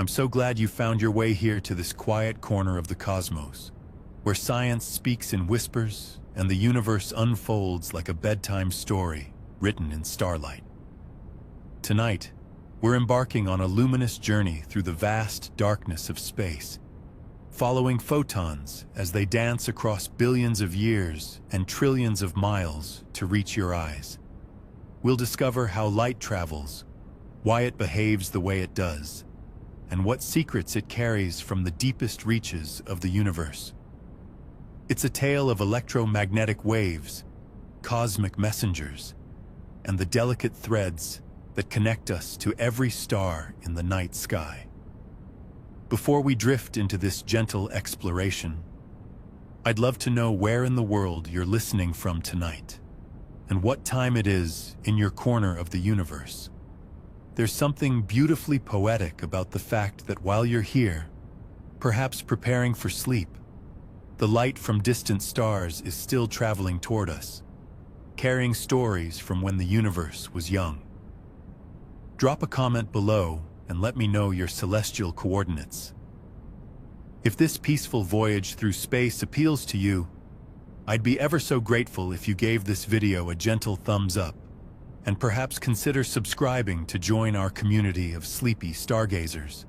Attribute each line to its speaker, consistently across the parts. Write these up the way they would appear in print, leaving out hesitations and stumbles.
Speaker 1: I'm so glad you found your way here to this quiet corner of the cosmos, where science speaks in whispers and the universe unfolds like a bedtime story written in starlight. Tonight, we're embarking on a luminous journey through the vast darkness of space, following photons as they dance across billions of years and trillions of miles to reach your eyes. We'll discover how light travels, why it behaves the way it does, and what secrets it carries from the deepest reaches of the universe. It's a tale of electromagnetic waves, cosmic messengers, and the delicate threads that connect us to every star in the night sky. Before we drift into this gentle exploration, I'd love to know where in the world you're listening from tonight, and what time it is in your corner of the universe. There's something beautifully poetic about the fact that while you're here, perhaps preparing for sleep, the light from distant stars is still traveling toward us, carrying stories from when the universe was young. Drop a comment below and let me know your celestial coordinates. If this peaceful voyage through space appeals to you, I'd be ever so grateful if you gave this video a gentle thumbs up, and perhaps consider subscribing to join our community of sleepy stargazers.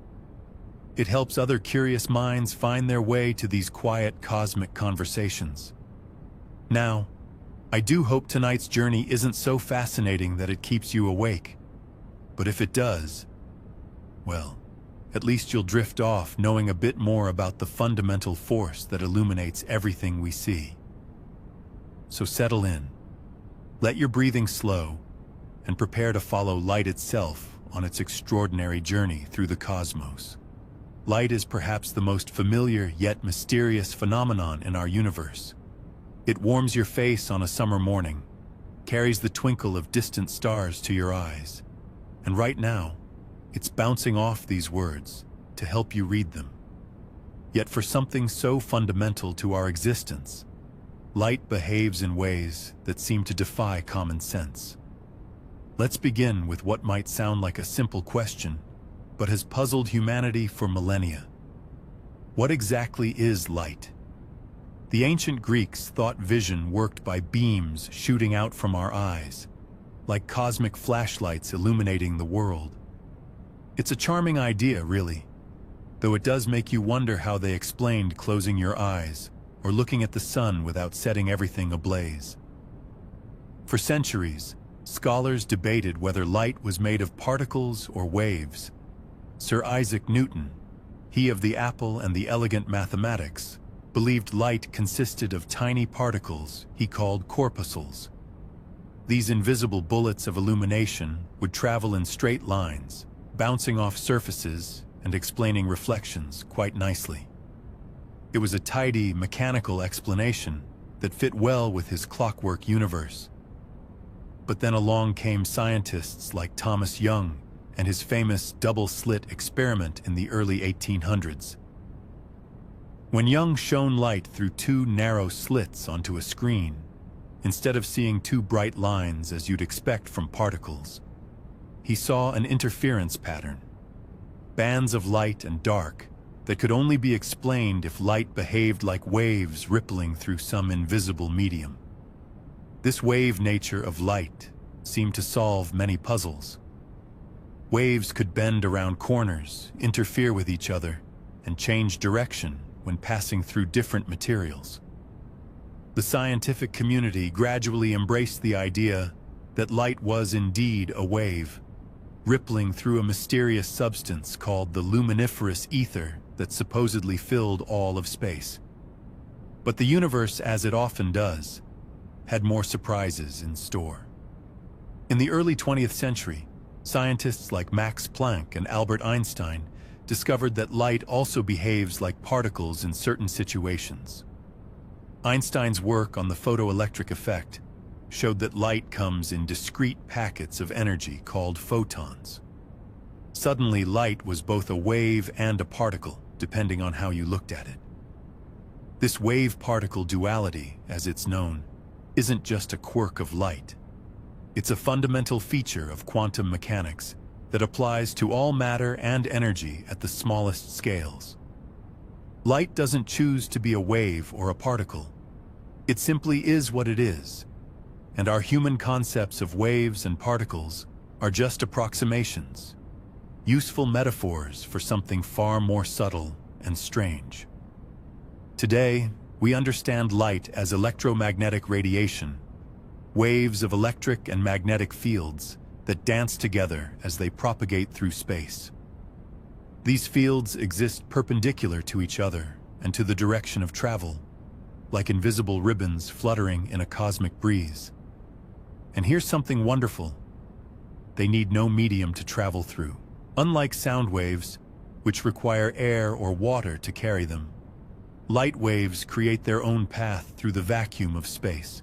Speaker 1: It helps other curious minds find their way to these quiet cosmic conversations. Now, I do hope tonight's journey isn't so fascinating that it keeps you awake. But if it does, well, at least you'll drift off knowing a bit more about the fundamental force that illuminates everything we see. So settle in, let your breathing slow, and prepare to follow light itself on its extraordinary journey through the cosmos. Light is perhaps the most familiar yet mysterious phenomenon in our universe. It warms your face on a summer morning, carries the twinkle of distant stars to your eyes, and right now, it's bouncing off these words to help you read them. Yet for something so fundamental to our existence, light behaves in ways that seem to defy common sense. Let's begin with what might sound like a simple question, but has puzzled humanity for millennia. What exactly is light? The ancient Greeks thought vision worked by beams shooting out from our eyes, like cosmic flashlights illuminating the world. It's a charming idea, really, though it does make you wonder how they explained closing your eyes or looking at the sun without setting everything ablaze. For centuries, scholars debated whether light was made of particles or waves. Sir Isaac Newton, he of the apple and the elegant mathematics, believed light consisted of tiny particles he called corpuscles. These invisible bullets of illumination would travel in straight lines, bouncing off surfaces and explaining reflections quite nicely. It was a tidy, mechanical explanation that fit well with his clockwork universe. But then along came scientists like Thomas Young and his famous double-slit experiment in the early 1800s. When Young shone light through two narrow slits onto a screen, instead of seeing two bright lines as you'd expect from particles, he saw an interference pattern, bands of light and dark that could only be explained if light behaved like waves rippling through some invisible medium. This wave nature of light seemed to solve many puzzles. Waves could bend around corners, interfere with each other, and change direction when passing through different materials. The scientific community gradually embraced the idea that light was indeed a wave, rippling through a mysterious substance called the luminiferous ether that supposedly filled all of space. But the universe, as it often does, had more surprises in store. In the early 20th century, scientists like Max Planck and Albert Einstein discovered that light also behaves like particles in certain situations. Einstein's work on the photoelectric effect showed that light comes in discrete packets of energy called photons. Suddenly, light was both a wave and a particle, depending on how you looked at it. This wave-particle duality, as it's known, isn't just a quirk of light. It's a fundamental feature of quantum mechanics that applies to all matter and energy at the smallest scales. Light doesn't choose to be a wave or a particle. It simply is what it is, and our human concepts of waves and particles are just approximations, useful metaphors for something far more subtle and strange. Today, we understand light as electromagnetic radiation, waves of electric and magnetic fields that dance together as they propagate through space. These fields exist perpendicular to each other and to the direction of travel, like invisible ribbons fluttering in a cosmic breeze. And here's something wonderful. They need no medium to travel through. Unlike sound waves, which require air or water to carry them, light waves create their own path through the vacuum of space.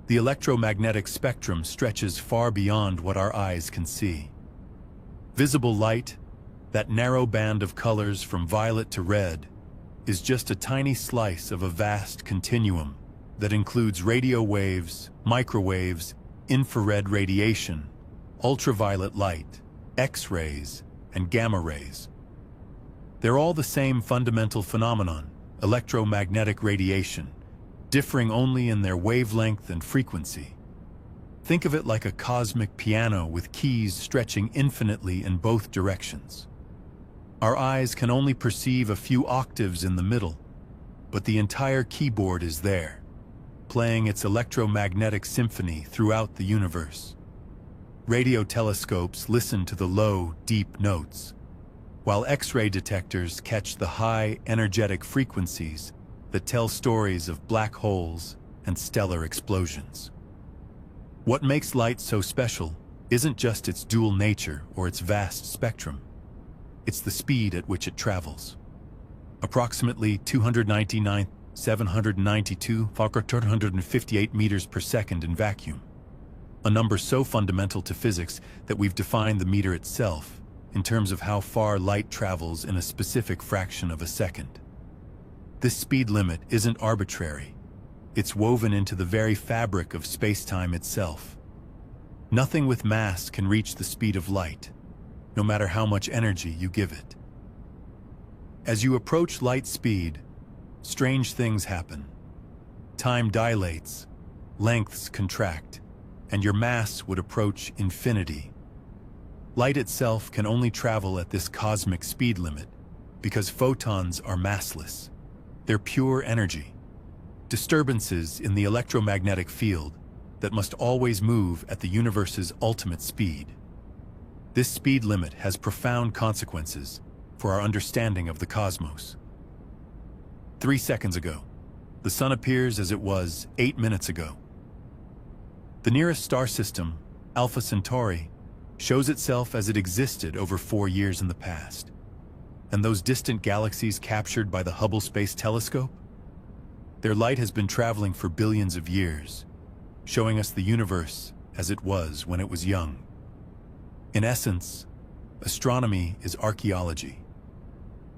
Speaker 1: The electromagnetic spectrum stretches far beyond what our eyes can see. Visible light, that narrow band of colors from violet to red, is just a tiny slice of a vast continuum that includes radio waves, microwaves, infrared radiation, ultraviolet light, X-rays, and gamma rays. They're all the same fundamental phenomenon, electromagnetic radiation, differing only in their wavelength and frequency. Think of it like a cosmic piano with keys stretching infinitely in both directions. Our eyes can only perceive a few octaves in the middle, but the entire keyboard is there, playing its electromagnetic symphony throughout the universe. Radio telescopes listen to the low, deep notes, while X-ray detectors catch the high, energetic frequencies that tell stories of black holes and stellar explosions. What makes light so special isn't just its dual nature or its vast spectrum. It's the speed at which it travels. Approximately 299,792,458 meters per second in vacuum. A number so fundamental to physics that we've defined the meter itself in terms of how far light travels in a specific fraction of a second. This speed limit isn't arbitrary. It's woven into the very fabric of space-time itself. Nothing with mass can reach the speed of light, no matter how much energy you give it. As you approach light speed, strange things happen. Time dilates, lengths contract, and your mass would approach infinity. Light itself can only travel at this cosmic speed limit because photons are massless. They're pure energy, disturbances in the electromagnetic field that must always move at the universe's ultimate speed. This speed limit has profound consequences for our understanding of the cosmos. 3 seconds ago, the sun appears as it was 8 minutes ago. The nearest star system, Alpha Centauri, shows itself as it existed over 4 years in the past. And those distant galaxies captured by the Hubble Space Telescope? Their light has been traveling for billions of years, showing us the universe as it was when it was young. In essence, astronomy is archaeology.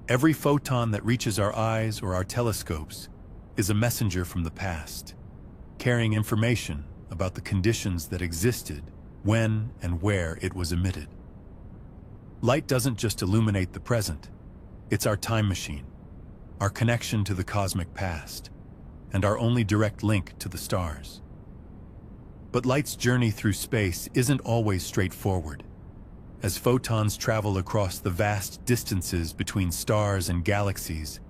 Speaker 1: Every photon that reaches our eyes or our telescopes is a messenger from the past, carrying information about the conditions that existed when and where it was emitted. Light doesn't just illuminate the present. It's our time machine, our connection to the cosmic past, and our only direct link to the stars. But light's journey through space isn't always straightforward. As photons travel across the vast distances between stars and galaxies,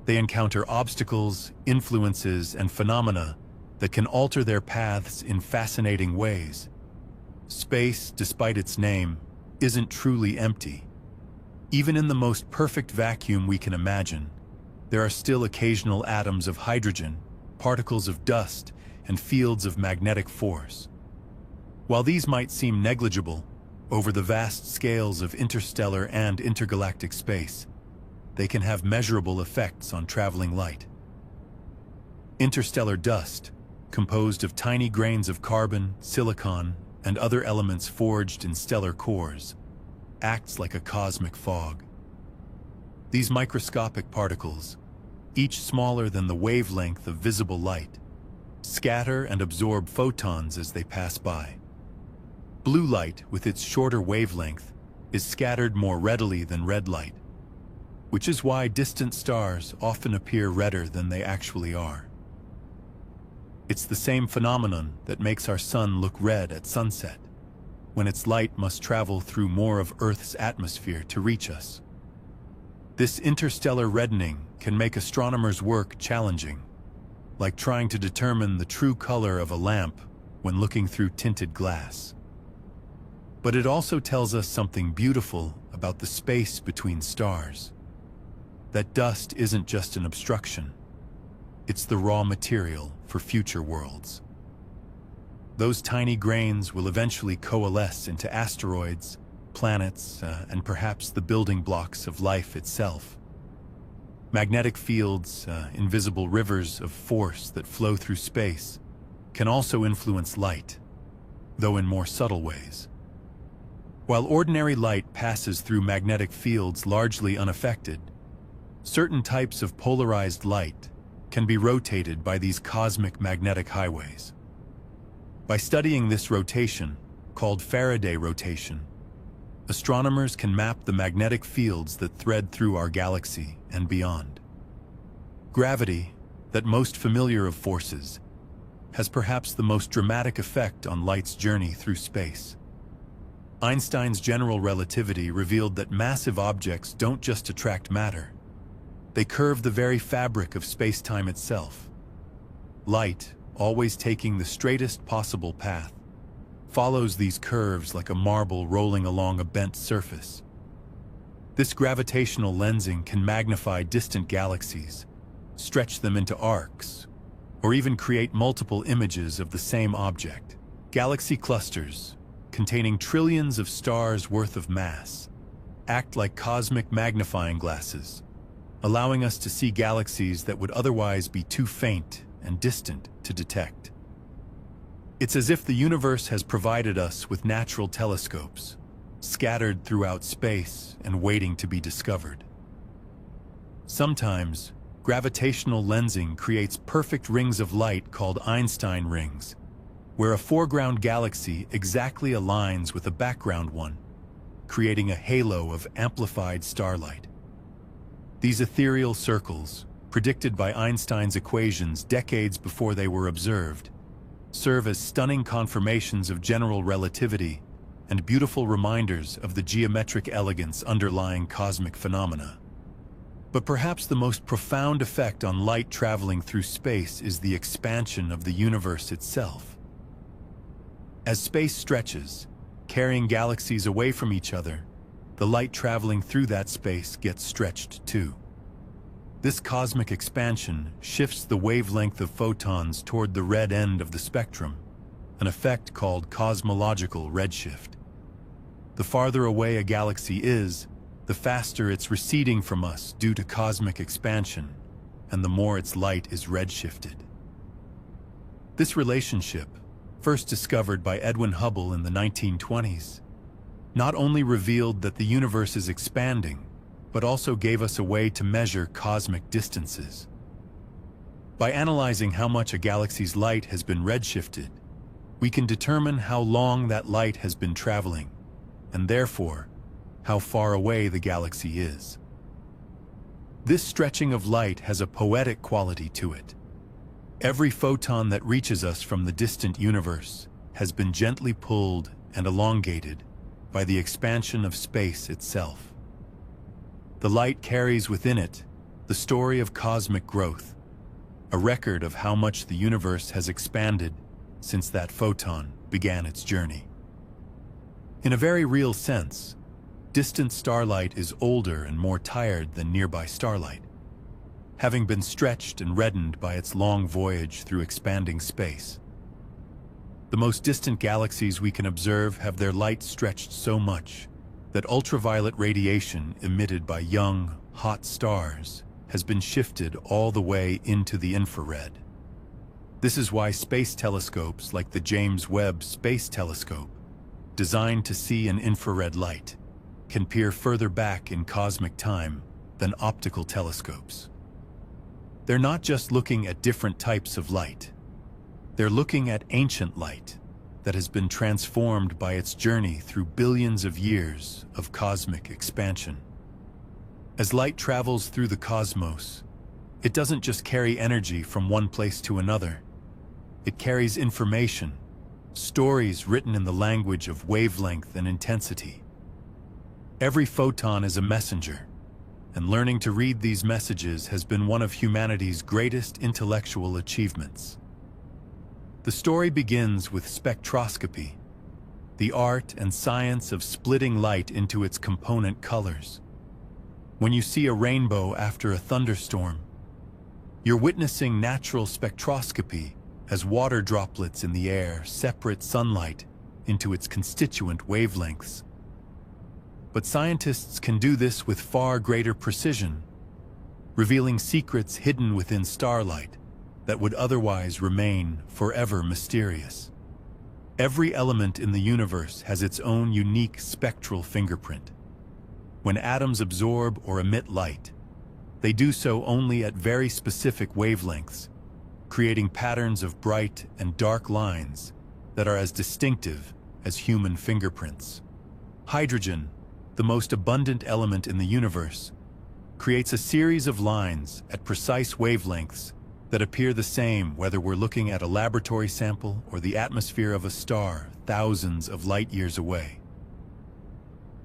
Speaker 1: they encounter obstacles, influences, and phenomena that can alter their paths in fascinating ways. Space, despite its name, isn't truly empty. Even in the most perfect vacuum we can imagine, there are still occasional atoms of hydrogen, particles of dust, and fields of magnetic force. While these might seem negligible over the vast scales of interstellar and intergalactic space, they can have measurable effects on traveling light. Interstellar dust, composed of tiny grains of carbon, silicon, and other elements forged in stellar cores, acts like a cosmic fog. These microscopic particles, each smaller than the wavelength of visible light, scatter and absorb photons as they pass by. Blue light, with its shorter wavelength, is scattered more readily than red light, which is why distant stars often appear redder than they actually are. It's the same phenomenon that makes our sun look red at sunset, when its light must travel through more of Earth's atmosphere to reach us. This interstellar reddening can make astronomers' work challenging, like trying to determine the true color of a lamp when looking through tinted glass. But it also tells us something beautiful about the space between stars. That dust isn't just an obstruction. It's the raw material for future worlds. Those tiny grains will eventually coalesce into asteroids, planets, and perhaps the building blocks of life itself. Magnetic fields, invisible rivers of force that flow through space, can also influence light, though in more subtle ways. While ordinary light passes through magnetic fields largely unaffected, certain types of polarized light can be rotated by these cosmic magnetic highways. By studying this rotation, called Faraday rotation, astronomers can map the magnetic fields that thread through our galaxy and beyond. Gravity, that most familiar of forces, has perhaps the most dramatic effect on light's journey through space. Einstein's general relativity revealed that massive objects don't just attract matter. They curve the very fabric of space-time itself. Light, always taking the straightest possible path, follows these curves like a marble rolling along a bent surface. This gravitational lensing can magnify distant galaxies, stretch them into arcs, or even create multiple images of the same object. Galaxy clusters, containing trillions of stars worth of mass, act like cosmic magnifying glasses, allowing us to see galaxies that would otherwise be too faint and distant to detect. It's as if the universe has provided us with natural telescopes, scattered throughout space and waiting to be discovered. Sometimes, gravitational lensing creates perfect rings of light called Einstein rings, where a foreground galaxy exactly aligns with a background one, creating a halo of amplified starlight. These ethereal circles, predicted by Einstein's equations decades before they were observed, serve as stunning confirmations of general relativity and beautiful reminders of the geometric elegance underlying cosmic phenomena. But perhaps the most profound effect on light traveling through space is the expansion of the universe itself. As space stretches, carrying galaxies away from each other, the light traveling through that space gets stretched too. This cosmic expansion shifts the wavelength of photons toward the red end of the spectrum, an effect called cosmological redshift. The farther away a galaxy is, the faster it's receding from us due to cosmic expansion, and the more its light is redshifted. This relationship, first discovered by Edwin Hubble in the 1920s, not only revealed that the universe is expanding, but also gave us a way to measure cosmic distances. By analyzing how much a galaxy's light has been redshifted, we can determine how long that light has been traveling, and therefore, how far away the galaxy is. This stretching of light has a poetic quality to it. Every photon that reaches us from the distant universe has been gently pulled and elongated by the expansion of space itself. The light carries within it the story of cosmic growth, a record of how much the universe has expanded since that photon began its journey. In a very real sense, distant starlight is older and more tired than nearby starlight, having been stretched and reddened by its long voyage through expanding space. The most distant galaxies we can observe have their light stretched so much that ultraviolet radiation emitted by young, hot stars has been shifted all the way into the infrared. This is why space telescopes like the James Webb Space Telescope, designed to see an infrared light, can peer further back in cosmic time than optical telescopes. They're not just looking at different types of light. They're looking at ancient light that has been transformed by its journey through billions of years of cosmic expansion. As light travels through the cosmos, it doesn't just carry energy from one place to another. It carries information, stories written in the language of wavelength and intensity. Every photon is a messenger, and learning to read these messages has been one of humanity's greatest intellectual achievements. The story begins with spectroscopy, the art and science of splitting light into its component colors. When you see a rainbow after a thunderstorm, you're witnessing natural spectroscopy as water droplets in the air separate sunlight into its constituent wavelengths. But scientists can do this with far greater precision, revealing secrets hidden within starlight that would otherwise remain forever mysterious. Every element in the universe has its own unique spectral fingerprint. When atoms absorb or emit light, they do so only at very specific wavelengths, creating patterns of bright and dark lines that are as distinctive as human fingerprints. Hydrogen, the most abundant element in the universe, creates a series of lines at precise wavelengths that appear the same whether we're looking at a laboratory sample or the atmosphere of a star thousands of light years away.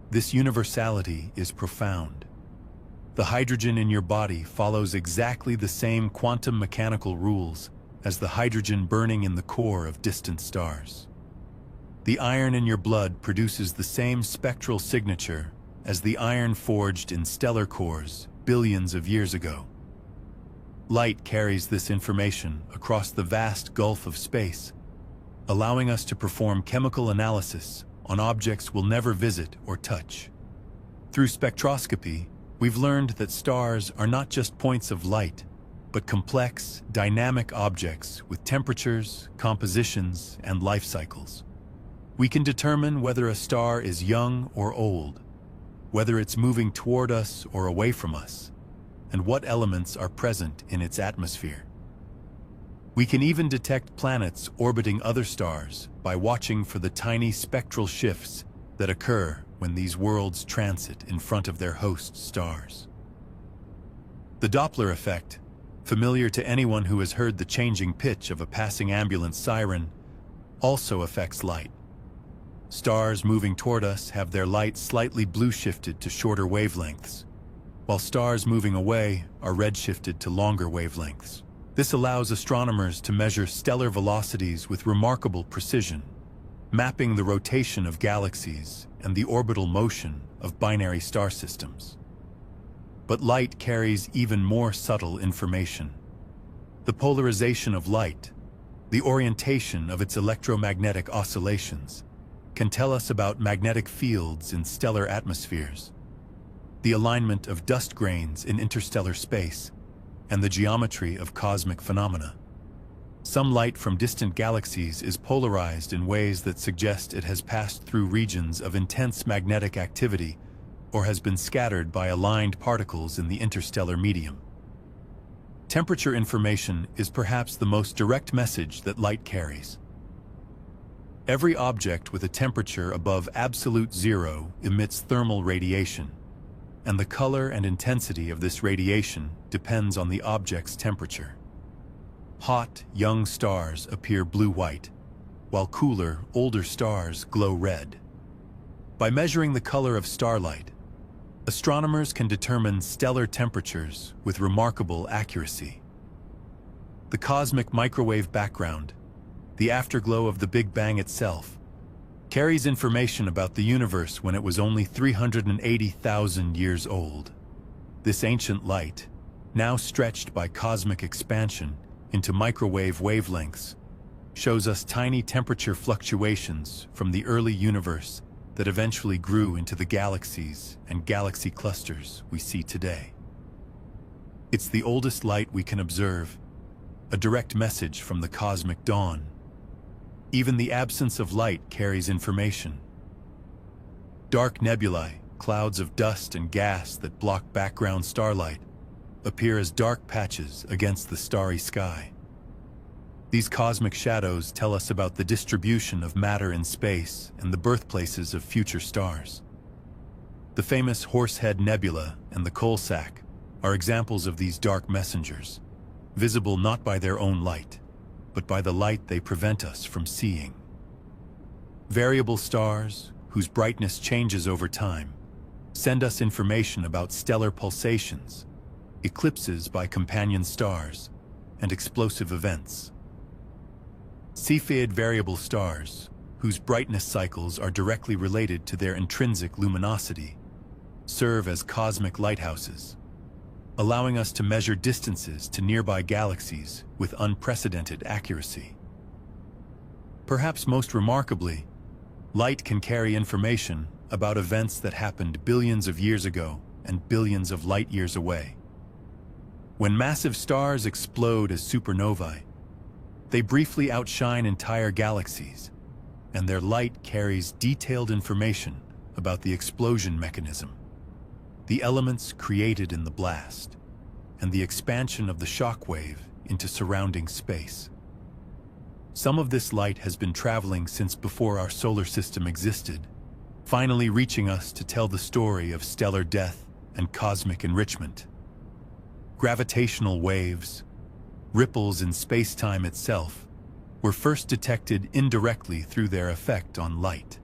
Speaker 1: This universality is profound. The hydrogen in your body follows exactly the same quantum mechanical rules as the hydrogen burning in the core of distant stars. The iron in your blood produces the same spectral signature as the iron forged in stellar cores billions of years ago. Light carries this information across the vast gulf of space, allowing us to perform chemical analysis on objects we'll never visit or touch. Through spectroscopy, we've learned that stars are not just points of light, but complex, dynamic objects with temperatures, compositions, and life cycles. We can determine whether a star is young or old, whether it's moving toward us or away from us, and what elements are present in its atmosphere. We can even detect planets orbiting other stars by watching for the tiny spectral shifts that occur when these worlds transit in front of their host stars. The Doppler effect, familiar to anyone who has heard the changing pitch of a passing ambulance siren, also affects light. Stars moving toward us have their light slightly blue-shifted to shorter wavelengths, while stars moving away are red-shifted to longer wavelengths. This allows astronomers to measure stellar velocities with remarkable precision, mapping the rotation of galaxies and the orbital motion of binary star systems. But light carries even more subtle information. The polarization of light, the orientation of its electromagnetic oscillations, can tell us about magnetic fields in stellar atmospheres, the alignment of dust grains in interstellar space, and the geometry of cosmic phenomena. Some light from distant galaxies is polarized in ways that suggest it has passed through regions of intense magnetic activity or has been scattered by aligned particles in the interstellar medium. Temperature information is perhaps the most direct message that light carries. Every object with a temperature above absolute zero emits thermal radiation, and the color and intensity of this radiation depends on the object's temperature. Hot, young stars appear blue-white, while cooler, older stars glow red. By measuring the color of starlight, astronomers can determine stellar temperatures with remarkable accuracy. The cosmic microwave background, the afterglow of the Big Bang itself, carries information about the universe when it was only 380,000 years old. This ancient light, now stretched by cosmic expansion into microwave wavelengths, shows us tiny temperature fluctuations from the early universe that eventually grew into the galaxies and galaxy clusters we see today. It's the oldest light we can observe, a direct message from the cosmic dawn. Even the absence of light carries information. Dark nebulae, clouds of dust and gas that block background starlight, appear as dark patches against the starry sky. These cosmic shadows tell us about the distribution of matter in space and the birthplaces of future stars. The famous Horsehead Nebula and the Coal Sack are examples of these dark messengers, visible not by their own light, but by the light they prevent us from seeing. Variable stars, whose brightness changes over time, send us information about stellar pulsations, eclipses by companion stars, and explosive events. Cepheid variable stars, whose brightness cycles are directly related to their intrinsic luminosity, serve as cosmic lighthouses, allowing us to measure distances to nearby galaxies with unprecedented accuracy. Perhaps most remarkably, light can carry information about events that happened billions of years ago and billions of light years away. When massive stars explode as supernovae, they briefly outshine entire galaxies, and their light carries detailed information about the explosion mechanism, the elements created in the blast, and the expansion of the shock wave into surrounding space. Some of this light has been traveling since before our solar system existed, finally reaching us to tell the story of stellar death and cosmic enrichment. Gravitational waves, ripples in space-time itself, were first detected indirectly through their effect on light.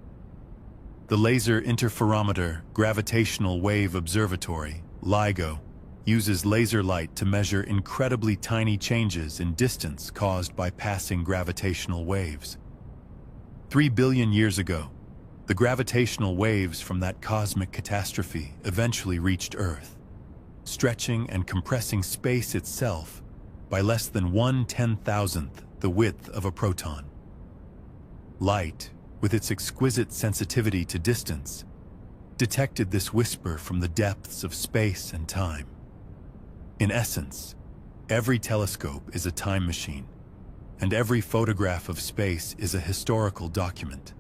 Speaker 1: The Laser Interferometer Gravitational Wave Observatory, LIGO, uses laser light to measure incredibly tiny changes in distance caused by passing gravitational waves. 3 billion years ago, the gravitational waves from that cosmic catastrophe eventually reached Earth, stretching and compressing space itself by less than 1/10,000th the width of a proton. Light, with its exquisite sensitivity to distance, detected this whisper from the depths of space and time. In essence, every telescope is a time machine, and every photograph of space is a historical document.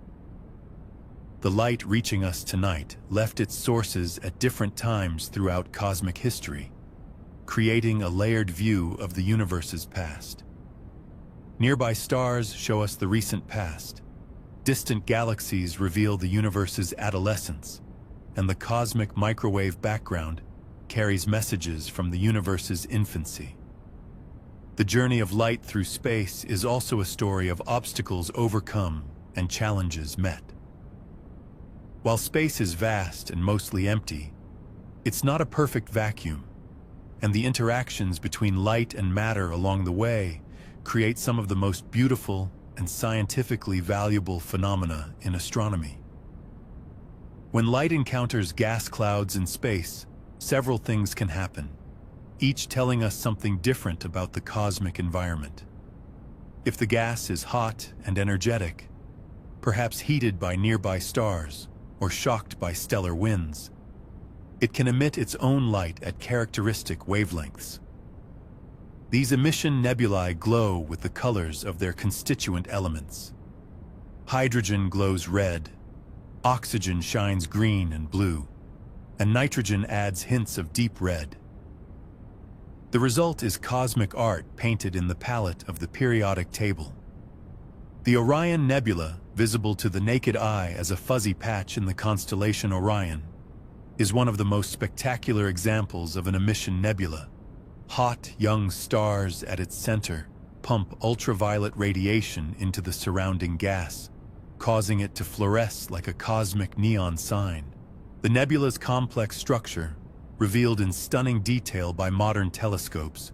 Speaker 1: The light reaching us tonight left its sources at different times throughout cosmic history, creating a layered view of the universe's past. Nearby stars show us the recent past. Distant galaxies reveal the universe's adolescence, and the cosmic microwave background carries messages from the universe's infancy. The journey of light through space is also a story of obstacles overcome and challenges met. While space is vast and mostly empty, it's not a perfect vacuum, and the interactions between light and matter along the way create some of the most beautiful and scientifically valuable phenomena in astronomy. When light encounters gas clouds in space, several things can happen, each telling us something different about the cosmic environment. If the gas is hot and energetic, perhaps heated by nearby stars or shocked by stellar winds, it can emit its own light at characteristic wavelengths. These emission nebulae glow with the colors of their constituent elements. Hydrogen glows red, oxygen shines green and blue, and nitrogen adds hints of deep red. The result is cosmic art painted in the palette of the periodic table. The Orion Nebula, visible to the naked eye as a fuzzy patch in the constellation Orion, is one of the most spectacular examples of an emission nebula. Hot, young stars at its center pump ultraviolet radiation into the surrounding gas, causing it to fluoresce like a cosmic neon sign. The nebula's complex structure, revealed in stunning detail by modern telescopes,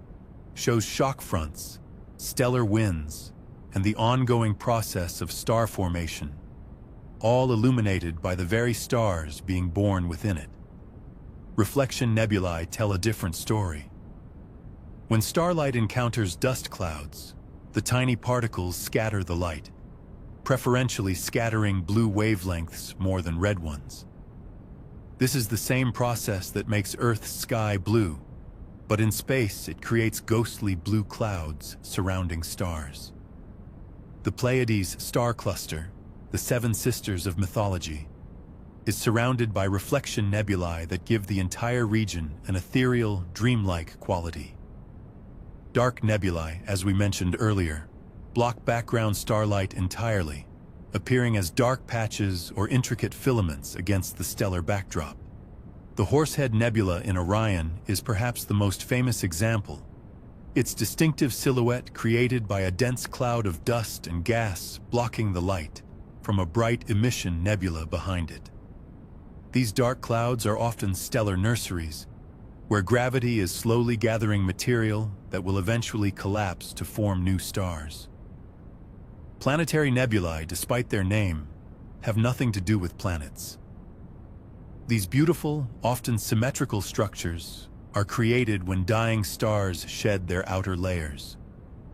Speaker 1: shows shock fronts, stellar winds, and the ongoing process of star formation, all illuminated by the very stars being born within it. Reflection nebulae tell a different story. When starlight encounters dust clouds, the tiny particles scatter the light, preferentially scattering blue wavelengths more than red ones. This is the same process that makes Earth's sky blue, but in space it creates ghostly blue clouds surrounding stars. The Pleiades star cluster, the Seven Sisters of mythology, is surrounded by reflection nebulae that give the entire region an ethereal, dreamlike quality. Dark nebulae, as we mentioned earlier, block background starlight entirely, appearing as dark patches or intricate filaments against the stellar backdrop. The Horsehead Nebula in Orion is perhaps the most famous example. Its distinctive silhouette created by a dense cloud of dust and gas blocking the light from a bright emission nebula behind it. These dark clouds are often stellar nurseries, where gravity is slowly gathering material that will eventually collapse to form new stars. Planetary nebulae, despite their name, have nothing to do with planets. These beautiful, often symmetrical structures are created when dying stars shed their outer layers,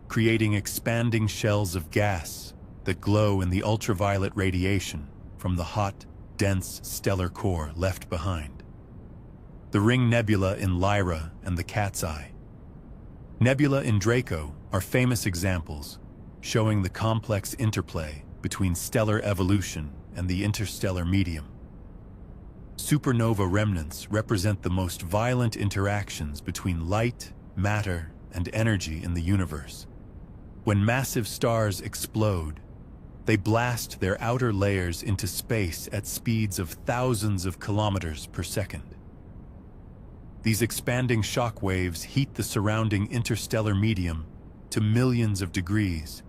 Speaker 1: creating expanding shells of gas that glow in the ultraviolet radiation from the hot, dense stellar core left behind. The Ring Nebula in Lyra and the Cat's Eye. Nebula in Draco are famous examples, showing the complex interplay between stellar evolution and the interstellar medium. Supernova remnants represent the most violent interactions between light, matter, and energy in the universe. When massive stars explode, they blast their outer layers into space at speeds of thousands of kilometers per second. These expanding shock waves heat the surrounding interstellar medium to millions of degrees,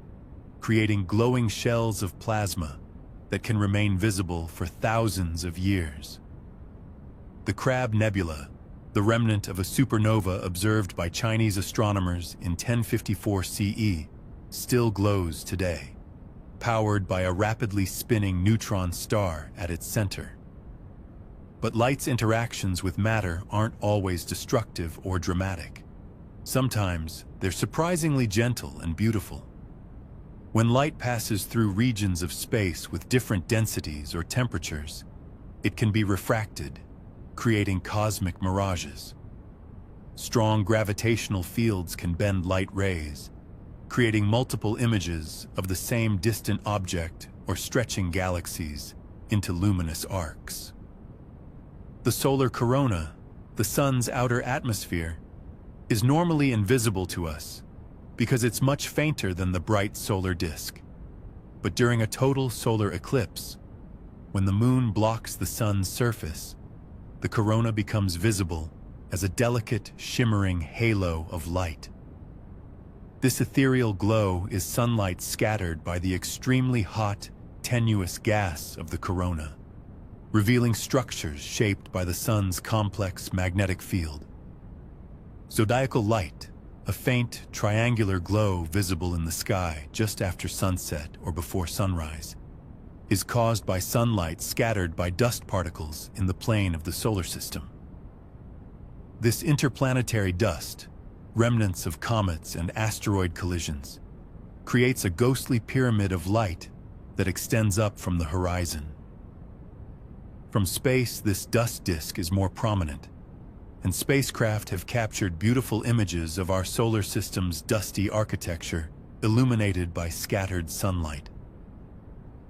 Speaker 1: creating glowing shells of plasma that can remain visible for thousands of years. The Crab Nebula, the remnant of a supernova observed by Chinese astronomers in 1054 CE, still glows today, powered by a rapidly spinning neutron star at its center. But light's interactions with matter aren't always destructive or dramatic. Sometimes they're surprisingly gentle and beautiful. When light passes through regions of space with different densities or temperatures, it can be refracted, creating cosmic mirages. Strong gravitational fields can bend light rays, creating multiple images of the same distant object or stretching galaxies into luminous arcs. The solar corona, the sun's outer atmosphere, is normally invisible to us because it's much fainter than the bright solar disk. But during a total solar eclipse, when the moon blocks the sun's surface, the corona becomes visible as a delicate, shimmering halo of light. This ethereal glow is sunlight scattered by the extremely hot, tenuous gas of the corona, revealing structures shaped by the sun's complex magnetic field. Zodiacal light, a faint, triangular glow visible in the sky just after sunset or before sunrise, is caused by sunlight scattered by dust particles in the plane of the solar system. This interplanetary dust, remnants of comets and asteroid collisions, creates a ghostly pyramid of light that extends up from the horizon. From space, this dust disk is more prominent, and spacecraft have captured beautiful images of our solar system's dusty architecture, illuminated by scattered sunlight.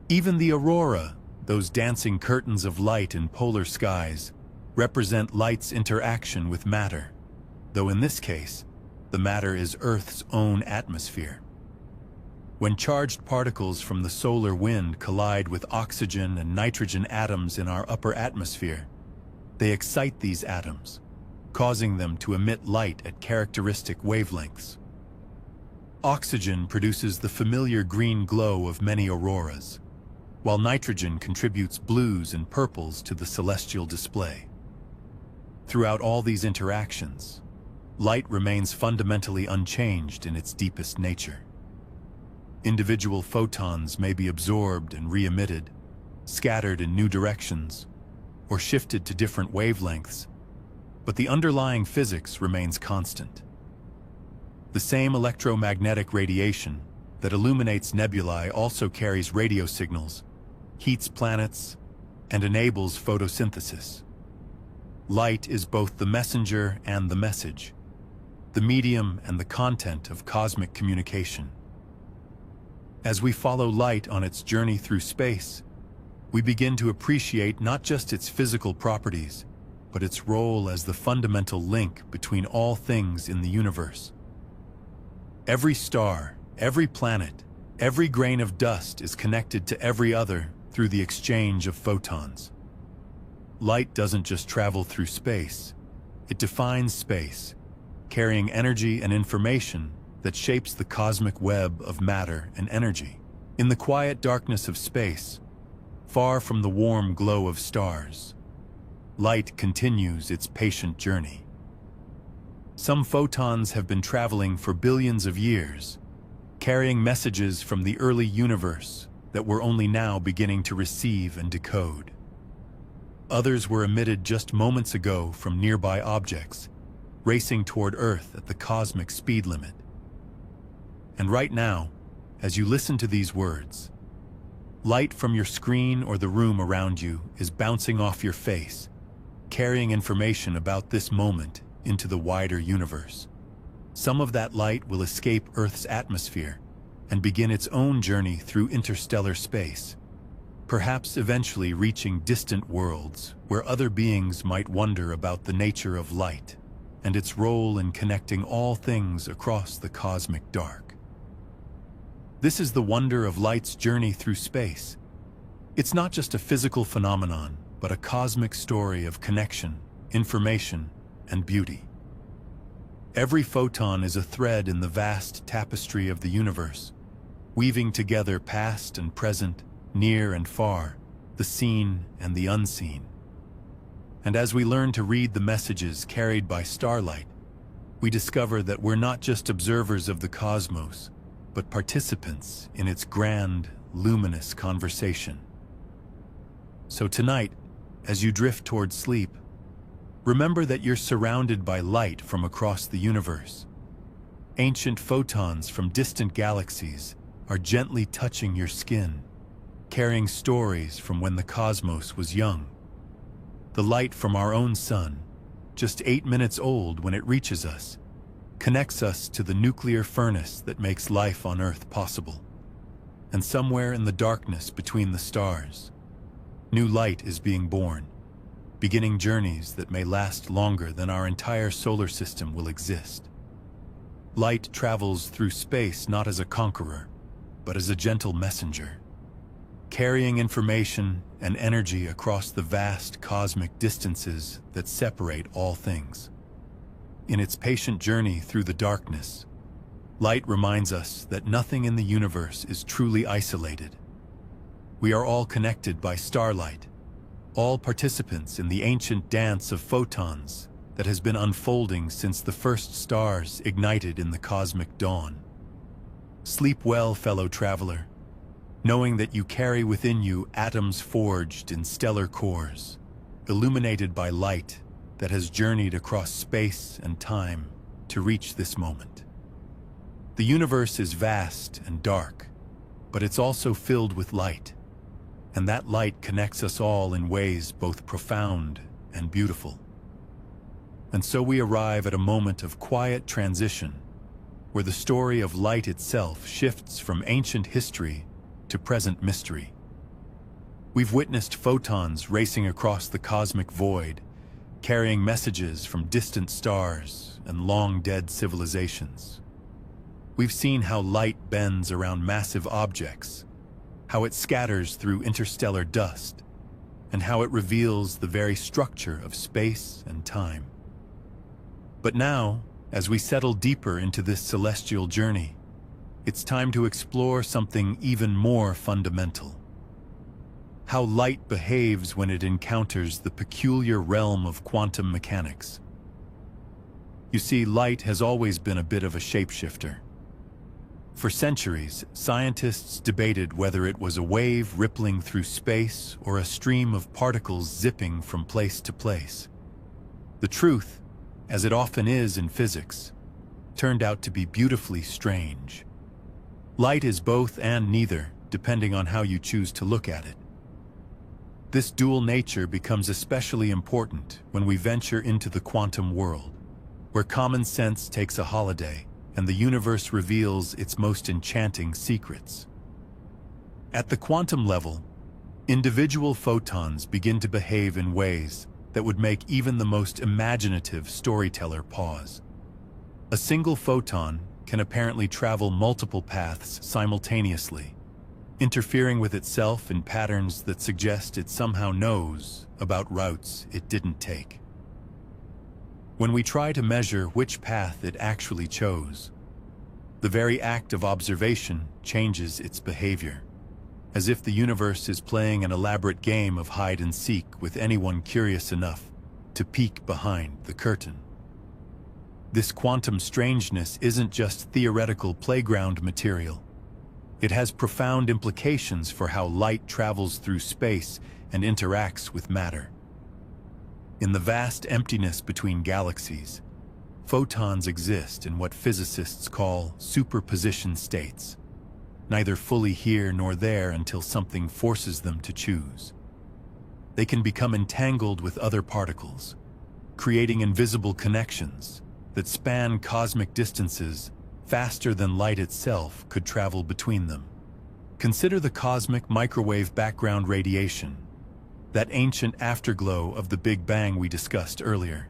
Speaker 1: Even the aurora, those dancing curtains of light in polar skies, represent light's interaction with matter, though in this case, the matter is Earth's own atmosphere. When charged particles from the solar wind collide with oxygen and nitrogen atoms in our upper atmosphere, they excite these atoms, causing them to emit light at characteristic wavelengths. Oxygen produces the familiar green glow of many auroras, while nitrogen contributes blues and purples to the celestial display. Throughout all these interactions, light remains fundamentally unchanged in its deepest nature. Individual photons may be absorbed and re-emitted, scattered in new directions, or shifted to different wavelengths, but the underlying physics remains constant. The same electromagnetic radiation that illuminates nebulae also carries radio signals, heats planets, and enables photosynthesis. Light is both the messenger and the message, the medium and the content of cosmic communication. As we follow light on its journey through space, we begin to appreciate not just its physical properties, but its role as the fundamental link between all things in the universe. Every star, every planet, Every grain of dust is connected to every other through the exchange of photons. Light doesn't just travel through space, it defines space, carrying energy and information that shapes the cosmic web of matter and energy. In the quiet darkness of space, far from the warm glow of stars, light continues its patient journey. Some photons have been traveling for billions of years, carrying messages from the early universe that we're only now beginning to receive and decode. Others were emitted just moments ago from nearby objects, racing toward Earth at the cosmic speed limit. And right now, as you listen to these words, light from your screen or the room around you is bouncing off your face, carrying information about this moment into the wider universe. Some of that light will escape Earth's atmosphere and begin its own journey through interstellar space, perhaps eventually reaching distant worlds where other beings might wonder about the nature of light and its role in connecting all things across the cosmic dark. This is the wonder of light's journey through space. It's not just a physical phenomenon, but a cosmic story of connection, information, and beauty. Every photon is a thread in the vast tapestry of the universe, weaving together past and present, near and far, the seen and the unseen. And as we learn to read the messages carried by starlight, we discover that we're not just observers of the cosmos, but participants in its grand, luminous conversation. So tonight, as you drift toward sleep, remember that you're surrounded by light from across the universe. Ancient photons from distant galaxies are gently touching your skin, carrying stories from when the cosmos was young. The light from our own sun, just 8 minutes old when it reaches us, connects us to the nuclear furnace that makes life on Earth possible. And somewhere in the darkness between the stars, new light is being born, beginning journeys that may last longer than our entire solar system will exist. Light travels through space not as a conqueror, but as a gentle messenger, carrying information and energy across the vast cosmic distances that separate all things. In its patient journey through the darkness, light reminds us that nothing in the universe is truly isolated. We are all connected by starlight, all participants in the ancient dance of photons that has been unfolding since the first stars ignited in the cosmic dawn. Sleep well, fellow traveler, knowing that you carry within you atoms forged in stellar cores, illuminated by light that has journeyed across space and time to reach this moment. The universe is vast and dark, but it's also filled with light, and that light connects us all in ways both profound and beautiful. And so we arrive at a moment of quiet transition, where the story of light itself shifts from ancient history to present mystery. We've witnessed photons racing across the cosmic void, carrying messages from distant stars and long-dead civilizations. We've seen how light bends around massive objects, how it scatters through interstellar dust, and how it reveals the very structure of space and time. But now, as we settle deeper into this celestial journey, it's time to explore something even more fundamental: how light behaves when it encounters the peculiar realm of quantum mechanics. You see, light has always been a bit of a shapeshifter. For centuries, scientists debated whether it was a wave rippling through space or a stream of particles zipping from place to place. The truth, as it often is in physics, turned out to be beautifully strange. Light is both and neither, depending on how you choose to look at it. This dual nature becomes especially important when we venture into the quantum world, where common sense takes a holiday and the universe reveals its most enchanting secrets. At the quantum level, individual photons begin to behave in ways that would make even the most imaginative storyteller pause. A single photon, can apparently travel multiple paths simultaneously, interfering with itself in patterns that suggest it somehow knows about routes it didn't take. When we try to measure which path it actually chose, the very act of observation changes its behavior, as if the universe is playing an elaborate game of hide-and-seek with anyone curious enough to peek behind the curtain. This quantum strangeness isn't just theoretical playground material. It has profound implications for how light travels through space and interacts with matter. In the vast emptiness between galaxies, photons exist in what physicists call superposition states, neither fully here nor there until something forces them to choose. They can become entangled with other particles, creating invisible connections that span cosmic distances faster than light itself could travel between them. Consider the cosmic microwave background radiation, that ancient afterglow of the Big Bang we discussed earlier.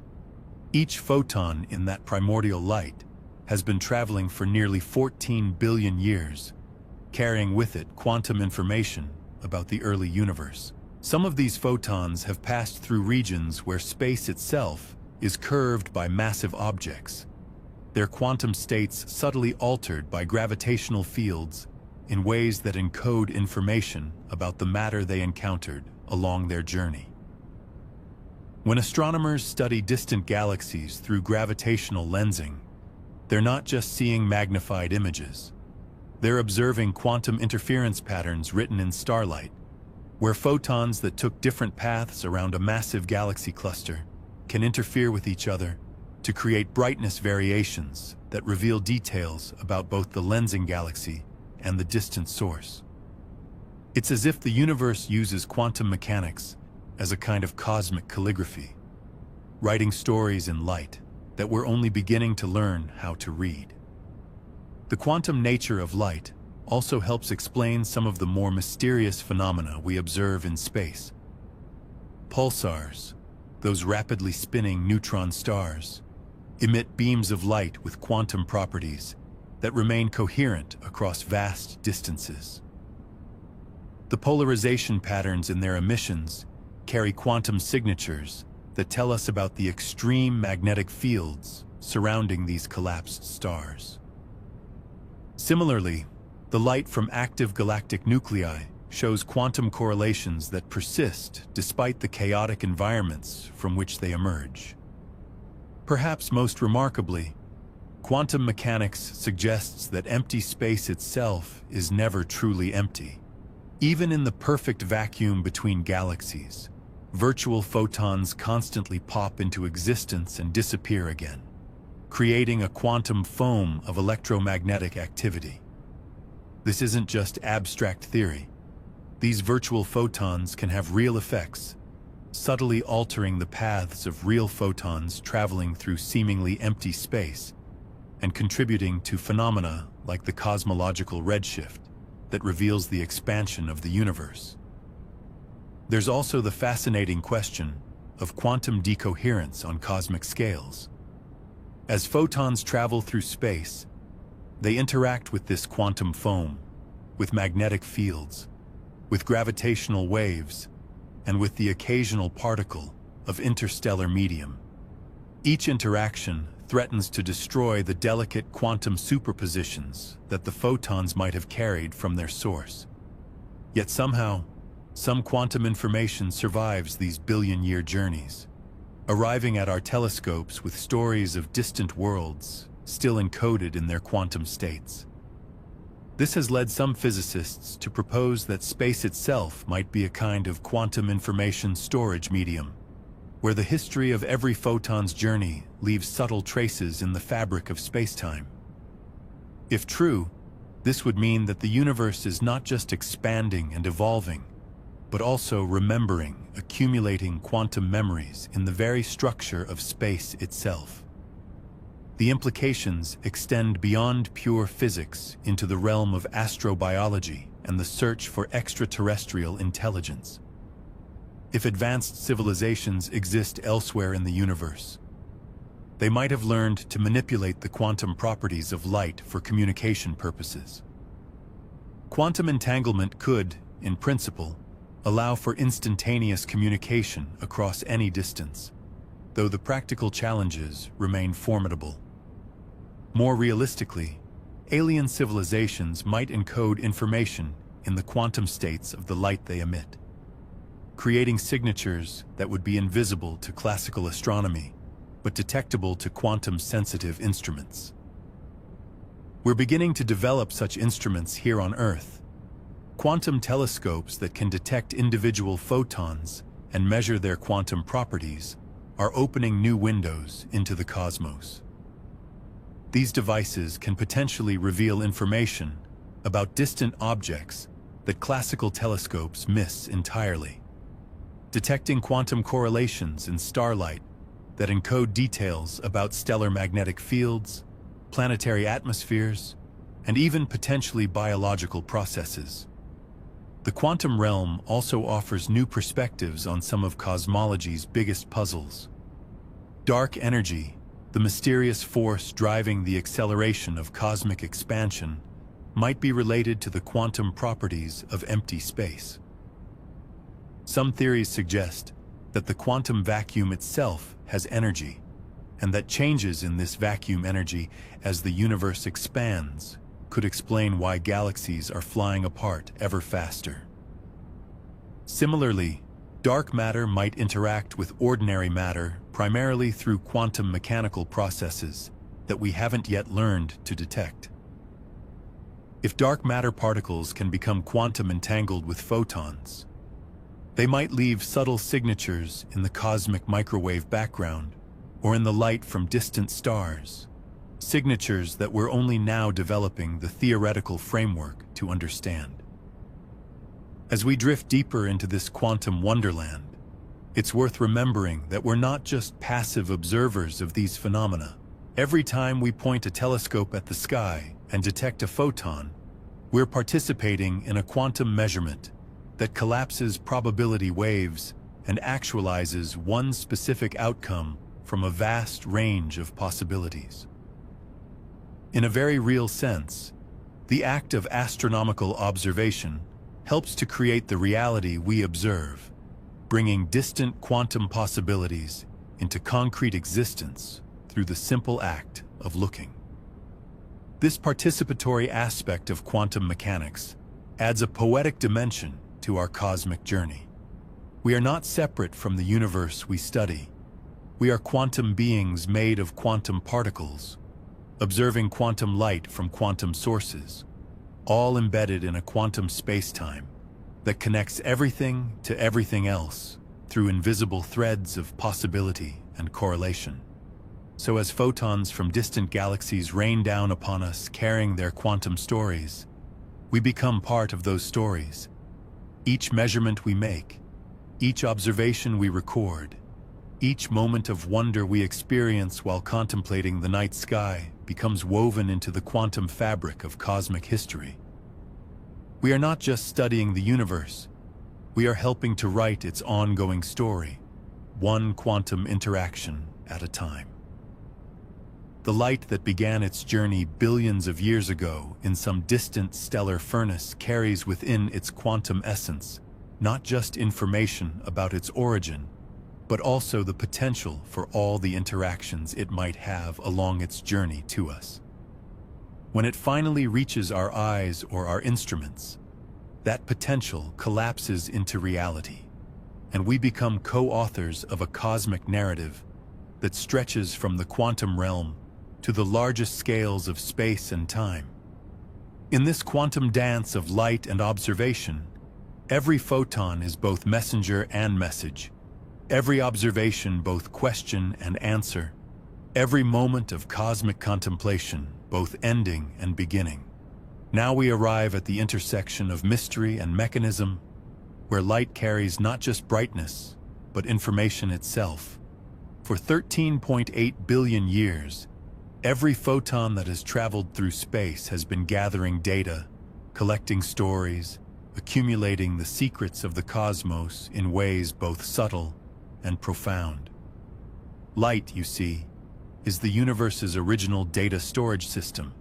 Speaker 1: Each photon in that primordial light has been traveling for nearly 14 billion years, carrying with it quantum information about the early universe. Some of these photons have passed through regions where space itself is curved by massive objects, their quantum states subtly altered by gravitational fields in ways that encode information about the matter they encountered along their journey. When astronomers study distant galaxies through gravitational lensing, they're not just seeing magnified images. They're observing quantum interference patterns written in starlight, where photons that took different paths around a massive galaxy cluster can interfere with each other to create brightness variations that reveal details about both the lensing galaxy and the distant source. It's as if the universe uses quantum mechanics as a kind of cosmic calligraphy, writing stories in light that we're only beginning to learn how to read. The quantum nature of light also helps explain some of the more mysterious phenomena we observe in space. Pulsars, those rapidly spinning neutron stars, emit beams of light with quantum properties that remain coherent across vast distances. The polarization patterns in their emissions carry quantum signatures that tell us about the extreme magnetic fields surrounding these collapsed stars. Similarly, the light from active galactic nuclei shows quantum correlations that persist despite the chaotic environments from which they emerge. Perhaps most remarkably, quantum mechanics suggests that empty space itself is never truly empty. Even in the perfect vacuum between galaxies, virtual photons constantly pop into existence and disappear again, creating a quantum foam of electromagnetic activity. This isn't just abstract theory. These virtual photons can have real effects, subtly altering the paths of real photons traveling through seemingly empty space and contributing to phenomena like the cosmological redshift that reveals the expansion of the universe. There's also the fascinating question of quantum decoherence on cosmic scales. As photons travel through space, they interact with this quantum foam, with magnetic fields, with gravitational waves, and with the occasional particle of interstellar medium. Each interaction threatens to destroy the delicate quantum superpositions that the photons might have carried from their source. Yet somehow, some quantum information survives these billion-year journeys, arriving at our telescopes with stories of distant worlds still encoded in their quantum states. This has led some physicists to propose that space itself might be a kind of quantum information storage medium, where the history of every photon's journey leaves subtle traces in the fabric of spacetime. If true, this would mean that the universe is not just expanding and evolving, but also remembering, accumulating quantum memories in the very structure of space itself. The implications extend beyond pure physics into the realm of astrobiology and the search for extraterrestrial intelligence. If advanced civilizations exist elsewhere in the universe, They might have learned to manipulate the quantum properties of light for communication purposes. Quantum entanglement could, in principle, allow for instantaneous communication across any distance, though the practical challenges remain formidable. More realistically, alien civilizations might encode information in the quantum states of the light they emit, creating signatures that would be invisible to classical astronomy, but detectable to quantum-sensitive instruments. We're beginning to develop such instruments here on Earth. Quantum telescopes that can detect individual photons and measure their quantum properties are opening new windows into the cosmos. These devices can potentially reveal information about distant objects that classical telescopes miss entirely, detecting quantum correlations in starlight that encode details about stellar magnetic fields, planetary atmospheres, and even potentially biological processes. The quantum realm also offers new perspectives on some of cosmology's biggest puzzles. Dark energy, the mysterious force driving the acceleration of cosmic expansion, might be related to the quantum properties of empty space. Some theories suggest that the quantum vacuum itself has energy, and that changes in this vacuum energy as the universe expands could explain why galaxies are flying apart ever faster. Similarly, dark matter might interact with ordinary matter primarily through quantum mechanical processes that we haven't yet learned to detect. If dark matter particles can become quantum entangled with photons, they might leave subtle signatures in the cosmic microwave background or in the light from distant stars, signatures that we're only now developing the theoretical framework to understand. As we drift deeper into this quantum wonderland, it's worth remembering that we're not just passive observers of these phenomena. Every time we point a telescope at the sky and detect a photon, we're participating in a quantum measurement that collapses probability waves and actualizes one specific outcome from a vast range of possibilities. In a very real sense, the act of astronomical observation helps to create the reality we observe, bringing distant quantum possibilities into concrete existence through the simple act of looking. This participatory aspect of quantum mechanics adds a poetic dimension to our cosmic journey. We are not separate from the universe we study. We are quantum beings made of quantum particles, observing quantum light from quantum sources, all embedded in a quantum space-time that connects everything to everything else through invisible threads of possibility and correlation. So as photons from distant galaxies rain down upon us carrying their quantum stories, we become part of those stories. Each measurement we make, each observation we record, each moment of wonder we experience while contemplating the night sky becomes woven into the quantum fabric of cosmic history. We are not just studying the universe, we are helping to write its ongoing story, one quantum interaction at a time. The light that began its journey billions of years ago in some distant stellar furnace carries within its quantum essence not just information about its origin, but also the potential for all the interactions it might have along its journey to us. When it finally reaches our eyes or our instruments, that potential collapses into reality, and we become co-authors of a cosmic narrative that stretches from the quantum realm to the largest scales of space and time. In this quantum dance of light and observation, every photon is both messenger and message, every observation both question and answer, every moment of cosmic contemplation both ending and beginning. Now we arrive at the intersection of mystery and mechanism, where light carries not just brightness, but information itself. For 13.8 billion years, every photon that has traveled through space has been gathering data, collecting stories, accumulating the secrets of the cosmos in ways both subtle and profound. Light, you see, is the universe's original data storage system.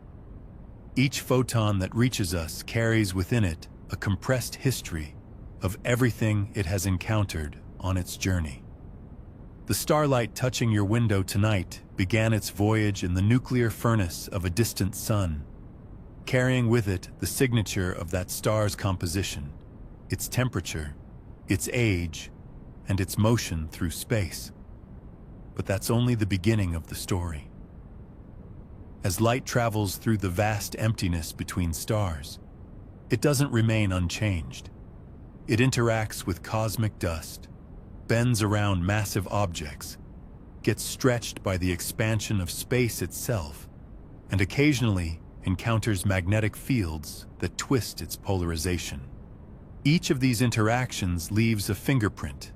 Speaker 1: Each photon that reaches us carries within it a compressed history of everything it has encountered on its journey. The starlight touching your window tonight began its voyage in the nuclear furnace of a distant sun, carrying with it the signature of that star's composition, its temperature, its age, and its motion through space. But that's only the beginning of the story. As light travels through the vast emptiness between stars, it doesn't remain unchanged. It interacts with cosmic dust, bends around massive objects, gets stretched by the expansion of space itself, and occasionally encounters magnetic fields that twist its polarization. Each of these interactions leaves a fingerprint,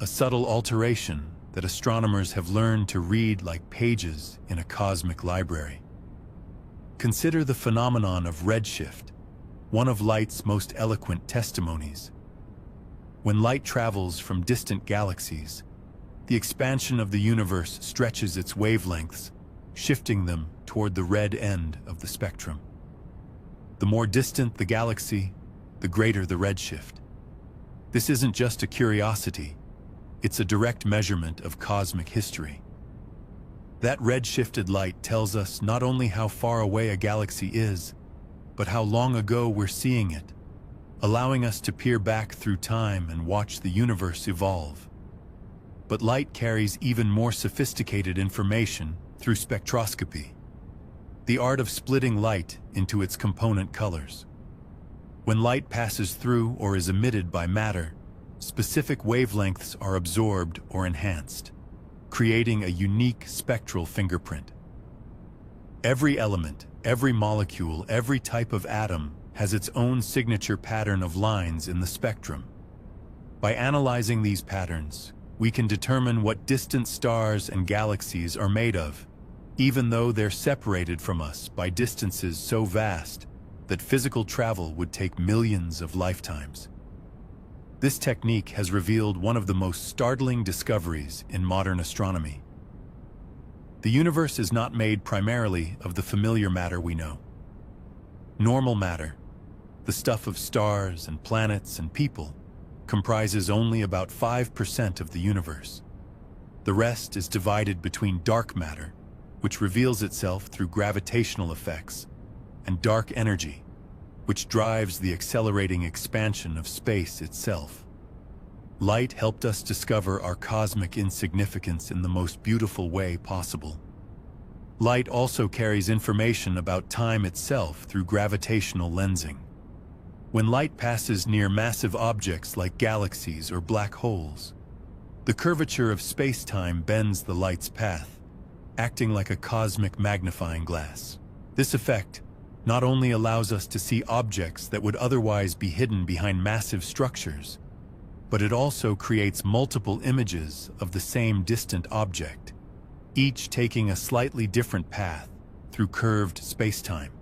Speaker 1: a subtle alteration that astronomers have learned to read like pages in a cosmic library. Consider the phenomenon of redshift, one of light's most eloquent testimonies. When light travels from distant galaxies, the expansion of the universe stretches its wavelengths, shifting them toward the red end of the spectrum. The more distant the galaxy, the greater the redshift. This isn't just a curiosity, it's a direct measurement of cosmic history. That redshifted light tells us not only how far away a galaxy is, but how long ago we're seeing it, allowing us to peer back through time and watch the universe evolve. But light carries even more sophisticated information through spectroscopy, the art of splitting light into its component colors. When light passes through or is emitted by matter, specific wavelengths are absorbed or enhanced, creating a unique spectral fingerprint. Every element, every molecule, every type of atom has its own signature pattern of lines in the spectrum. By analyzing these patterns, we can determine what distant stars and galaxies are made of, even though they're separated from us by distances so vast that physical travel would take millions of lifetimes. This technique has revealed one of the most startling discoveries in modern astronomy. The universe is not made primarily of the familiar matter we know. Normal matter, the stuff of stars and planets and people, comprises only about 5% of the universe. The rest is divided between dark matter, which reveals itself through gravitational effects, and dark energy, which drives the accelerating expansion of space itself. Light helped us discover our cosmic insignificance in the most beautiful way possible. Light also carries information about time itself through gravitational lensing. When light passes near massive objects like galaxies or black holes, the curvature of space-time bends the light's path, acting like a cosmic magnifying glass. This effect not only allows us to see objects that would otherwise be hidden behind massive structures, but it also creates multiple images of the same distant object, each taking a slightly different path through curved space-time.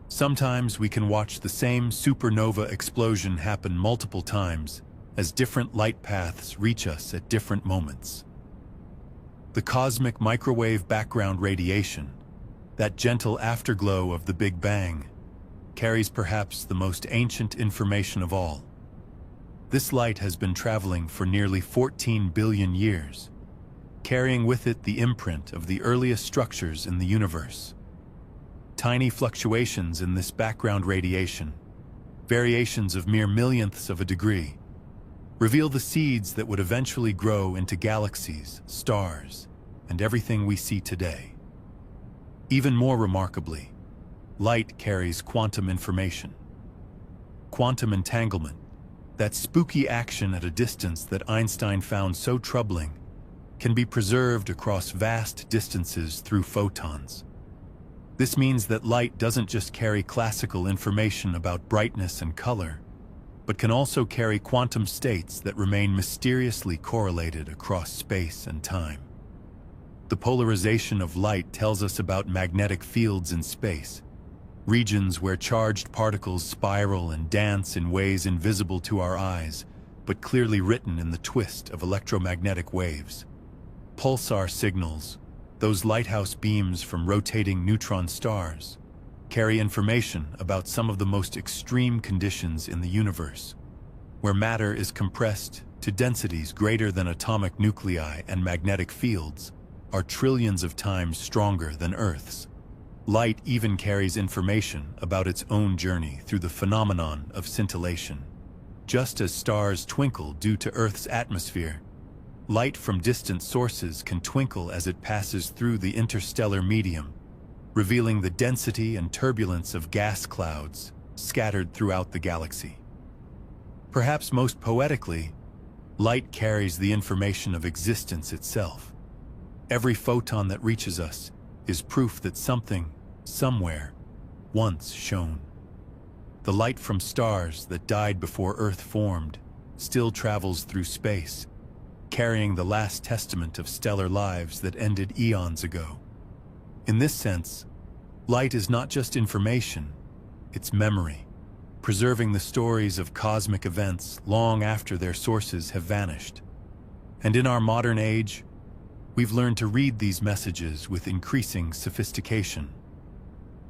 Speaker 1: Sometimes we can watch the same supernova explosion happen multiple times as different light paths reach us at different moments. The cosmic microwave background radiation, that gentle afterglow of the Big Bang, carries perhaps the most ancient information of all. This light has been traveling for nearly 14 billion years, carrying with it the imprint of the earliest structures in the universe. Tiny fluctuations in this background radiation, variations of mere millionths of a degree, reveal the seeds that would eventually grow into galaxies, stars, and everything we see today. Even more remarkably, light carries quantum information. Quantum entanglement, that spooky action at a distance that Einstein found so troubling, can be preserved across vast distances through photons. This means that light doesn't just carry classical information about brightness and color, but can also carry quantum states that remain mysteriously correlated across space and time. The polarization of light tells us about magnetic fields in space, regions where charged particles spiral and dance in ways invisible to our eyes, but clearly written in the twist of electromagnetic waves. Pulsar signals, Those lighthouse beams from rotating neutron stars carry information about some of the most extreme conditions in the universe, where matter is compressed to densities greater than atomic nuclei and magnetic fields are trillions of times stronger than Earth's. Light even carries information about its own journey through the phenomenon of scintillation. Just as stars twinkle due to Earth's atmosphere, light from distant sources can twinkle as it passes through the interstellar medium, revealing the density and turbulence of gas clouds scattered throughout the galaxy. Perhaps most poetically, light carries the information of existence itself. Every photon that reaches us is proof that something, somewhere, once shone. The light from stars that died before Earth formed still travels through space, carrying the last testament of stellar lives that ended eons ago. In this sense, light is not just information, it's memory, preserving the stories of cosmic events long after their sources have vanished. And in our modern age, we've learned to read these messages with increasing sophistication.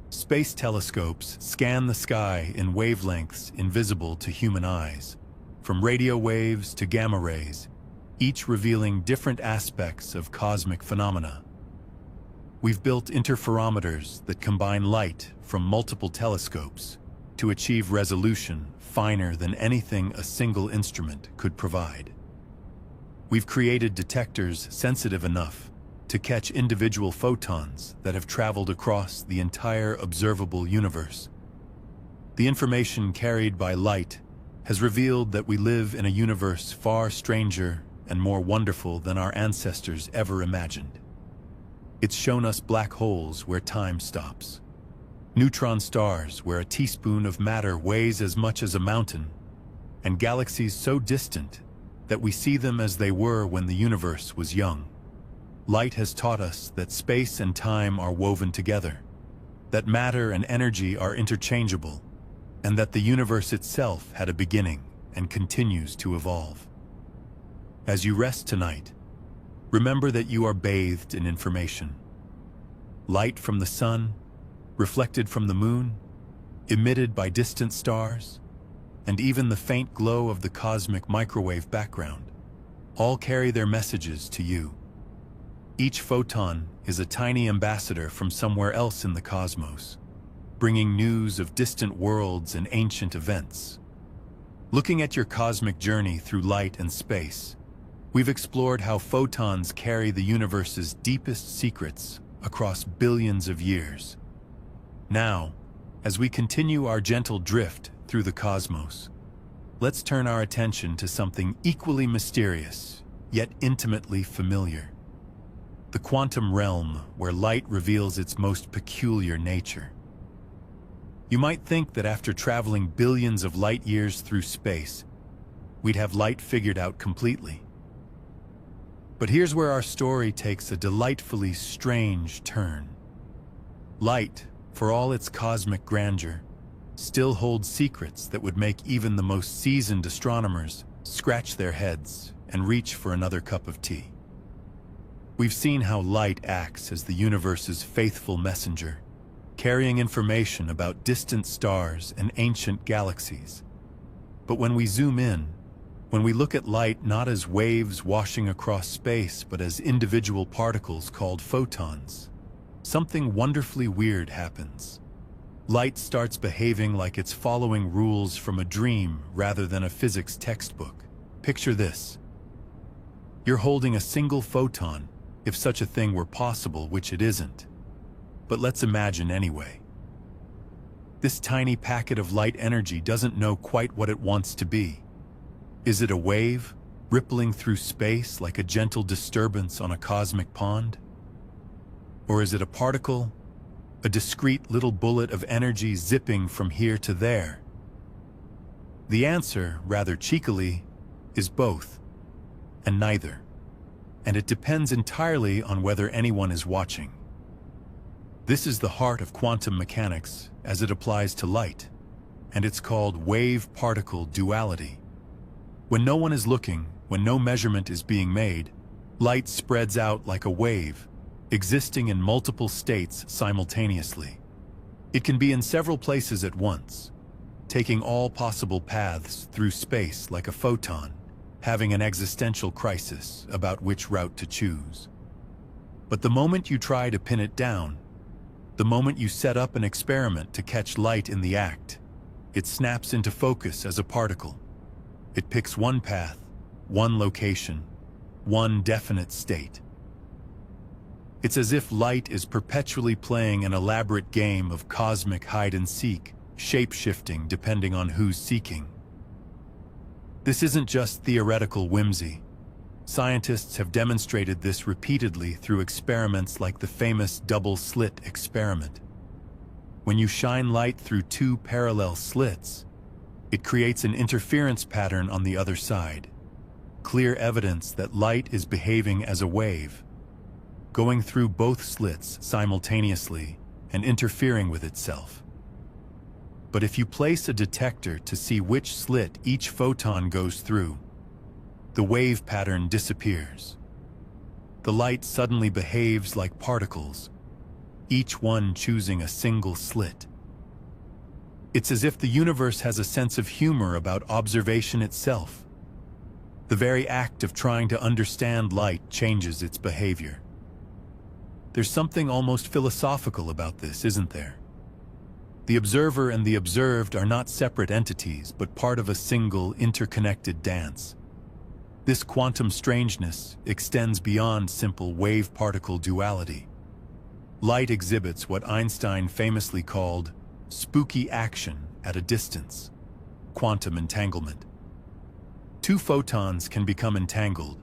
Speaker 1: Space telescopes scan the sky in wavelengths invisible to human eyes, from radio waves to gamma rays, each revealing different aspects of cosmic phenomena. We've built interferometers that combine light from multiple telescopes to achieve resolution finer than anything a single instrument could provide. We've created detectors sensitive enough to catch individual photons that have traveled across the entire observable universe. The information carried by light has revealed that we live in a universe far stranger and more wonderful than our ancestors ever imagined. It's shown us black holes where time stops, neutron stars where a teaspoon of matter weighs as much as a mountain, and galaxies so distant that we see them as they were when the universe was young. Light has taught us that space and time are woven together, that matter and energy are interchangeable, and that the universe itself had a beginning and continues to evolve. As you rest tonight, remember that you are bathed in information. Light from the sun, reflected from the moon, emitted by distant stars, and even the faint glow of the cosmic microwave background, all carry their messages to you. Each photon is a tiny ambassador from somewhere else in the cosmos, bringing news of distant worlds and ancient events. Looking at your cosmic journey through light and space, we've explored how photons carry the universe's deepest secrets across billions of years. Now, as we continue our gentle drift through the cosmos, let's turn our attention to something equally mysterious, yet intimately familiar. The quantum realm, where light reveals its most peculiar nature. You might think that after traveling billions of light years through space, we'd have light figured out completely. But here's where our story takes a delightfully strange turn. Light, for all its cosmic grandeur, still holds secrets that would make even the most seasoned astronomers scratch their heads and reach for another cup of tea. We've seen how light acts as the universe's faithful messenger, carrying information about distant stars and ancient galaxies. But when we zoom in, when we look at light not as waves washing across space, but as individual particles called photons, something wonderfully weird happens. Light starts behaving like it's following rules from a dream rather than a physics textbook. Picture this. You're holding a single photon, if such a thing were possible, which it isn't. But let's imagine anyway. This tiny packet of light energy doesn't know quite what it wants to be. Is it a wave, rippling through space like a gentle disturbance on a cosmic pond? Or is it a particle, a discrete little bullet of energy zipping from here to there? The answer, rather cheekily, is both, and neither. And it depends entirely on whether anyone is watching. This is the heart of quantum mechanics as it applies to light, and it's called wave-particle duality. When no one is looking, when no measurement is being made, light spreads out like a wave, existing in multiple states simultaneously. It can be in several places at once, taking all possible paths through space like a photon, having an existential crisis about which route to choose. But the moment you try to pin it down, the moment you set up an experiment to catch light in the act, it snaps into focus as a particle. It picks one path, one location, one definite state. It's as if light is perpetually playing an elaborate game of cosmic hide-and-seek, shape-shifting depending on who's seeking. This isn't just theoretical whimsy. Scientists have demonstrated this repeatedly through experiments like the famous double-slit experiment. When you shine light through two parallel slits, it creates an interference pattern on the other side, clear evidence that light is behaving as a wave, going through both slits simultaneously and interfering with itself. But if you place a detector to see which slit each photon goes through, the wave pattern disappears. The light suddenly behaves like particles, each one choosing a single slit. It's as if the universe has a sense of humor about observation itself. The very act of trying to understand light changes its behavior. There's something almost philosophical about this, isn't there? The observer and the observed are not separate entities, but part of a single, interconnected dance. This quantum strangeness extends beyond simple wave-particle duality. Light exhibits what Einstein famously called spooky action at a distance, quantum entanglement. Two photons can become entangled,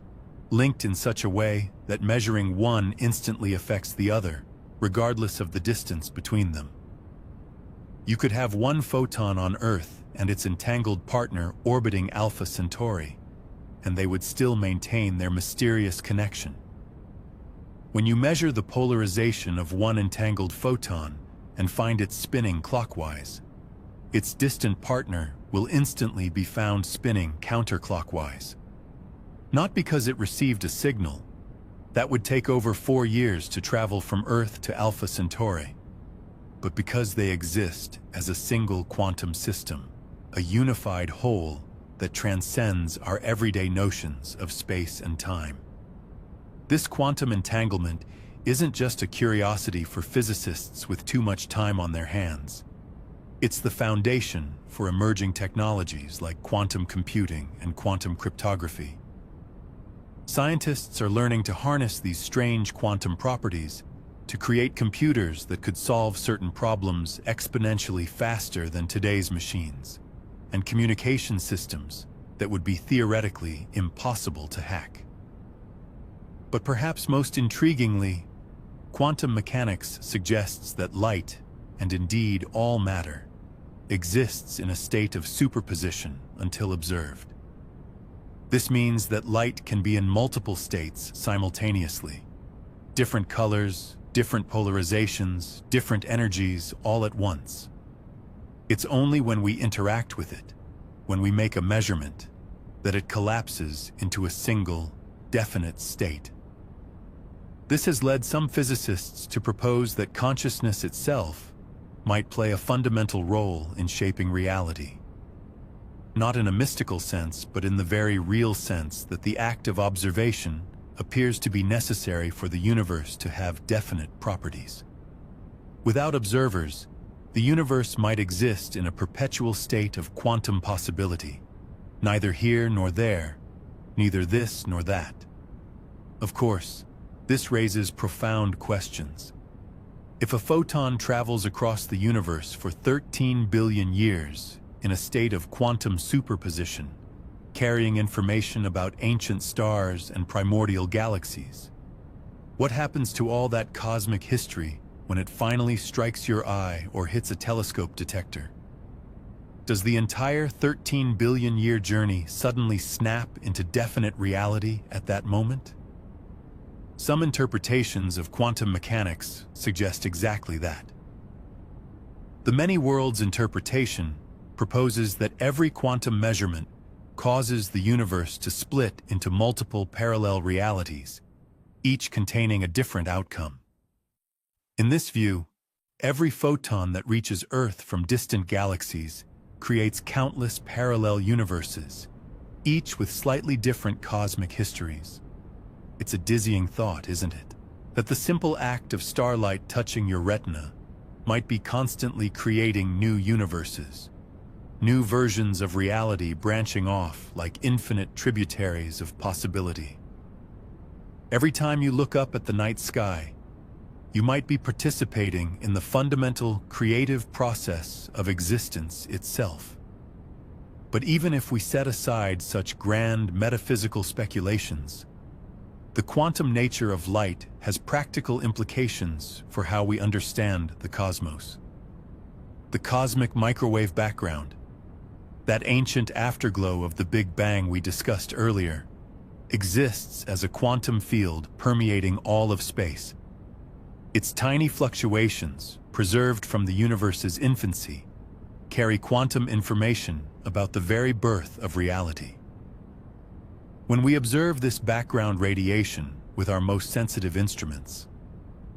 Speaker 1: linked in such a way that measuring one instantly affects the other, regardless of the distance between them. You could have one photon on Earth and its entangled partner orbiting Alpha Centauri, and they would still maintain their mysterious connection. When you measure the polarization of one entangled photon and find it spinning clockwise, its distant partner will instantly be found spinning counterclockwise. Not because it received a signal. That would take over 4 years to travel from Earth to Alpha Centauri, but because they exist as a single quantum system, a unified whole that transcends our everyday notions of space and time. This quantum entanglement isn't just a curiosity for physicists with too much time on their hands. It's the foundation for emerging technologies like quantum computing and quantum cryptography. Scientists are learning to harness these strange quantum properties to create computers that could solve certain problems exponentially faster than today's machines, and communication systems that would be theoretically impossible to hack. But perhaps most intriguingly, quantum mechanics suggests that light, and indeed all matter, exists in a state of superposition until observed. This means that light can be in multiple states simultaneously. Different colors, different polarizations, different energies all at once. It's only when we interact with it, when we make a measurement, that it collapses into a single, definite state. This has led some physicists to propose that consciousness itself might play a fundamental role in shaping reality. Not in a mystical sense, but in the very real sense that the act of observation appears to be necessary for the universe to have definite properties. Without observers, the universe might exist in a perpetual state of quantum possibility, neither here nor there, neither this nor that. Of course, this raises profound questions. If a photon travels across the universe for 13 billion years in a state of quantum superposition, carrying information about ancient stars and primordial galaxies, what happens to all that cosmic history when it finally strikes your eye or hits a telescope detector? Does the entire 13 billion year journey suddenly snap into definite reality at that moment? Some interpretations of quantum mechanics suggest exactly that. The many worlds interpretation proposes that every quantum measurement causes the universe to split into multiple parallel realities, each containing a different outcome. In this view, every photon that reaches Earth from distant galaxies creates countless parallel universes, each with slightly different cosmic histories. It's a dizzying thought, isn't it? That the simple act of starlight touching your retina might be constantly creating new universes, new versions of reality branching off like infinite tributaries of possibility. Every time you look up at the night sky, you might be participating in the fundamental creative process of existence itself. But even if we set aside such grand metaphysical speculations, the quantum nature of light has practical implications for how we understand the cosmos. The cosmic microwave background, that ancient afterglow of the Big Bang we discussed earlier, exists as a quantum field permeating all of space. Its tiny fluctuations, preserved from the universe's infancy, carry quantum information about the very birth of reality. When we observe this background radiation with our most sensitive instruments,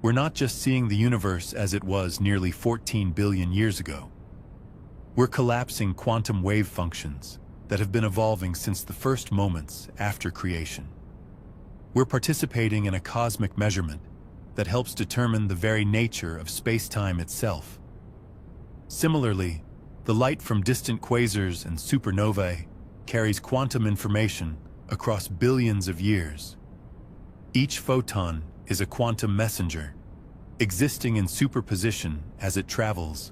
Speaker 1: we're not just seeing the universe as it was nearly 14 billion years ago. We're collapsing quantum wave functions that have been evolving since the first moments after creation. We're participating in a cosmic measurement that helps determine the very nature of space-time itself. Similarly, the light from distant quasars and supernovae carries quantum information across billions of years. Each photon is a quantum messenger, existing in superposition as it travels,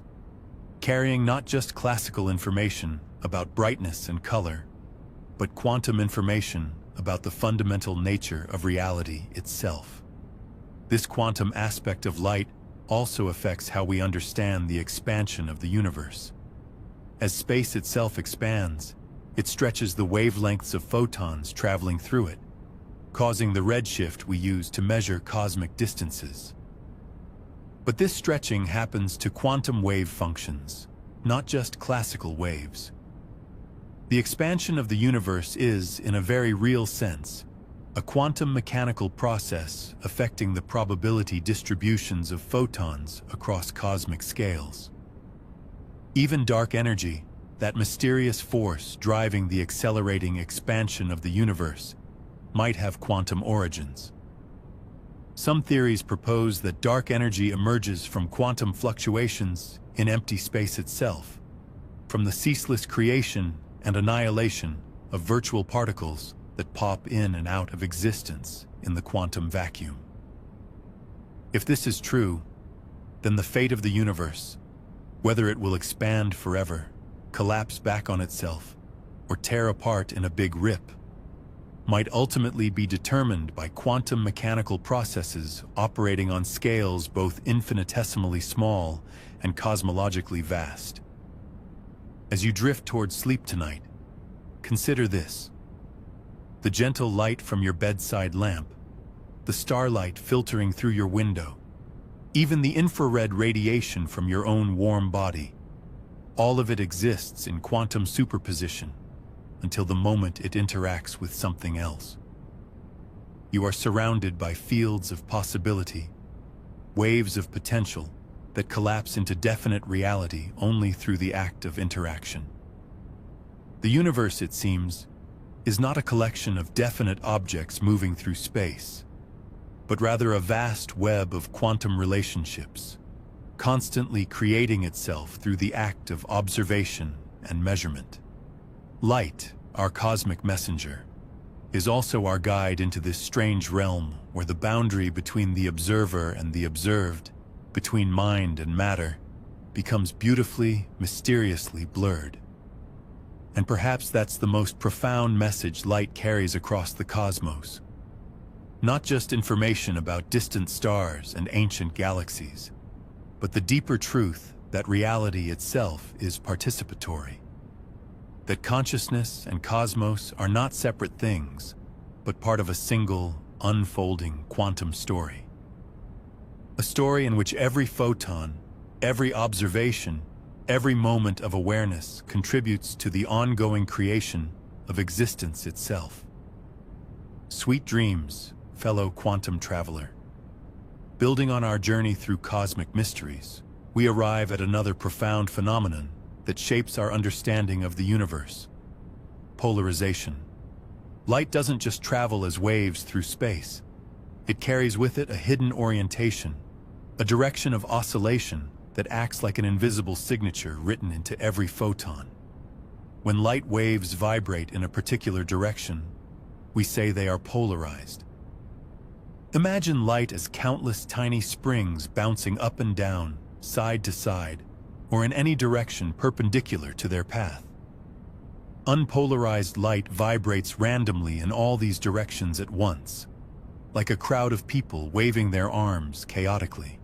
Speaker 1: carrying not just classical information about brightness and color, but quantum information about the fundamental nature of reality itself. This quantum aspect of light also affects how we understand the expansion of the universe. As space itself expands, it stretches the wavelengths of photons traveling through it, causing the redshift we use to measure cosmic distances. But this stretching happens to quantum wave functions, not just classical waves. The expansion of the universe is, in a very real sense, a quantum mechanical process affecting the probability distributions of photons across cosmic scales. Even dark energy, that mysterious force driving the accelerating expansion of the universe, might have quantum origins. Some theories propose that dark energy emerges from quantum fluctuations in empty space itself, from the ceaseless creation and annihilation of virtual particles that pop in and out of existence in the quantum vacuum. If this is true, then the fate of the universe, whether it will expand forever, collapse back on itself, or tear apart in a big rip, might ultimately be determined by quantum mechanical processes operating on scales both infinitesimally small and cosmologically vast. As you drift towards sleep tonight, consider this: the gentle light from your bedside lamp, the starlight filtering through your window, even the infrared radiation from your own warm body. All of it exists in quantum superposition until the moment it interacts with something else. You are surrounded by fields of possibility, waves of potential that collapse into definite reality only through the act of interaction. The universe, it seems, is not a collection of definite objects moving through space, but rather a vast web of quantum relationships, constantly creating itself through the act of observation and measurement. Light, our cosmic messenger, is also our guide into this strange realm where the boundary between the observer and the observed, between mind and matter, becomes beautifully, mysteriously blurred. And perhaps that's the most profound message light carries across the cosmos. Not just information about distant stars and ancient galaxies, but the deeper truth that reality itself is participatory. That consciousness and cosmos are not separate things, but part of a single, unfolding quantum story. A story in which every photon, every observation, every moment of awareness contributes to the ongoing creation of existence itself. Sweet dreams, fellow quantum traveler. Building on our journey through cosmic mysteries, we arrive at another profound phenomenon that shapes our understanding of the universe: polarization. Light doesn't just travel as waves through space. It carries with it a hidden orientation, a direction of oscillation that acts like an invisible signature written into every photon. When light waves vibrate in a particular direction, we say they are polarized. Imagine light as countless tiny springs bouncing up and down, side to side, or in any direction perpendicular to their path. Unpolarized light vibrates randomly in all these directions at once, like a crowd of people waving their arms chaotically.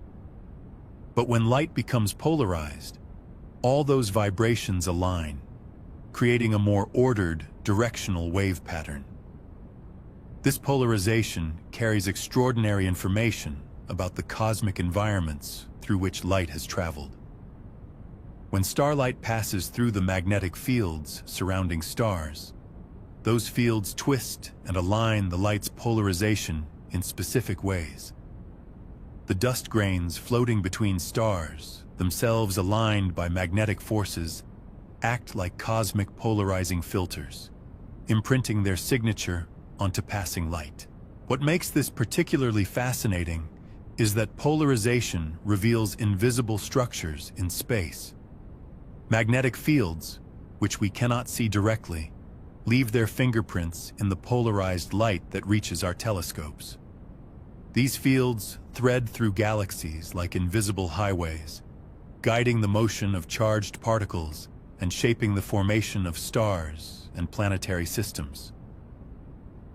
Speaker 1: But when light becomes polarized, all those vibrations align, creating a more ordered, directional wave pattern. This polarization carries extraordinary information about the cosmic environments through which light has traveled. When starlight passes through the magnetic fields surrounding stars, those fields twist and align the light's polarization in specific ways. The dust grains floating between stars, themselves aligned by magnetic forces, act like cosmic polarizing filters, imprinting their signature onto passing light. What makes this particularly fascinating is that polarization reveals invisible structures in space. Magnetic fields, which we cannot see directly, leave their fingerprints in the polarized light that reaches our telescopes. These fields thread through galaxies like invisible highways, guiding the motion of charged particles and shaping the formation of stars and planetary systems.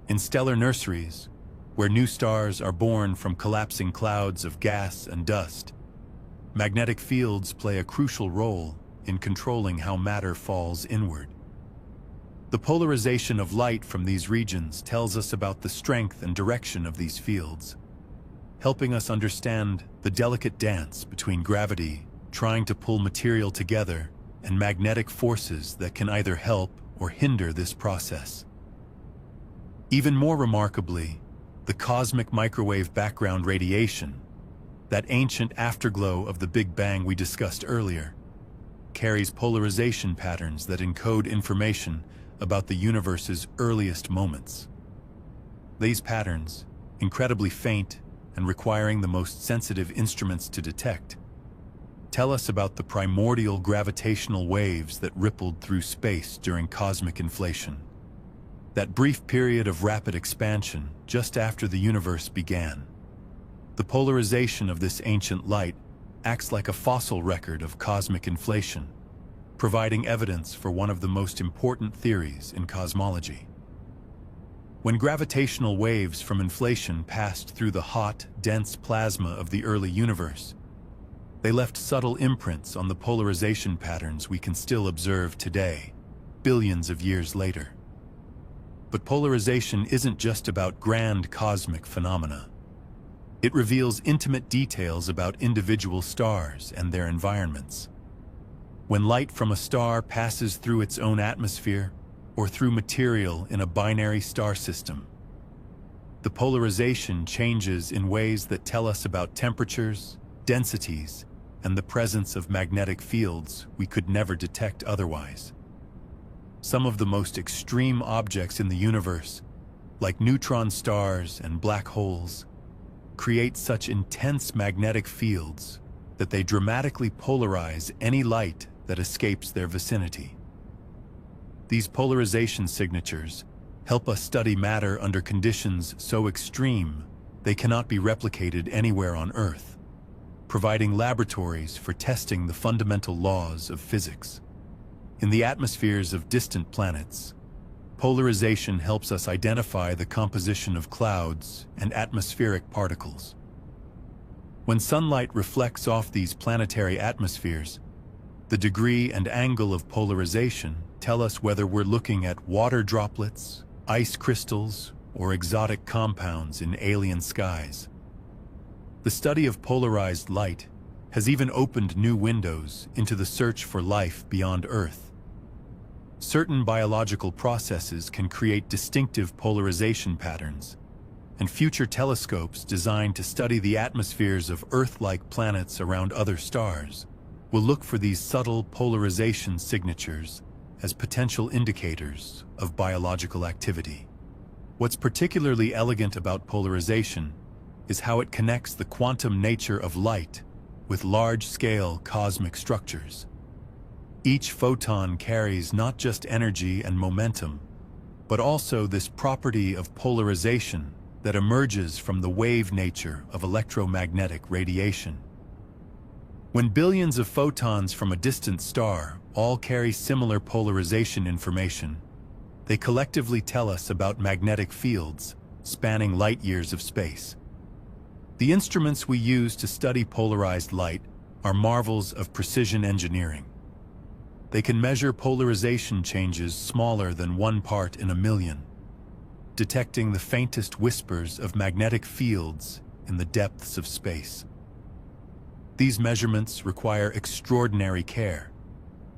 Speaker 1: In stellar nurseries, where new stars are born from collapsing clouds of gas and dust, magnetic fields play a crucial role in controlling how matter falls inward. The polarization of light from these regions tells us about the strength and direction of these fields, helping us understand the delicate dance between gravity trying to pull material together and magnetic forces that can either help or hinder this process. Even more remarkably, the cosmic microwave background radiation, that ancient afterglow of the Big Bang we discussed earlier, carries polarization patterns that encode information about the universe's earliest moments. These patterns, incredibly faint and requiring the most sensitive instruments to detect, tell us about the primordial gravitational waves that rippled through space during cosmic inflation. That brief period of rapid expansion just after the universe began. The polarization of this ancient light acts like a fossil record of cosmic inflation, providing evidence for one of the most important theories in cosmology. When gravitational waves from inflation passed through the hot, dense plasma of the early universe, they left subtle imprints on the polarization patterns we can still observe today, billions of years later. But polarization isn't just about grand cosmic phenomena. It reveals intimate details about individual stars and their environments. When light from a star passes through its own atmosphere or through material in a binary star system, the polarization changes in ways that tell us about temperatures, densities, and the presence of magnetic fields we could never detect otherwise. Some of the most extreme objects in the universe, like neutron stars and black holes, create such intense magnetic fields that they dramatically polarize any light that escapes their vicinity. These polarization signatures help us study matter under conditions so extreme they cannot be replicated anywhere on Earth, providing laboratories for testing the fundamental laws of physics. In the atmospheres of distant planets, polarization helps us identify the composition of clouds and atmospheric particles. When sunlight reflects off these planetary atmospheres, the degree and angle of polarization tell us whether we're looking at water droplets, ice crystals, or exotic compounds in alien skies. The study of polarized light has even opened new windows into the search for life beyond Earth. Certain biological processes can create distinctive polarization patterns, and future telescopes designed to study the atmospheres of Earth-like planets around other stars will look for these subtle polarization signatures as potential indicators of biological activity. What's particularly elegant about polarization is how it connects the quantum nature of light with large-scale cosmic structures. Each photon carries not just energy and momentum, but also this property of polarization that emerges from the wave nature of electromagnetic radiation. When billions of photons from a distant star all carry similar polarization information, they collectively tell us about magnetic fields spanning light years of space. The instruments we use to study polarized light are marvels of precision engineering. They can measure polarization changes smaller than 1 part in a million, detecting the faintest whispers of magnetic fields in the depths of space. These measurements require extraordinary care,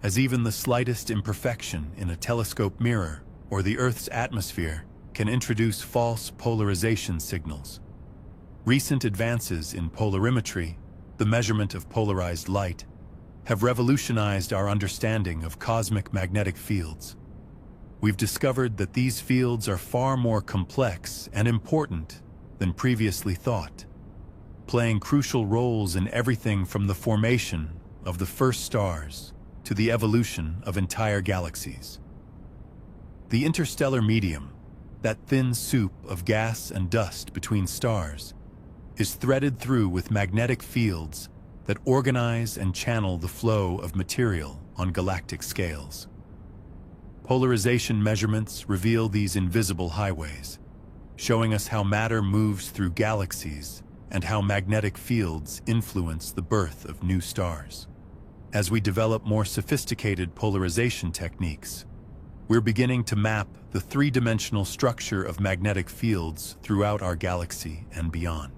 Speaker 1: as even the slightest imperfection in a telescope mirror or the Earth's atmosphere can introduce false polarization signals. Recent advances in polarimetry, the measurement of polarized light, have revolutionized our understanding of cosmic magnetic fields. We've discovered that these fields are far more complex and important than previously thought, playing crucial roles in everything from the formation of the first stars to the evolution of entire galaxies. The interstellar medium, that thin soup of gas and dust between stars, is threaded through with magnetic fields that organize and channel the flow of material on galactic scales. Polarization measurements reveal these invisible highways, showing us how matter moves through galaxies and how magnetic fields influence the birth of new stars. As we develop more sophisticated polarization techniques, we're beginning to map the three-dimensional structure of magnetic fields throughout our galaxy and beyond.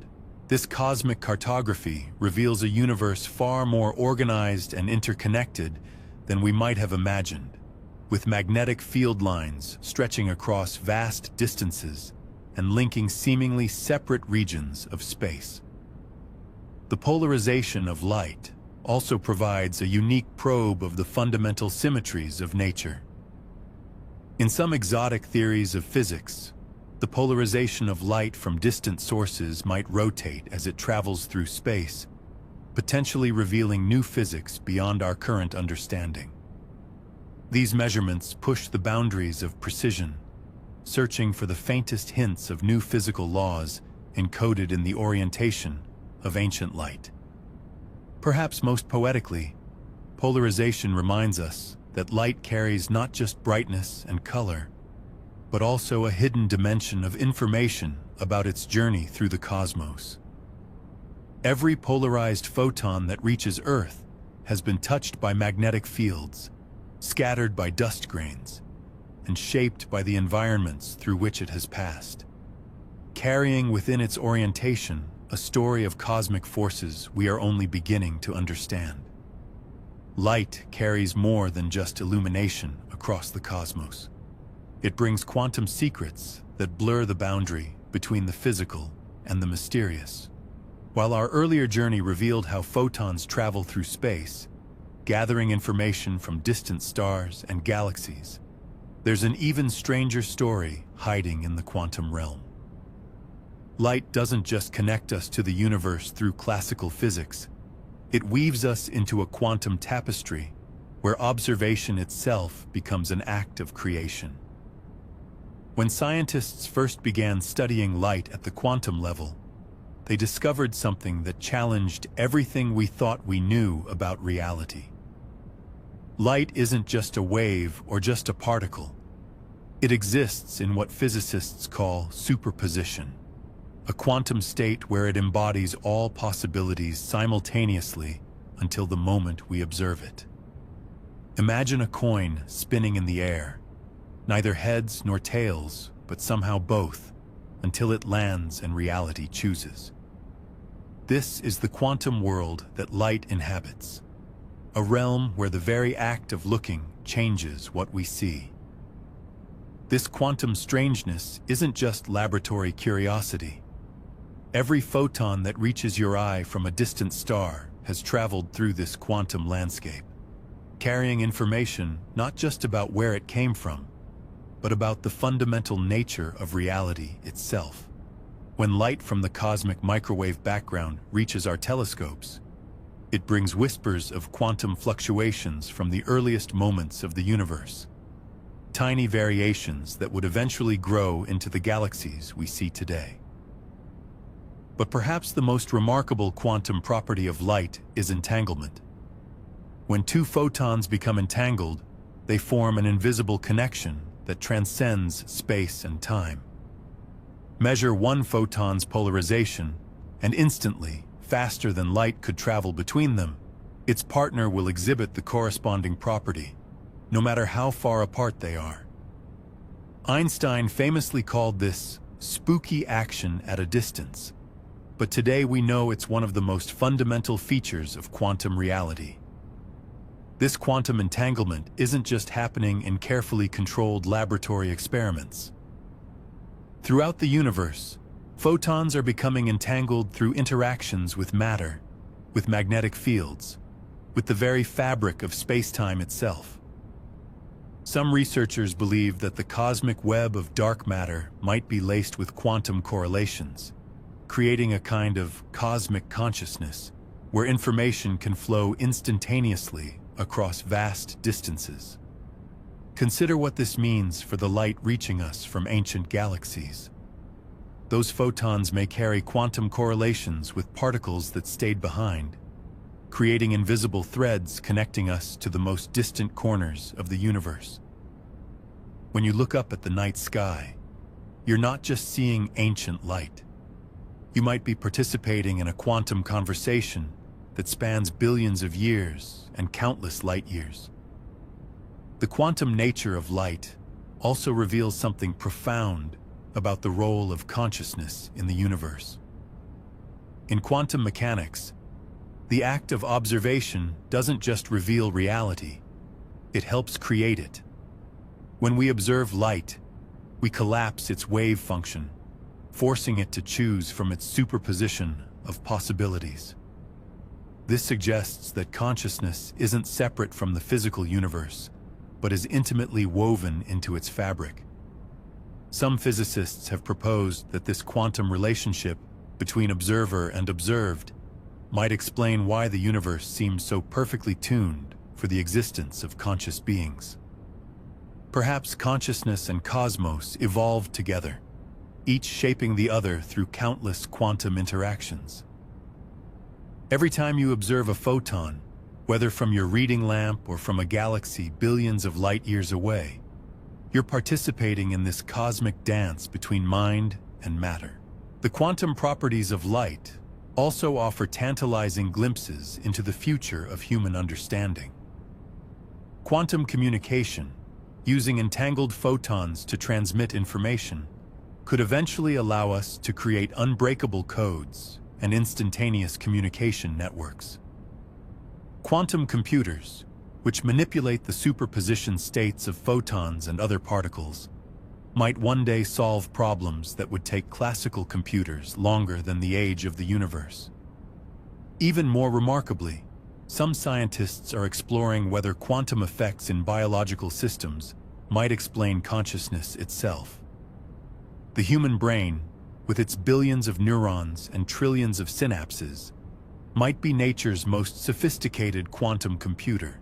Speaker 1: This cosmic cartography reveals a universe far more organized and interconnected than we might have imagined, with magnetic field lines stretching across vast distances and linking seemingly separate regions of space. The polarization of light also provides a unique probe of the fundamental symmetries of nature. In some exotic theories of physics, the polarization of light from distant sources might rotate as it travels through space, potentially revealing new physics beyond our current understanding. These measurements push the boundaries of precision, searching for the faintest hints of new physical laws encoded in the orientation of ancient light. Perhaps most poetically, polarization reminds us that light carries not just brightness and color, but also a hidden dimension of information about its journey through the cosmos. Every polarized photon that reaches Earth has been touched by magnetic fields, scattered by dust grains, and shaped by the environments through which it has passed, carrying within its orientation a story of cosmic forces we are only beginning to understand. Light carries more than just illumination across the cosmos. It brings quantum secrets that blur the boundary between the physical and the mysterious. While our earlier journey revealed how photons travel through space, gathering information from distant stars and galaxies, there's an even stranger story hiding in the quantum realm. Light doesn't just connect us to the universe through classical physics. It weaves us into a quantum tapestry where observation itself becomes an act of creation. When scientists first began studying light at the quantum level, they discovered something that challenged everything we thought we knew about reality. Light isn't just a wave or just a particle. It exists in what physicists call superposition, a quantum state where it embodies all possibilities simultaneously until the moment we observe it. Imagine a coin spinning in the air, neither heads nor tails, but somehow both, until it lands and reality chooses. This is the quantum world that light inhabits, a realm where the very act of looking changes what we see. This quantum strangeness isn't just laboratory curiosity. Every photon that reaches your eye from a distant star has traveled through this quantum landscape, carrying information not just about where it came from, but about the fundamental nature of reality itself. When light from the cosmic microwave background reaches our telescopes, it brings whispers of quantum fluctuations from the earliest moments of the universe, tiny variations that would eventually grow into the galaxies we see today. But perhaps the most remarkable quantum property of light is entanglement. When two photons become entangled, they form an invisible connection that transcends space and time. Measure one photon's polarization, and instantly, faster than light could travel between them, its partner will exhibit the corresponding property, no matter how far apart they are. Einstein famously called this spooky action at a distance, but today we know it's one of the most fundamental features of quantum reality. This quantum entanglement isn't just happening in carefully controlled laboratory experiments. Throughout the universe, photons are becoming entangled through interactions with matter, with magnetic fields, with the very fabric of space-time itself. Some researchers believe that the cosmic web of dark matter might be laced with quantum correlations, creating a kind of cosmic consciousness where information can flow instantaneously across vast distances. Consider what this means for the light reaching us from ancient galaxies. Those photons may carry quantum correlations with particles that stayed behind, creating invisible threads connecting us to the most distant corners of the universe. When you look up at the night sky, you're not just seeing ancient light. You might be participating in a quantum conversation that spans billions of years and countless light years. The quantum nature of light also reveals something profound about the role of consciousness in the universe. In quantum mechanics, the act of observation doesn't just reveal reality, it helps create it. When we observe light, we collapse its wave function, forcing it to choose from its superposition of possibilities. This suggests that consciousness isn't separate from the physical universe, but is intimately woven into its fabric. Some physicists have proposed that this quantum relationship between observer and observed might explain why the universe seems so perfectly tuned for the existence of conscious beings. Perhaps consciousness and cosmos evolved together, each shaping the other through countless quantum interactions. Every time you observe a photon, whether from your reading lamp or from a galaxy billions of light years away, you're participating in this cosmic dance between mind and matter. The quantum properties of light also offer tantalizing glimpses into the future of human understanding. Quantum communication, using entangled photons to transmit information, could eventually allow us to create unbreakable codes and instantaneous communication networks. Quantum computers, which manipulate the superposition states of photons and other particles, might one day solve problems that would take classical computers longer than the age of the universe. Even more remarkably, some scientists are exploring whether quantum effects in biological systems might explain consciousness itself. The human brain, with its billions of neurons and trillions of synapses, might be nature's most sophisticated quantum computer,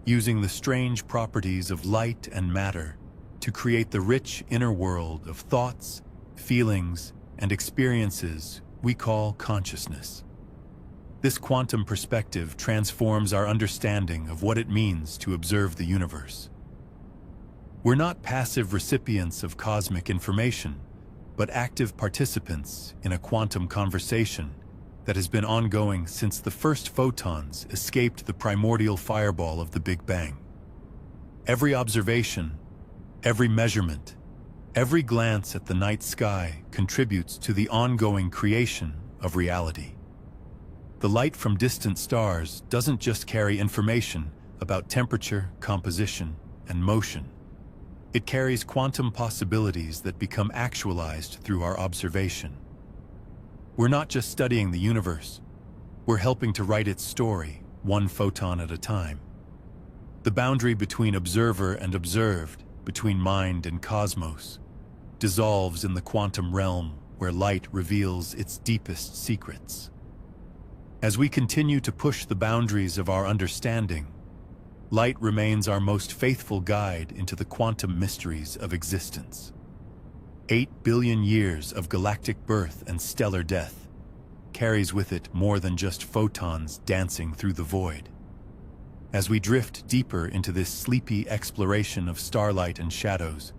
Speaker 1: using the strange properties of light and matter to create the rich inner world of thoughts, feelings, and experiences we call consciousness. This quantum perspective transforms our understanding of what it means to observe the universe. We're not passive recipients of cosmic information, but active participants in a quantum conversation that has been ongoing since the first photons escaped the primordial fireball of the Big Bang. Every observation, every measurement, every glance at the night sky contributes to the ongoing creation of reality. The light from distant stars doesn't just carry information about temperature, composition, and motion. It carries quantum possibilities that become actualized through our observation. We're not just studying the universe, we're helping to write its story, one photon at a time. The boundary between observer and observed, between mind and cosmos, dissolves in the quantum realm where light reveals its deepest secrets. As we continue to push the boundaries of our understanding, light remains our most faithful guide into the quantum mysteries of existence. 8 billion years of galactic birth and stellar death carries with it more than just photons dancing through the void. As we drift deeper into this sleepy exploration of starlight and shadows,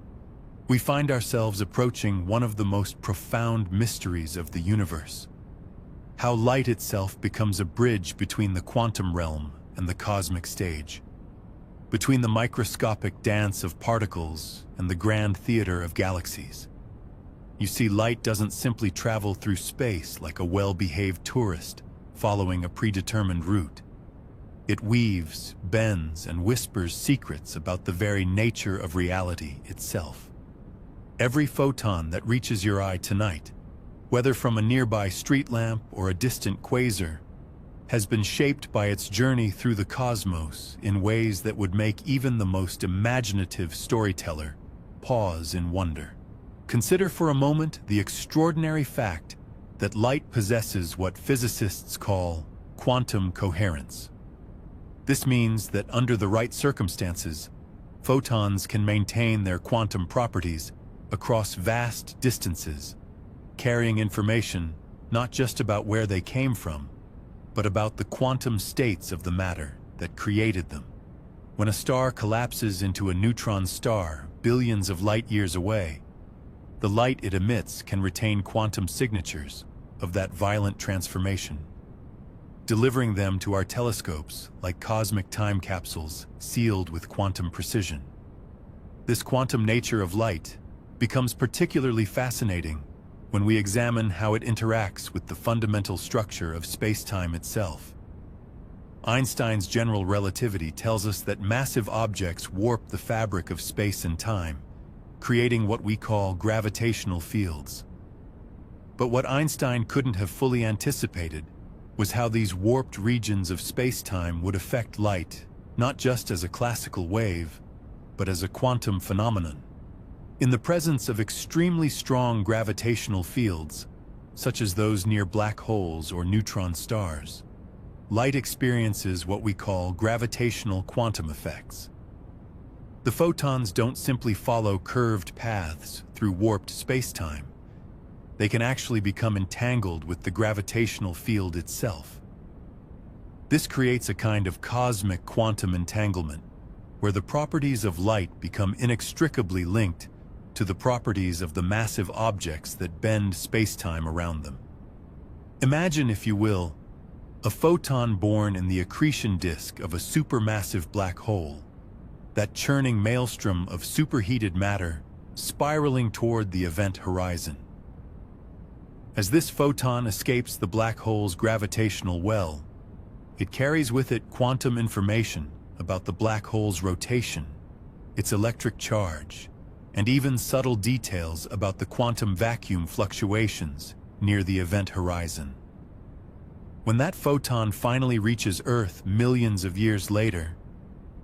Speaker 1: we find ourselves approaching one of the most profound mysteries of the universe: how light itself becomes a bridge between the quantum realm and the cosmic stage, between the microscopic dance of particles and the grand theater of galaxies. You see, light doesn't simply travel through space like a well-behaved tourist following a predetermined route. It weaves, bends, and whispers secrets about the very nature of reality itself. Every photon that reaches your eye tonight, whether from a nearby street lamp or a distant quasar, has been shaped by its journey through the cosmos in ways that would make even the most imaginative storyteller pause in wonder. Consider for a moment the extraordinary fact that light possesses what physicists call quantum coherence. This means that under the right circumstances, photons can maintain their quantum properties across vast distances, carrying information not just about where they came from, but about the quantum states of the matter that created them. When a star collapses into a neutron star billions of light years away, the light it emits can retain quantum signatures of that violent transformation, delivering them to our telescopes like cosmic time capsules sealed with quantum precision. This quantum nature of light becomes particularly fascinating when we examine how it interacts with the fundamental structure of space-time itself. Einstein's general relativity tells us that massive objects warp the fabric of space and time, creating what we call gravitational fields. But what Einstein couldn't have fully anticipated was how these warped regions of space-time would affect light, not just as a classical wave, but as a quantum phenomenon. In the presence of extremely strong gravitational fields, such as those near black holes or neutron stars, light experiences what we call gravitational quantum effects. The photons don't simply follow curved paths through warped space-time. They can actually become entangled with the gravitational field itself. This creates a kind of cosmic quantum entanglement, where the properties of light become inextricably linked to the properties of the massive objects that bend space-time around them. Imagine, if you will, a photon born in the accretion disk of a supermassive black hole, that churning maelstrom of superheated matter spiraling toward the event horizon. As this photon escapes the black hole's gravitational well, it carries with it quantum information about the black hole's rotation, its electric charge, and even subtle details about the quantum vacuum fluctuations near the event horizon. When that photon finally reaches Earth millions of years later,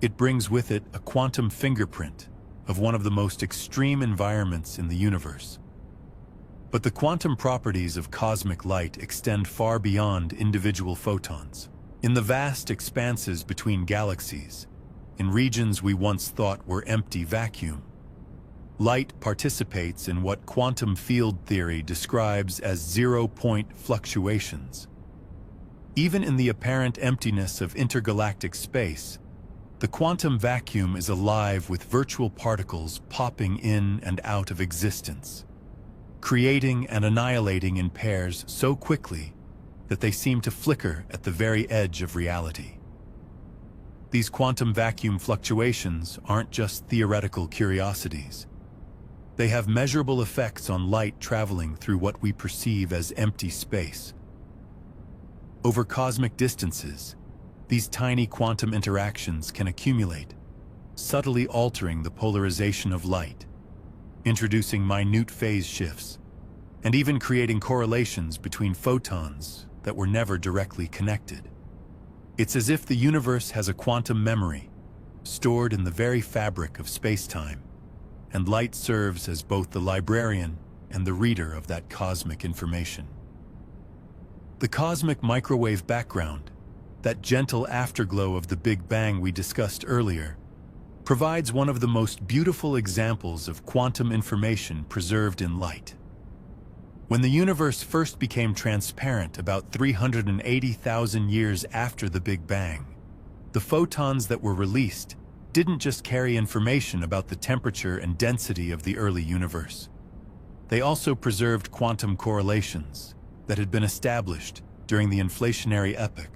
Speaker 1: it brings with it a quantum fingerprint of one of the most extreme environments in the universe. But the quantum properties of cosmic light extend far beyond individual photons. In the vast expanses between galaxies, in regions we once thought were empty vacuum, light participates in what quantum field theory describes as zero-point fluctuations. Even in the apparent emptiness of intergalactic space, the quantum vacuum is alive with virtual particles popping in and out of existence, creating and annihilating in pairs so quickly that they seem to flicker at the very edge of reality. These quantum vacuum fluctuations aren't just theoretical curiosities. They have measurable effects on light traveling through what we perceive as empty space. Over cosmic distances, these tiny quantum interactions can accumulate, subtly altering the polarization of light, introducing minute phase shifts, and even creating correlations between photons that were never directly connected. It's as if the universe has a quantum memory stored in the very fabric of space-time, and light serves as both the librarian and the reader of that cosmic information. The cosmic microwave background, that gentle afterglow of the Big Bang we discussed earlier, provides one of the most beautiful examples of quantum information preserved in light. When the universe first became transparent about 380,000 years after the Big Bang, the photons that were released didn't just carry information about the temperature and density of the early universe. They also preserved quantum correlations that had been established during the inflationary epoch,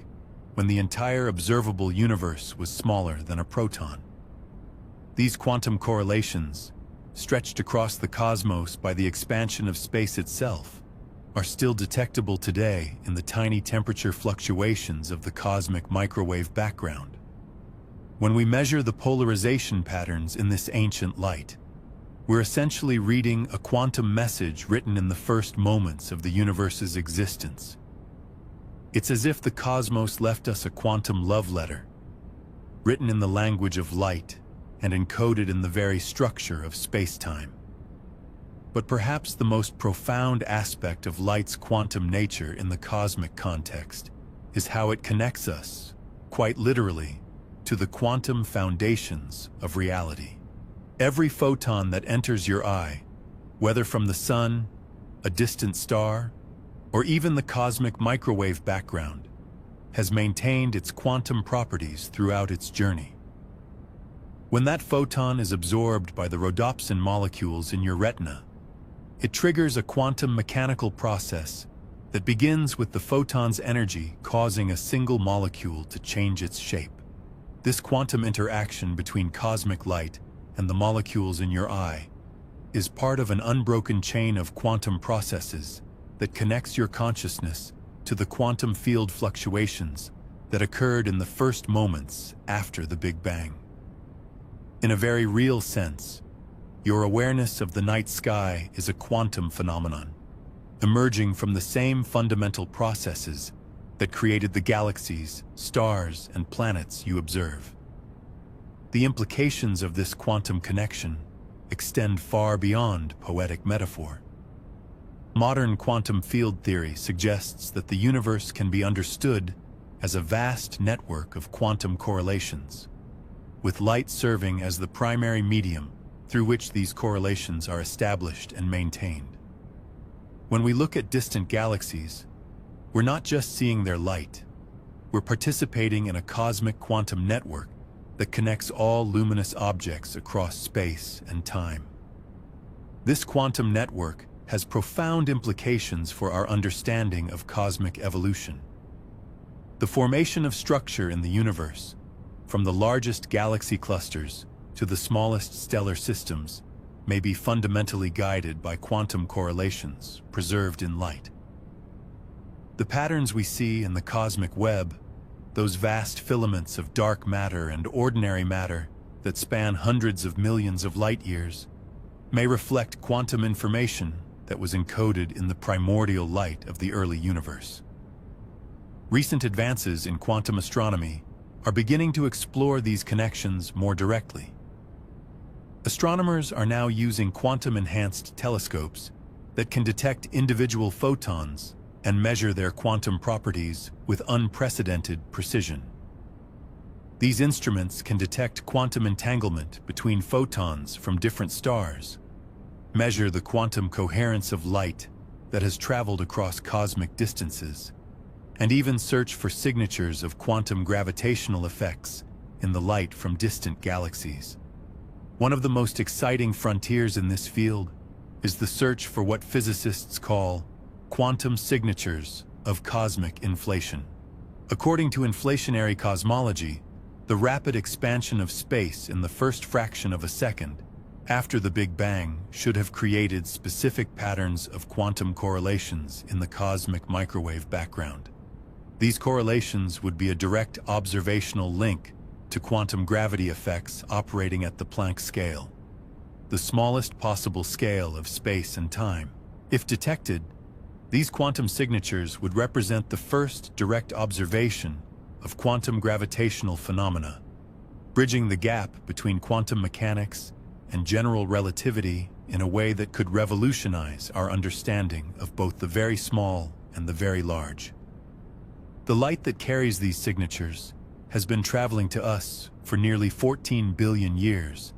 Speaker 1: when the entire observable universe was smaller than a proton. These quantum correlations, stretched across the cosmos by the expansion of space itself, are still detectable today in the tiny temperature fluctuations of the cosmic microwave background. When we measure the polarization patterns in this ancient light, we're essentially reading a quantum message written in the first moments of the universe's existence. It's as if the cosmos left us a quantum love letter, written in the language of light and encoded in the very structure of space-time. But perhaps the most profound aspect of light's quantum nature in the cosmic context is how it connects us, quite literally, to the quantum foundations of reality. Every photon that enters your eye, whether from the sun, a distant star, or even the cosmic microwave background, has maintained its quantum properties throughout its journey. When that photon is absorbed by the rhodopsin molecules in your retina, it triggers a quantum mechanical process that begins with the photon's energy causing a single molecule to change its shape. This quantum interaction between cosmic light and the molecules in your eye is part of an unbroken chain of quantum processes that connects your consciousness to the quantum field fluctuations that occurred in the first moments after the Big Bang. In a very real sense, your awareness of the night sky is a quantum phenomenon, emerging from the same fundamental processes that created the galaxies, stars, and planets you observe. The implications of this quantum connection extend far beyond poetic metaphor. Modern quantum field theory suggests that the universe can be understood as a vast network of quantum correlations, with light serving as the primary medium through which these correlations are established and maintained. When we look at distant galaxies, we're not just seeing their light, we're participating in a cosmic quantum network that connects all luminous objects across space and time. This quantum network has profound implications for our understanding of cosmic evolution. The formation of structure in the universe, from the largest galaxy clusters to the smallest stellar systems, may be fundamentally guided by quantum correlations preserved in light. The patterns we see in the cosmic web, those vast filaments of dark matter and ordinary matter that span hundreds of millions of light years, may reflect quantum information that was encoded in the primordial light of the early universe. Recent advances in quantum astronomy are beginning to explore these connections more directly. Astronomers are now using quantum-enhanced telescopes that can detect individual photons and measure their quantum properties with unprecedented precision. These instruments can detect quantum entanglement between photons from different stars, measure the quantum coherence of light that has traveled across cosmic distances, and even search for signatures of quantum gravitational effects in the light from distant galaxies. One of the most exciting frontiers in this field is the search for what physicists call quantum signatures of cosmic inflation. According to inflationary cosmology, the rapid expansion of space in the first fraction of a second after the Big Bang should have created specific patterns of quantum correlations in the cosmic microwave background. These correlations would be a direct observational link to quantum gravity effects operating at the Planck scale, the smallest possible scale of space and time. If detected, these quantum signatures would represent the first direct observation of quantum gravitational phenomena, bridging the gap between quantum mechanics and general relativity in a way that could revolutionize our understanding of both the very small and the very large. The light that carries these signatures has been traveling to us for nearly 14 billion years,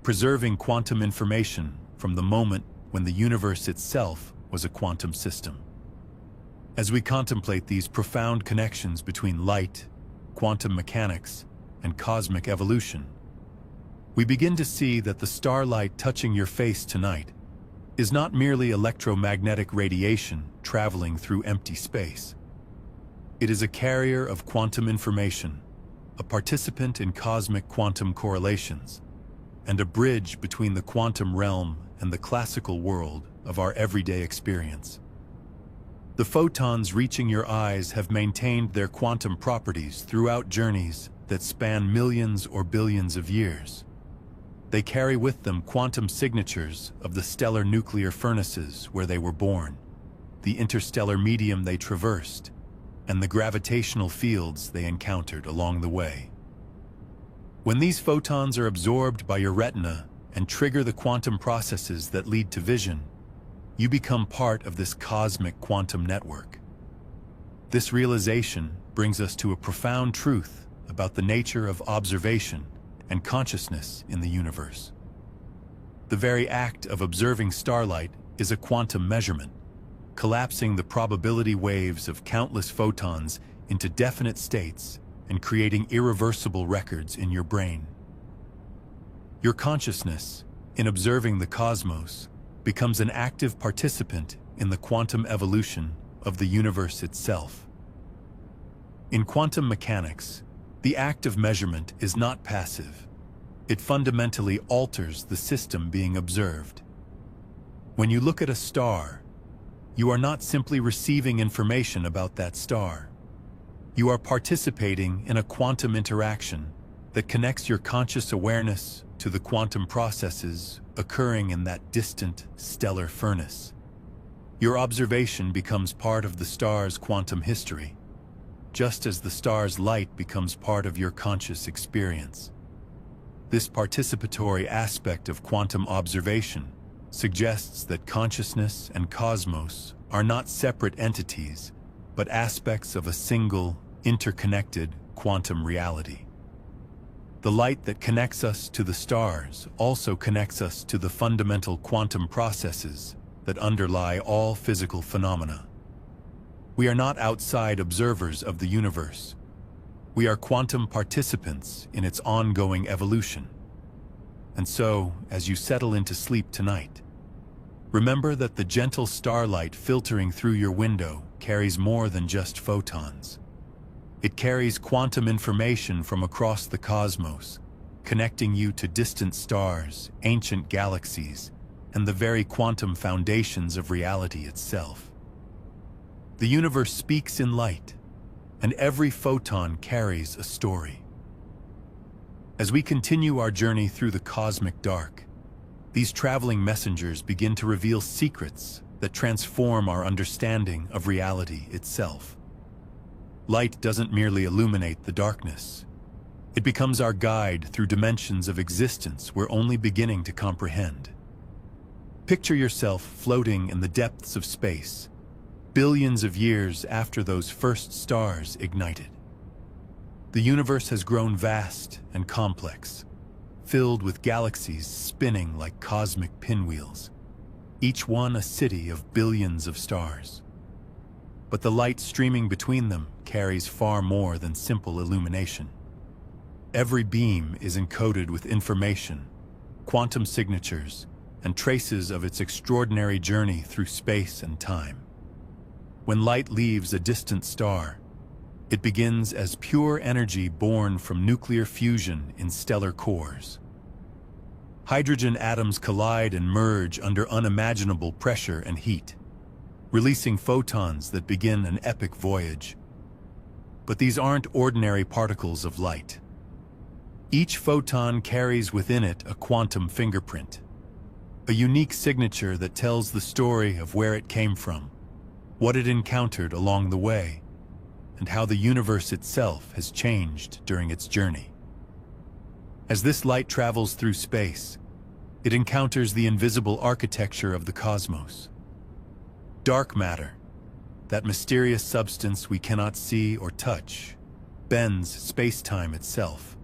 Speaker 1: preserving quantum information from the moment when the universe itself was a quantum system. As we contemplate these profound connections between light, quantum mechanics, and cosmic evolution, we begin to see that the starlight touching your face tonight is not merely electromagnetic radiation traveling through empty space. It is a carrier of quantum information, a participant in cosmic quantum correlations, and a bridge between the quantum realm and the classical world of our everyday experience. The photons reaching your eyes have maintained their quantum properties throughout journeys that span millions or billions of years. They carry with them quantum signatures of the stellar nuclear furnaces where they were born, the interstellar medium they traversed, and the gravitational fields they encountered along the way. When these photons are absorbed by your retina and trigger the quantum processes that lead to vision, you become part of this cosmic quantum network. This realization brings us to a profound truth about the nature of observation and consciousness in the universe. The very act of observing starlight is a quantum measurement, collapsing the probability waves of countless photons into definite states and creating irreversible records in your brain. Your consciousness, in observing the cosmos, becomes an active participant in the quantum evolution of the universe itself. In quantum mechanics, the act of measurement is not passive. It fundamentally alters the system being observed. When you look at a star, you are not simply receiving information about that star. You are participating in a quantum interaction that connects your conscious awareness to the quantum processes occurring in that distant stellar furnace. Your observation becomes part of the star's quantum history, just as the star's light becomes part of your conscious experience. This participatory aspect of quantum observation suggests that consciousness and cosmos are not separate entities, but aspects of a single, interconnected quantum reality. The light that connects us to the stars also connects us to the fundamental quantum processes that underlie all physical phenomena. We are not outside observers of the universe. We are quantum participants in its ongoing evolution. And so, as you settle into sleep tonight, remember that the gentle starlight filtering through your window carries more than just photons. It carries quantum information from across the cosmos, connecting you to distant stars, ancient galaxies, and the very quantum foundations of reality itself. The universe speaks in light, and every photon carries a story. As we continue our journey through the cosmic dark, these traveling messengers begin to reveal secrets that transform our understanding of reality itself. Light doesn't merely illuminate the darkness. It becomes our guide through dimensions of existence we're only beginning to comprehend. Picture yourself floating in the depths of space, billions of years after those first stars ignited. The universe has grown vast and complex, filled with galaxies spinning like cosmic pinwheels, each one a city of billions of stars. But the light streaming between them carries far more than simple illumination. Every beam is encoded with information, quantum signatures, and traces of its extraordinary journey through space and time. When light leaves a distant star, it begins as pure energy born from nuclear fusion in stellar cores. Hydrogen atoms collide and merge under unimaginable pressure and heat, releasing photons that begin an epic voyage. But these aren't ordinary particles of light. Each photon carries within it a quantum fingerprint, a unique signature that tells the story of where it came from, what it encountered along the way, and how the universe itself has changed during its journey. As this light travels through space, it encounters the invisible architecture of the cosmos. Dark matter, that mysterious substance we cannot see or touch, bends space-time itself,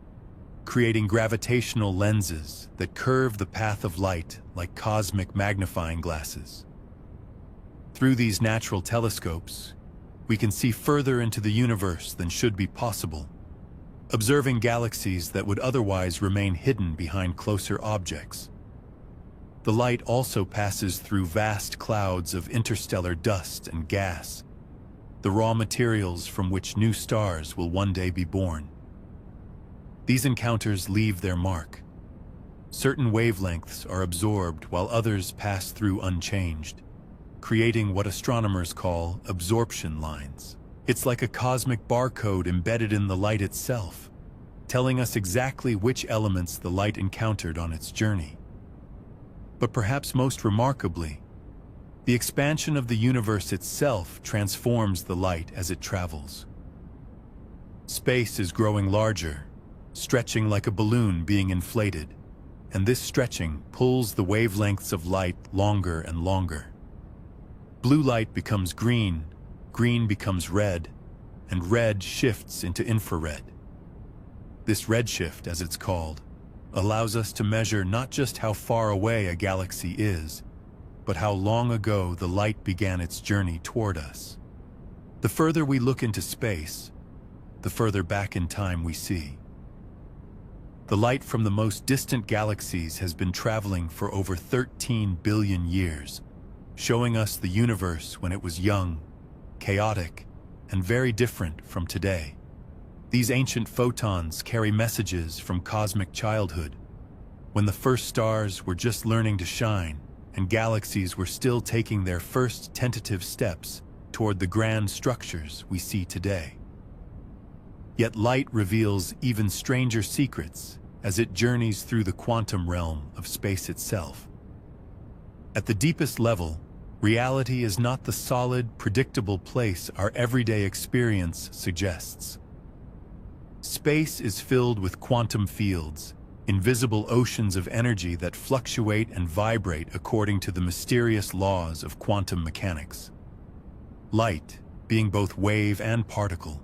Speaker 1: creating gravitational lenses that curve the path of light like cosmic magnifying glasses. Through these natural telescopes, we can see further into the universe than should be possible, observing galaxies that would otherwise remain hidden behind closer objects. The light also passes through vast clouds of interstellar dust and gas, the raw materials from which new stars will one day be born. These encounters leave their mark. Certain wavelengths are absorbed while others pass through unchanged, creating what astronomers call absorption lines. It's like a cosmic barcode embedded in the light itself, telling us exactly which elements the light encountered on its journey. But perhaps most remarkably, the expansion of the universe itself transforms the light as it travels. Space is growing larger, stretching like a balloon being inflated, and this stretching pulls the wavelengths of light longer and longer. Blue light becomes green, green becomes red, and red shifts into infrared. This redshift, as it's called, allows us to measure not just how far away a galaxy is, but how long ago the light began its journey toward us. The further we look into space, the further back in time we see. The light from the most distant galaxies has been traveling for over 13 billion years, showing us the universe when it was young, chaotic, and very different from today. These ancient photons carry messages from cosmic childhood, when the first stars were just learning to shine and galaxies were still taking their first tentative steps toward the grand structures we see today. Yet light reveals even stranger secrets as it journeys through the quantum realm of space itself. At the deepest level, reality is not the solid, predictable place our everyday experience suggests. Space is filled with quantum fields, invisible oceans of energy that fluctuate and vibrate according to the mysterious laws of quantum mechanics. Light, being both wave and particle,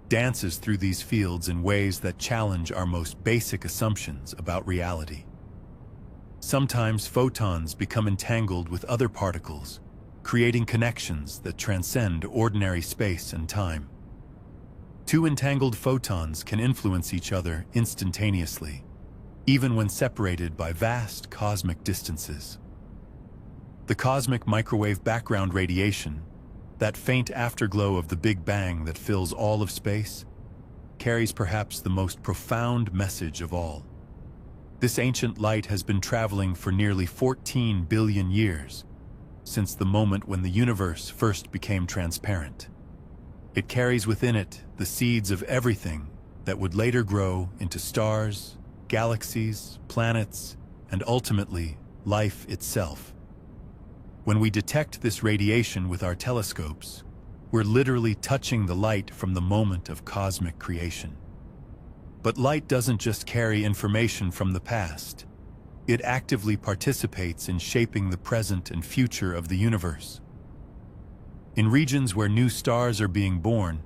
Speaker 1: dances through these fields in ways that challenge our most basic assumptions about reality. Sometimes photons become entangled with other particles, creating connections that transcend ordinary space and time. Two entangled photons can influence each other instantaneously, even when separated by vast cosmic distances. The cosmic microwave background radiation, that faint afterglow of the Big Bang that fills all of space, carries perhaps the most profound message of all. This ancient light has been traveling for nearly 14 billion years, since the moment when the universe first became transparent. It carries within it the seeds of everything that would later grow into stars, galaxies, planets, and ultimately, life itself. When we detect this radiation with our telescopes, we're literally touching the light from the moment of cosmic creation. But light doesn't just carry information from the past. It actively participates in shaping the present and future of the universe. In regions where new stars are being born,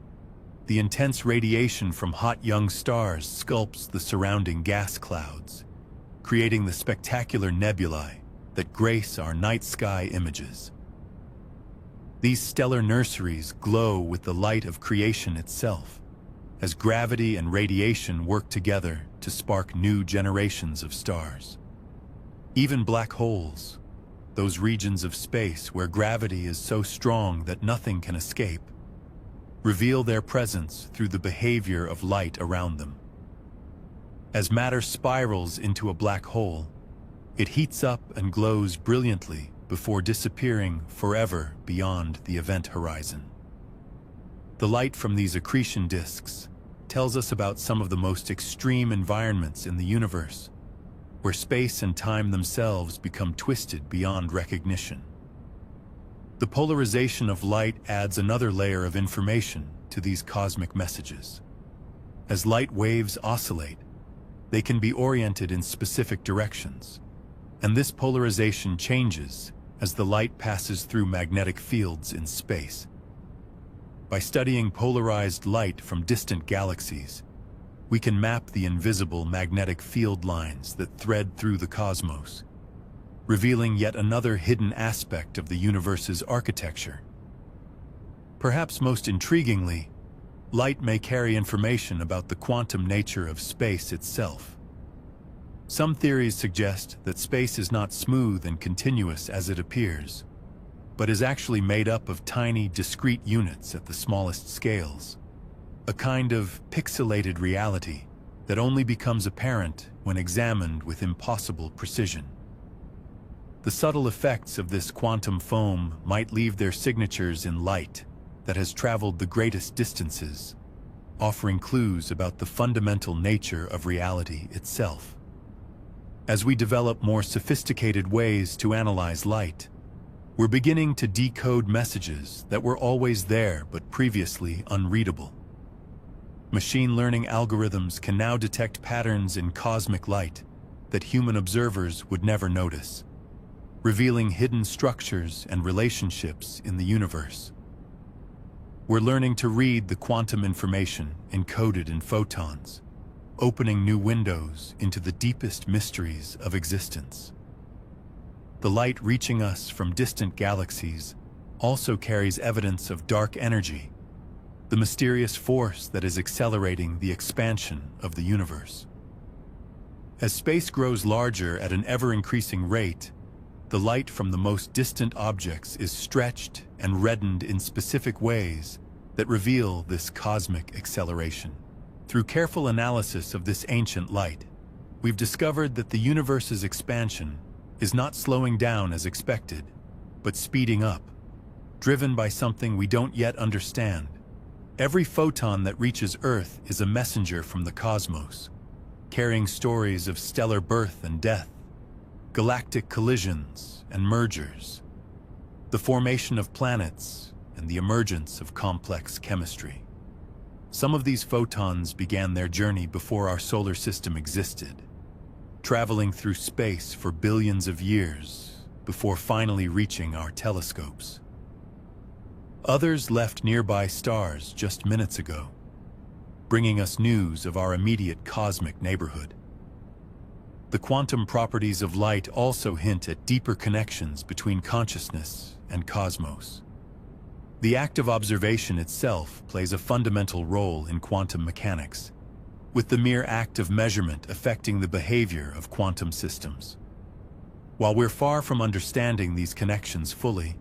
Speaker 1: the intense radiation from hot young stars sculpts the surrounding gas clouds, creating the spectacular nebulae that grace our night sky images. These stellar nurseries glow with the light of creation itself, as gravity and radiation work together to spark new generations of stars. Even black holes, those regions of space where gravity is so strong that nothing can escape, reveal their presence through the behavior of light around them. As matter spirals into a black hole, it heats up and glows brilliantly before disappearing forever beyond the event horizon. The light from these accretion disks, tells us about some of the most extreme environments in the universe, where space and time themselves become twisted beyond recognition. The polarization of light adds another layer of information to these cosmic messages. As light waves oscillate, they can be oriented in specific directions, and this polarization changes as the light passes through magnetic fields in space. By studying polarized light from distant galaxies, we can map the invisible magnetic field lines that thread through the cosmos, revealing yet another hidden aspect of the universe's architecture. Perhaps most intriguingly, light may carry information about the quantum nature of space itself. Some theories suggest that space is not smooth and continuous as it appears, but is actually made up of tiny, discrete units at the smallest scales, a kind of pixelated reality that only becomes apparent when examined with impossible precision. The subtle effects of this quantum foam might leave their signatures in light that has traveled the greatest distances, offering clues about the fundamental nature of reality itself. As we develop more sophisticated ways to analyze light, we're beginning to decode messages that were always there but previously unreadable. Machine learning algorithms can now detect patterns in cosmic light that human observers would never notice, revealing hidden structures and relationships in the universe. We're learning to read the quantum information encoded in photons, opening new windows into the deepest mysteries of existence. The light reaching us from distant galaxies also carries evidence of dark energy, the mysterious force that is accelerating the expansion of the universe. As space grows larger at an ever-increasing rate, the light from the most distant objects is stretched and reddened in specific ways that reveal this cosmic acceleration. Through careful analysis of this ancient light, we've discovered that the universe's expansion is not slowing down as expected, but speeding up, driven by something we don't yet understand. Every photon that reaches Earth is a messenger from the cosmos, carrying stories of stellar birth and death, galactic collisions and mergers, the formation of planets, and the emergence of complex chemistry. Some of these photons began their journey before our solar system existed, traveling through space for billions of years before finally reaching our telescopes. Others left nearby stars just minutes ago, bringing us news of our immediate cosmic neighborhood. The quantum properties of light also hint at deeper connections between consciousness and cosmos. The act of observation itself plays a fundamental role in quantum mechanics, with the mere act of measurement affecting the behavior of quantum systems. While we're far from understanding these connections fully,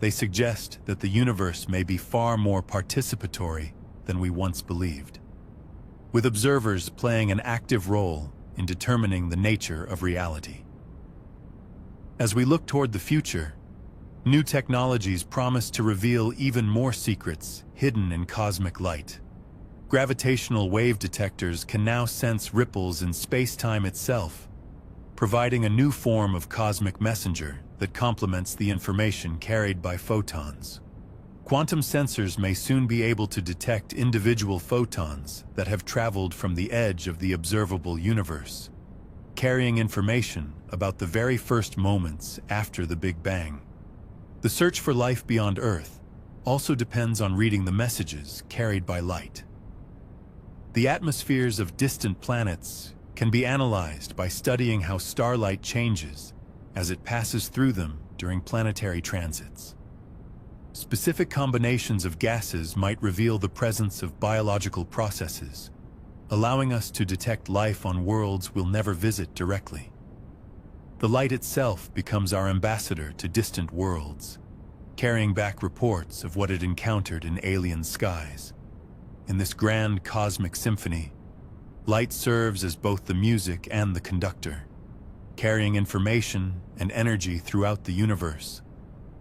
Speaker 1: they suggest that the universe may be far more participatory than we once believed, with observers playing an active role in determining the nature of reality. As we look toward the future, new technologies promise to reveal even more secrets hidden in cosmic light. Gravitational wave detectors can now sense ripples in space-time itself, providing a new form of cosmic messenger that complements the information carried by photons. Quantum sensors may soon be able to detect individual photons that have traveled from the edge of the observable universe, carrying information about the very first moments after the Big Bang. The search for life beyond Earth also depends on reading the messages carried by light. The atmospheres of distant planets can be analyzed by studying how starlight changes as it passes through them during planetary transits. Specific combinations of gases might reveal the presence of biological processes, allowing us to detect life on worlds we'll never visit directly. The light itself becomes our ambassador to distant worlds, carrying back reports of what it encountered in alien skies. In this grand cosmic symphony, light serves as both the music and the conductor, carrying information and energy throughout the universe,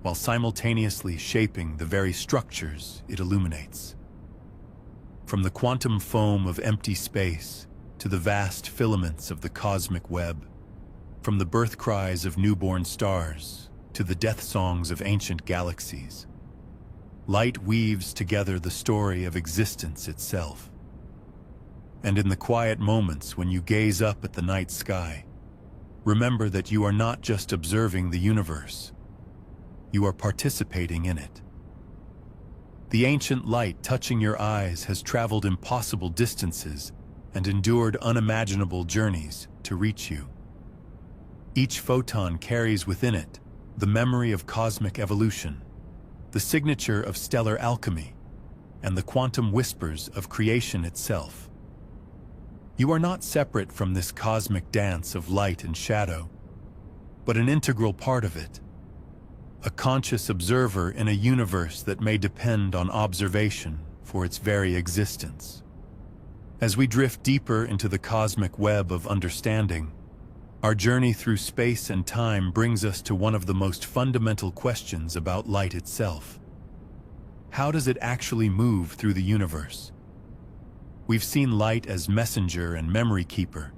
Speaker 1: while simultaneously shaping the very structures it illuminates. From the quantum foam of empty space to the vast filaments of the cosmic web, from the birth cries of newborn stars to the death songs of ancient galaxies, light weaves together the story of existence itself. And in the quiet moments when you gaze up at the night sky, remember that you are not just observing the universe, you are participating in it. The ancient light touching your eyes has traveled impossible distances and endured unimaginable journeys to reach you. Each photon carries within it the memory of cosmic evolution, the signature of stellar alchemy, and the quantum whispers of creation itself. You are not separate from this cosmic dance of light and shadow, but an integral part of it, a conscious observer in a universe that may depend on observation for its very existence. As we drift deeper into the cosmic web of understanding, our journey through space and time brings us to one of the most fundamental questions about light itself. How does it actually move through the universe? We've seen light as messenger and memory keeper,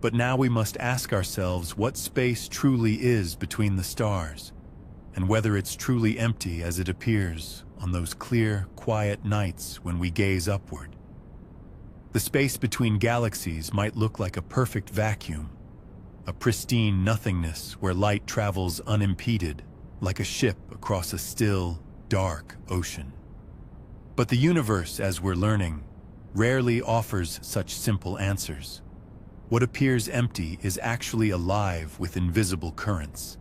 Speaker 1: but now we must ask ourselves what space truly is between the stars, and whether it's truly empty as it appears on those clear, quiet nights when we gaze upward. The space between galaxies might look like a perfect vacuum, a pristine nothingness where light travels unimpeded, like a ship across a still, dark ocean. But the universe, as we're learning, rarely offers such simple answers. What appears empty is actually alive with invisible currents,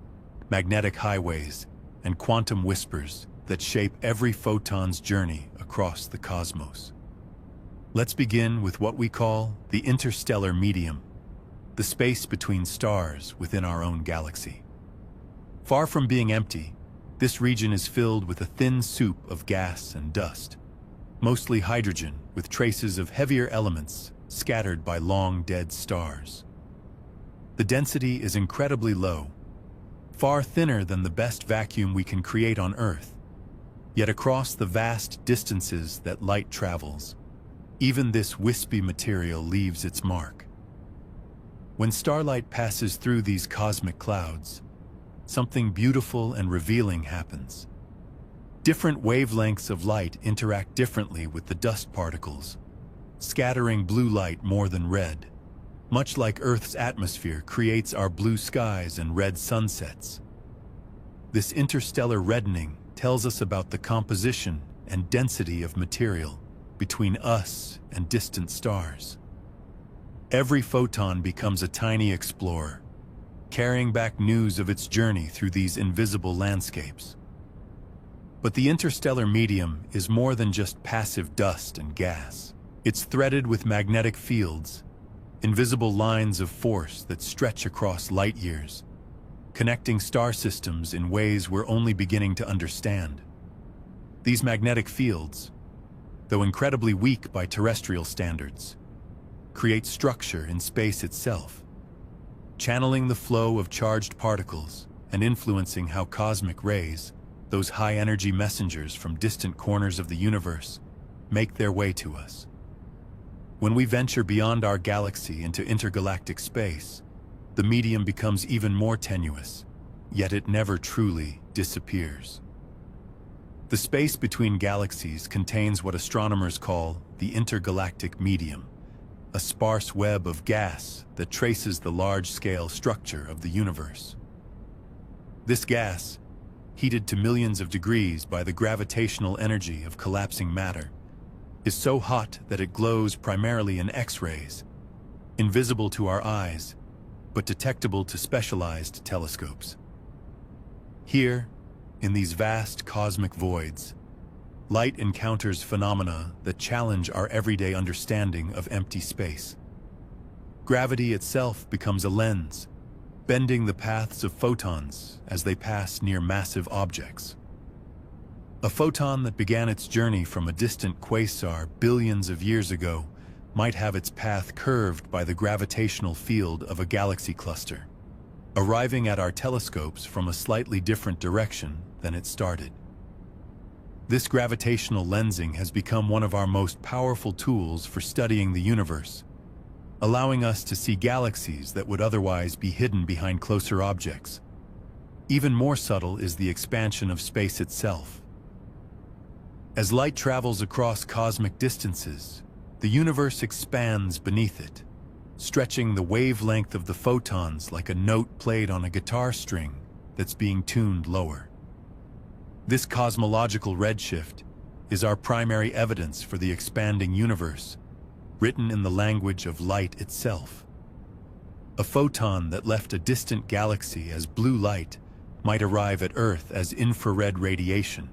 Speaker 1: magnetic highways, and quantum whispers that shape every photon's journey across the cosmos. Let's begin with what we call the interstellar medium, the space between stars within our own galaxy. Far from being empty, this region is filled with a thin soup of gas and dust, mostly hydrogen with traces of heavier elements scattered by long dead stars. The density is incredibly low, far thinner than the best vacuum we can create on Earth. Yet across the vast distances that light travels, even this wispy material leaves its mark. When starlight passes through these cosmic clouds, something beautiful and revealing happens. Different wavelengths of light interact differently with the dust particles, scattering blue light more than red, much like Earth's atmosphere creates our blue skies and red sunsets. This interstellar reddening tells us about the composition and density of material between us and distant stars. Every photon becomes a tiny explorer, carrying back news of its journey through these invisible landscapes. But the interstellar medium is more than just passive dust and gas. It's threaded with magnetic fields, invisible lines of force that stretch across light years, connecting star systems in ways we're only beginning to understand. These magnetic fields, though incredibly weak by terrestrial standards, create structure in space itself, channeling the flow of charged particles and influencing how cosmic rays, those high-energy messengers from distant corners of the universe, make their way to us. When we venture beyond our galaxy into intergalactic space, the medium becomes even more tenuous, yet it never truly disappears. The space between galaxies contains what astronomers call the intergalactic medium, a sparse web of gas that traces the large-scale structure of the universe. This gas, heated to millions of degrees by the gravitational energy of collapsing matter, is so hot that it glows primarily in X-rays, invisible to our eyes, but detectable to specialized telescopes. Here, in these vast cosmic voids, light encounters phenomena that challenge our everyday understanding of empty space. Gravity itself becomes a lens, bending the paths of photons as they pass near massive objects. A photon that began its journey from a distant quasar billions of years ago might have its path curved by the gravitational field of a galaxy cluster, arriving at our telescopes from a slightly different direction than it started. This gravitational lensing has become one of our most powerful tools for studying the universe, allowing us to see galaxies that would otherwise be hidden behind closer objects. Even more subtle is the expansion of space itself. As light travels across cosmic distances, the universe expands beneath it, stretching the wavelength of the photons like a note played on a guitar string that's being tuned lower. This cosmological redshift is our primary evidence for the expanding universe, written in the language of light itself. A photon that left a distant galaxy as blue light might arrive at Earth as infrared radiation,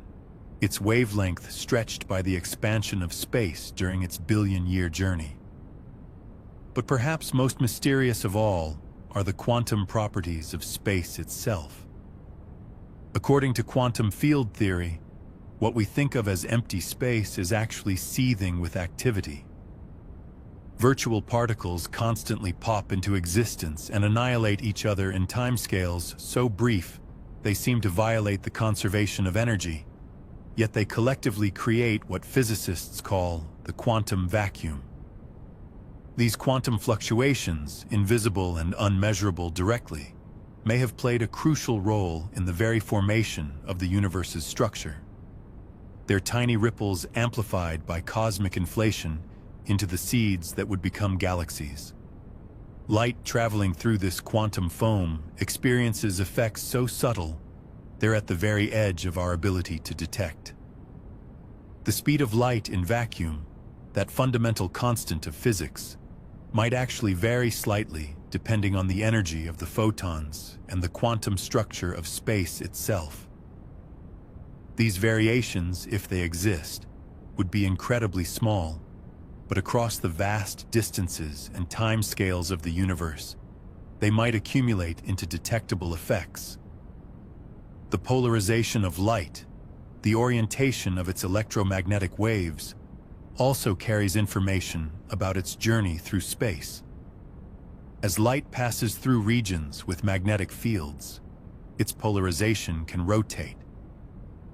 Speaker 1: its wavelength stretched by the expansion of space during its billion-year journey. But perhaps most mysterious of all are the quantum properties of space itself. According to quantum field theory, what we think of as empty space is actually seething with activity. Virtual particles constantly pop into existence and annihilate each other in timescales so brief they seem to violate the conservation of energy, yet they collectively create what physicists call the quantum vacuum. These quantum fluctuations, invisible and unmeasurable directly, may have played a crucial role in the very formation of the universe's structure. Their tiny ripples amplified by cosmic inflation into the seeds that would become galaxies. Light traveling through this quantum foam experiences effects so subtle, they're at the very edge of our ability to detect. The speed of light in vacuum, that fundamental constant of physics, might actually vary slightly depending on the energy of the photons and the quantum structure of space itself. These variations, if they exist, would be incredibly small, but across the vast distances and timescales of the universe, they might accumulate into detectable effects. The polarization of light, the orientation of its electromagnetic waves, also carries information about its journey through space. As light passes through regions with magnetic fields, its polarization can rotate,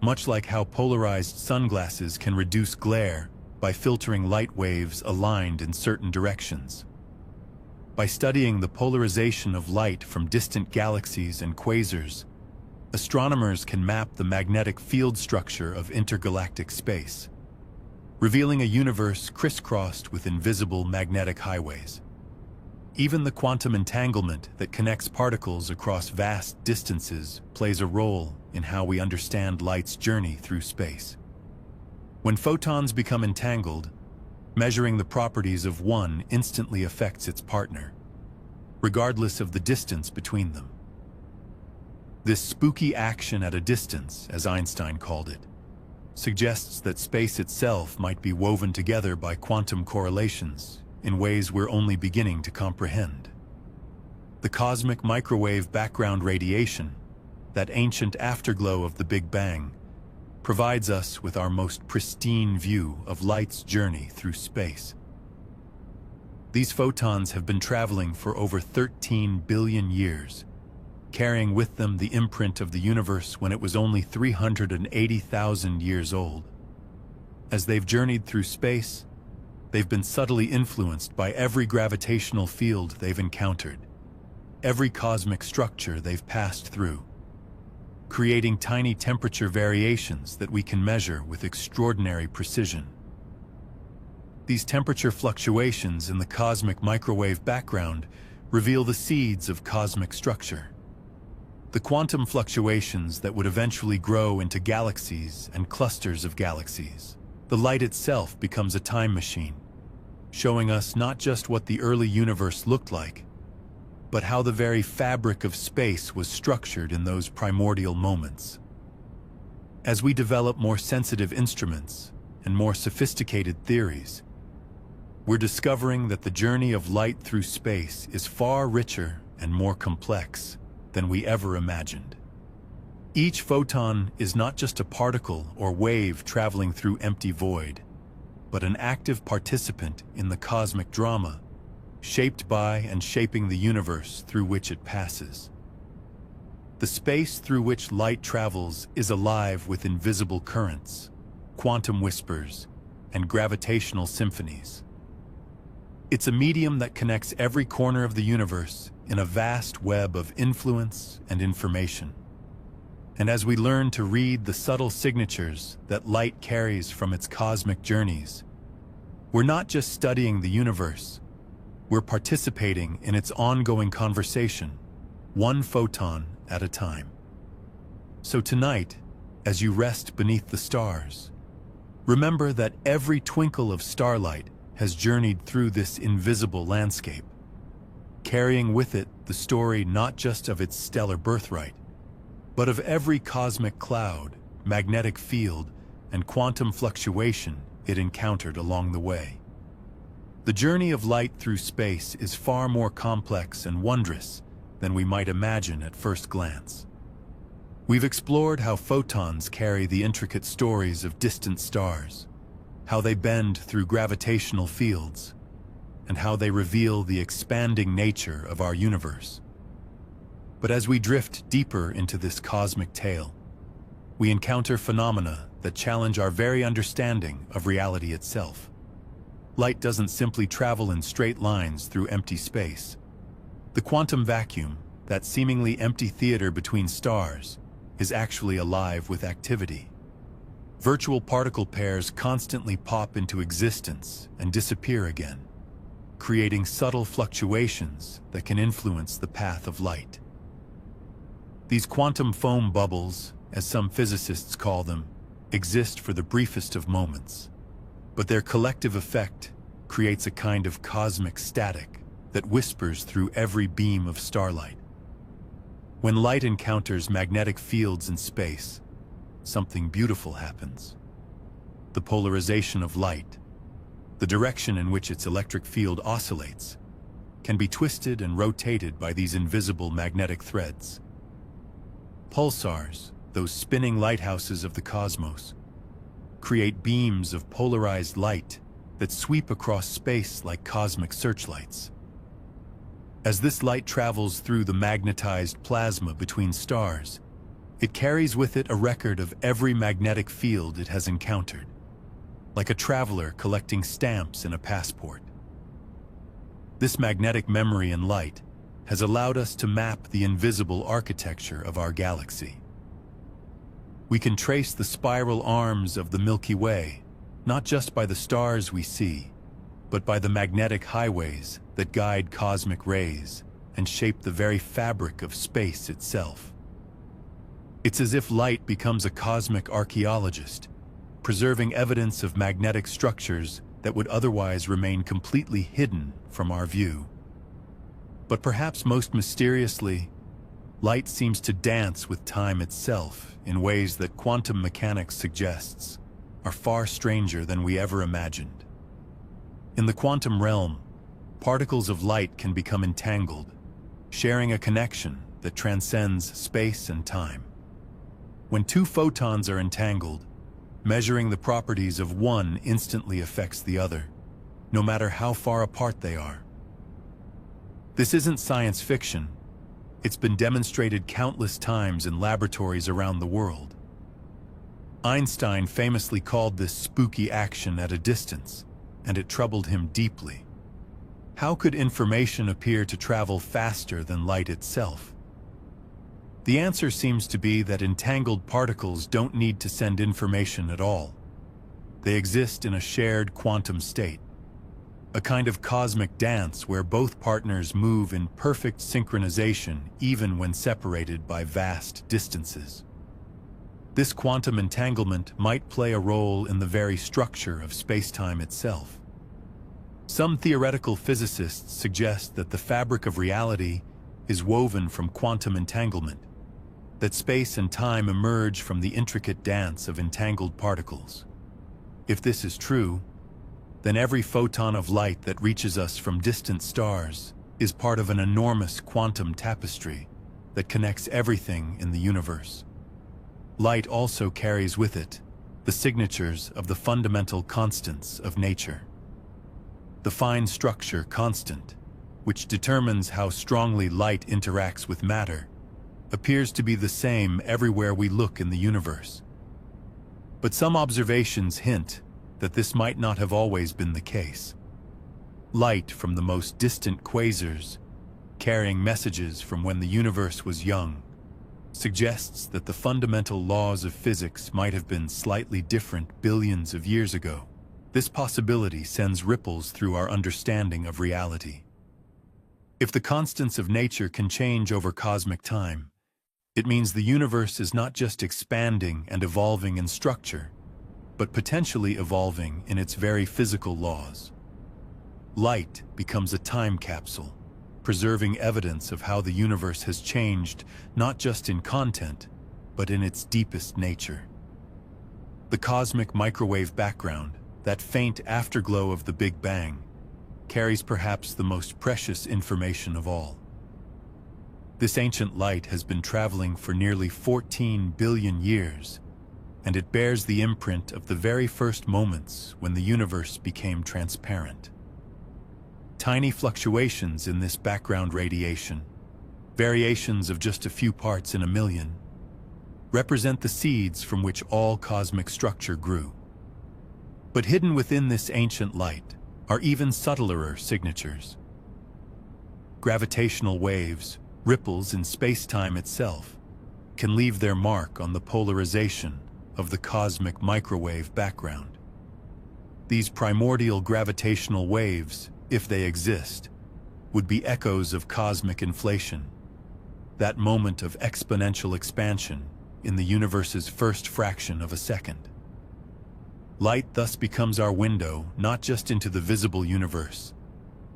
Speaker 1: much like how polarized sunglasses can reduce glare by filtering light waves aligned in certain directions. By studying the polarization of light from distant galaxies and quasars, astronomers can map the magnetic field structure of intergalactic space, revealing a universe crisscrossed with invisible magnetic highways. Even the quantum entanglement that connects particles across vast distances plays a role in how we understand light's journey through space. When photons become entangled, measuring the properties of one instantly affects its partner, regardless of the distance between them. This spooky action at a distance, as Einstein called it, suggests that space itself might be woven together by quantum correlations in ways we're only beginning to comprehend. The cosmic microwave background radiation, that ancient afterglow of the Big Bang, provides us with our most pristine view of light's journey through space. These photons have been traveling for over 13 billion years, carrying with them the imprint of the universe when it was only 380,000 years old. As they've journeyed through space, they've been subtly influenced by every gravitational field they've encountered, every cosmic structure they've passed through, creating tiny temperature variations that we can measure with extraordinary precision. These temperature fluctuations in the cosmic microwave background reveal the seeds of cosmic structure. The quantum fluctuations that would eventually grow into galaxies and clusters of galaxies. The light itself becomes a time machine, showing us not just what the early universe looked like, but how the very fabric of space was structured in those primordial moments. As we develop more sensitive instruments and more sophisticated theories, we're discovering that the journey of light through space is far richer and more complex than we ever imagined. Each photon is not just a particle or wave traveling through empty void, but an active participant in the cosmic drama, shaped by and shaping the universe through which it passes. The space through which light travels is alive with invisible currents, quantum whispers, and gravitational symphonies. It's a medium that connects every corner of the universe in a vast web of influence and information. And as we learn to read the subtle signatures that light carries from its cosmic journeys, we're not just studying the universe, we're participating in its ongoing conversation, one photon at a time. So tonight, as you rest beneath the stars, remember that every twinkle of starlight has journeyed through this invisible landscape, carrying with it the story not just of its stellar birthright, but of every cosmic cloud, magnetic field, and quantum fluctuation it encountered along the way. The journey of light through space is far more complex and wondrous than we might imagine at first glance. We've explored how photons carry the intricate stories of distant stars, how they bend through gravitational fields, and how they reveal the expanding nature of our universe. But as we drift deeper into this cosmic tale, we encounter phenomena that challenge our very understanding of reality itself. Light doesn't simply travel in straight lines through empty space. The quantum vacuum, that seemingly empty theater between stars, is actually alive with activity. Virtual particle pairs constantly pop into existence and disappear again, creating subtle fluctuations that can influence the path of light. These quantum foam bubbles, as some physicists call them, exist for the briefest of moments, but their collective effect creates a kind of cosmic static that whispers through every beam of starlight. When light encounters magnetic fields in space, something beautiful happens. The polarization of light, the direction in which its electric field oscillates, can be twisted and rotated by these invisible magnetic threads. Pulsars, those spinning lighthouses of the cosmos, create beams of polarized light that sweep across space like cosmic searchlights. As this light travels through the magnetized plasma between stars, it carries with it a record of every magnetic field it has encountered, like a traveler collecting stamps in a passport. This magnetic memory in light has allowed us to map the invisible architecture of our galaxy. We can trace the spiral arms of the Milky Way, not just by the stars we see, but by the magnetic highways that guide cosmic rays and shape the very fabric of space itself. It's as if light becomes a cosmic archaeologist, preserving evidence of magnetic structures that would otherwise remain completely hidden from our view. But perhaps most mysteriously, light seems to dance with time itself in ways that quantum mechanics suggests are far stranger than we ever imagined. In the quantum realm, particles of light can become entangled, sharing a connection that transcends space and time. When two photons are entangled, measuring the properties of one instantly affects the other, no matter how far apart they are. This isn't science fiction. It's been demonstrated countless times in laboratories around the world. Einstein famously called this spooky action at a distance, and it troubled him deeply. How could information appear to travel faster than light itself? The answer seems to be that entangled particles don't need to send information at all. They exist in a shared quantum state, a kind of cosmic dance where both partners move in perfect synchronization even when separated by vast distances. This quantum entanglement might play a role in the very structure of space-time itself. Some theoretical physicists suggest that the fabric of reality is woven from quantum entanglement, that space and time emerge from the intricate dance of entangled particles. If this is true, then every photon of light that reaches us from distant stars is part of an enormous quantum tapestry that connects everything in the universe. Light also carries with it the signatures of the fundamental constants of nature. The fine structure constant, which determines how strongly light interacts with matter, appears to be the same everywhere we look in the universe. But some observations hint that this might not have always been the case. Light from the most distant quasars, carrying messages from when the universe was young, suggests that the fundamental laws of physics might have been slightly different billions of years ago. This possibility sends ripples through our understanding of reality. If the constants of nature can change over cosmic time, it means the universe is not just expanding and evolving in structure, but potentially evolving in its very physical laws. Light becomes a time capsule, preserving evidence of how the universe has changed not just in content, but in its deepest nature. The cosmic microwave background, that faint afterglow of the Big Bang, carries perhaps the most precious information of all. This ancient light has been traveling for nearly 14 billion years, and it bears the imprint of the very first moments when the universe became transparent. Tiny fluctuations in this background radiation, variations of just a few parts in a million, represent the seeds from which all cosmic structure grew. But hidden within this ancient light are even subtler signatures. Gravitational waves, ripples in space-time itself, can leave their mark on the polarization of the cosmic microwave background. These primordial gravitational waves, if they exist, would be echoes of cosmic inflation, that moment of exponential expansion in the universe's first fraction of a second. Light thus becomes our window not just into the visible universe,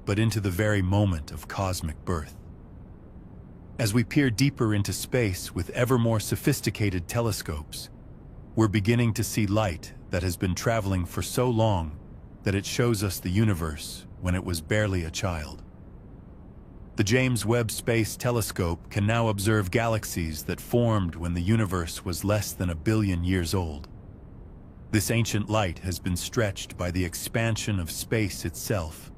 Speaker 1: but into the very moment of cosmic birth. As we peer deeper into space with ever more sophisticated telescopes, we're beginning to see light that has been traveling for so long that it shows us the universe when it was barely a child. The James Webb Space Telescope can now observe galaxies that formed when the universe was less than 1 billion years old. This ancient light has been stretched by the expansion of space itself,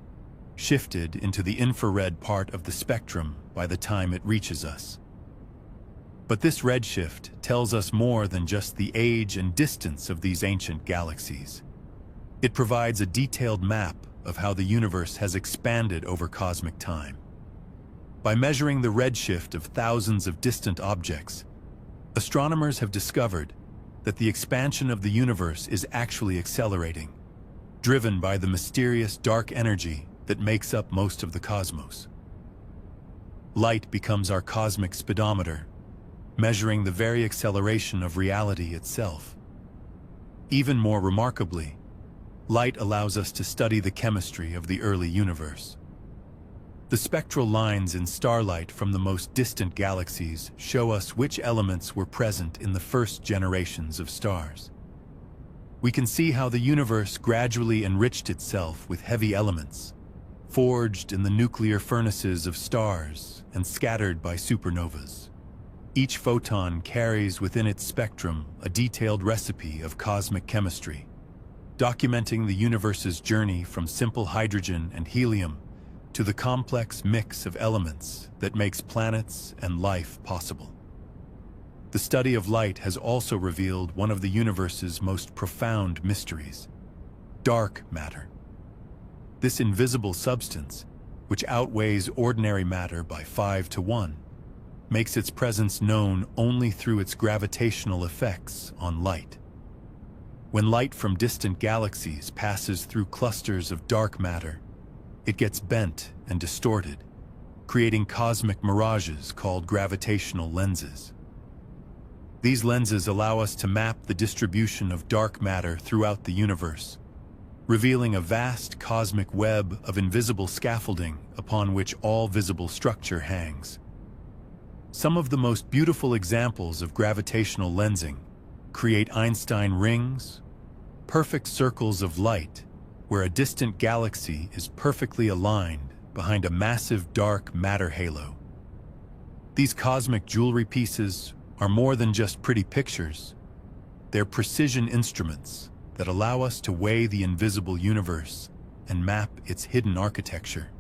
Speaker 1: shifted into the infrared part of the spectrum by the time it reaches us. But this redshift tells us more than just the age and distance of these ancient galaxies. It provides a detailed map of how the universe has expanded over cosmic time. By measuring the redshift of thousands of distant objects, astronomers have discovered that the expansion of the universe is actually accelerating, driven by the mysterious dark energy that makes up most of the cosmos. Light becomes our cosmic speedometer, measuring the very acceleration of reality itself. Even more remarkably, light allows us to study the chemistry of the early universe. The spectral lines in starlight from the most distant galaxies show us which elements were present in the first generations of stars. We can see how the universe gradually enriched itself with heavy elements, forged in the nuclear furnaces of stars and scattered by supernovas. Each photon carries within its spectrum a detailed recipe of cosmic chemistry, documenting the universe's journey from simple hydrogen and helium to the complex mix of elements that makes planets and life possible. The study of light has also revealed one of the universe's most profound mysteries: dark matter. This invisible substance, which outweighs ordinary matter by 5 to 1, makes its presence known only through its gravitational effects on light. When light from distant galaxies passes through clusters of dark matter, it gets bent and distorted, creating cosmic mirages called gravitational lenses. These lenses allow us to map the distribution of dark matter throughout the universe, revealing a vast cosmic web of invisible scaffolding upon which all visible structure hangs. Some of the most beautiful examples of gravitational lensing create Einstein rings, perfect circles of light, where a distant galaxy is perfectly aligned behind a massive dark matter halo. These cosmic jewelry pieces are more than just pretty pictures. They're precision instruments that allow us to weigh the invisible universe and map its hidden architecture.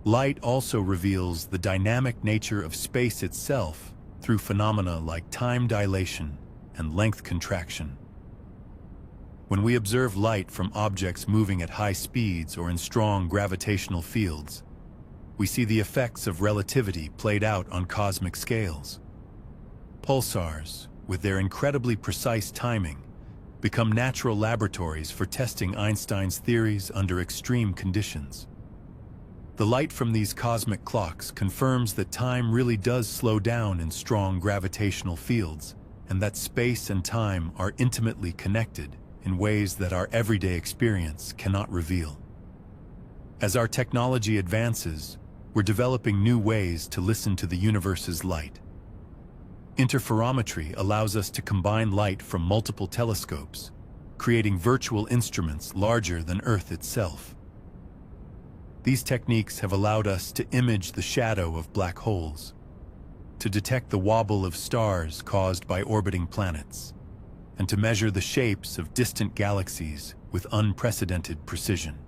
Speaker 1: Light also reveals the dynamic nature of space itself through phenomena like time dilation and length contraction. When we observe light from objects moving at high speeds or in strong gravitational fields, we see the effects of relativity played out on cosmic scales. Pulsars, with their incredibly precise timing, become natural laboratories for testing Einstein's theories under extreme conditions. The light from these cosmic clocks confirms that time really does slow down in strong gravitational fields, and that space and time are intimately connected in ways that our everyday experience cannot reveal. As our technology advances, we're developing new ways to listen to the universe's light. Interferometry allows us to combine light from multiple telescopes, creating virtual instruments larger than Earth itself. These techniques have allowed us to image the shadow of black holes, to detect the wobble of stars caused by orbiting planets, and to measure the shapes of distant galaxies with unprecedented precision.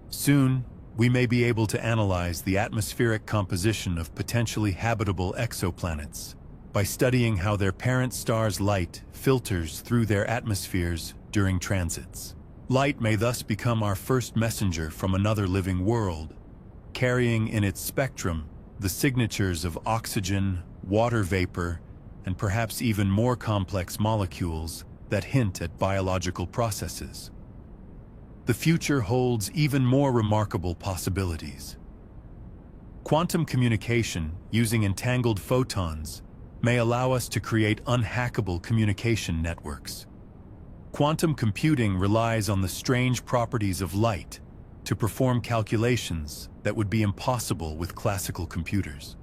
Speaker 1: Soon, we may be able to analyze the atmospheric composition of potentially habitable exoplanets by studying how their parent star's light filters through their atmospheres during transits. Light may thus become our first messenger from another living world, carrying in its spectrum the signatures of oxygen, water vapor, and perhaps even more complex molecules that hint at biological processes. The future holds even more remarkable possibilities. Quantum communication using entangled photons may allow us to create unhackable communication networks. Quantum computing relies on the strange properties of light to perform calculations that would be impossible with classical computers.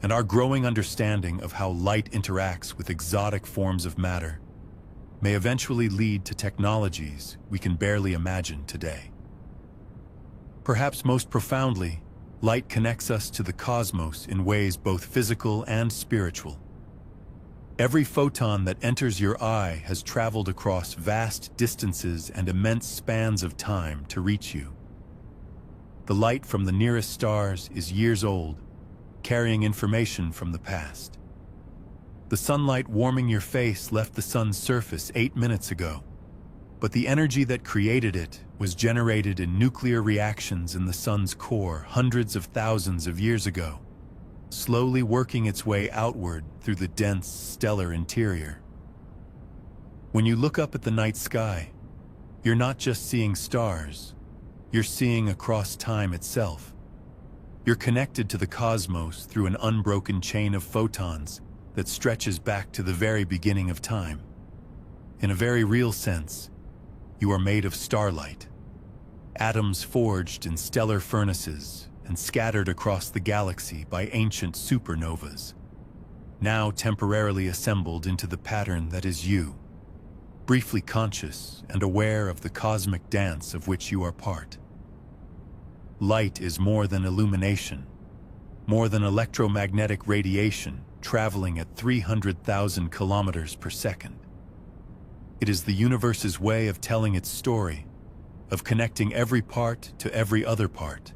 Speaker 1: And our growing understanding of how light interacts with exotic forms of matter may eventually lead to technologies we can barely imagine today. Perhaps most profoundly, light connects us to the cosmos in ways both physical and spiritual. Every photon that enters your eye has traveled across vast distances and immense spans of time to reach you. The light from the nearest stars is years old, carrying information from the past. The sunlight warming your face left the sun's surface 8 minutes ago, but the energy that created it was generated in nuclear reactions in the sun's core hundreds of thousands of years ago, slowly working its way outward through the dense stellar interior. When you look up at the night sky, you're not just seeing stars, you're seeing across time itself. You're connected to the cosmos through an unbroken chain of photons that stretches back to the very beginning of time. In a very real sense, you are made of starlight, atoms forged in stellar furnaces and scattered across the galaxy by ancient supernovas, now temporarily assembled into the pattern that is you, briefly conscious and aware of the cosmic dance of which you are part. Light is more than illumination, more than electromagnetic radiation traveling at 300,000 kilometers per second. It is the universe's way of telling its story, of connecting every part to every other part,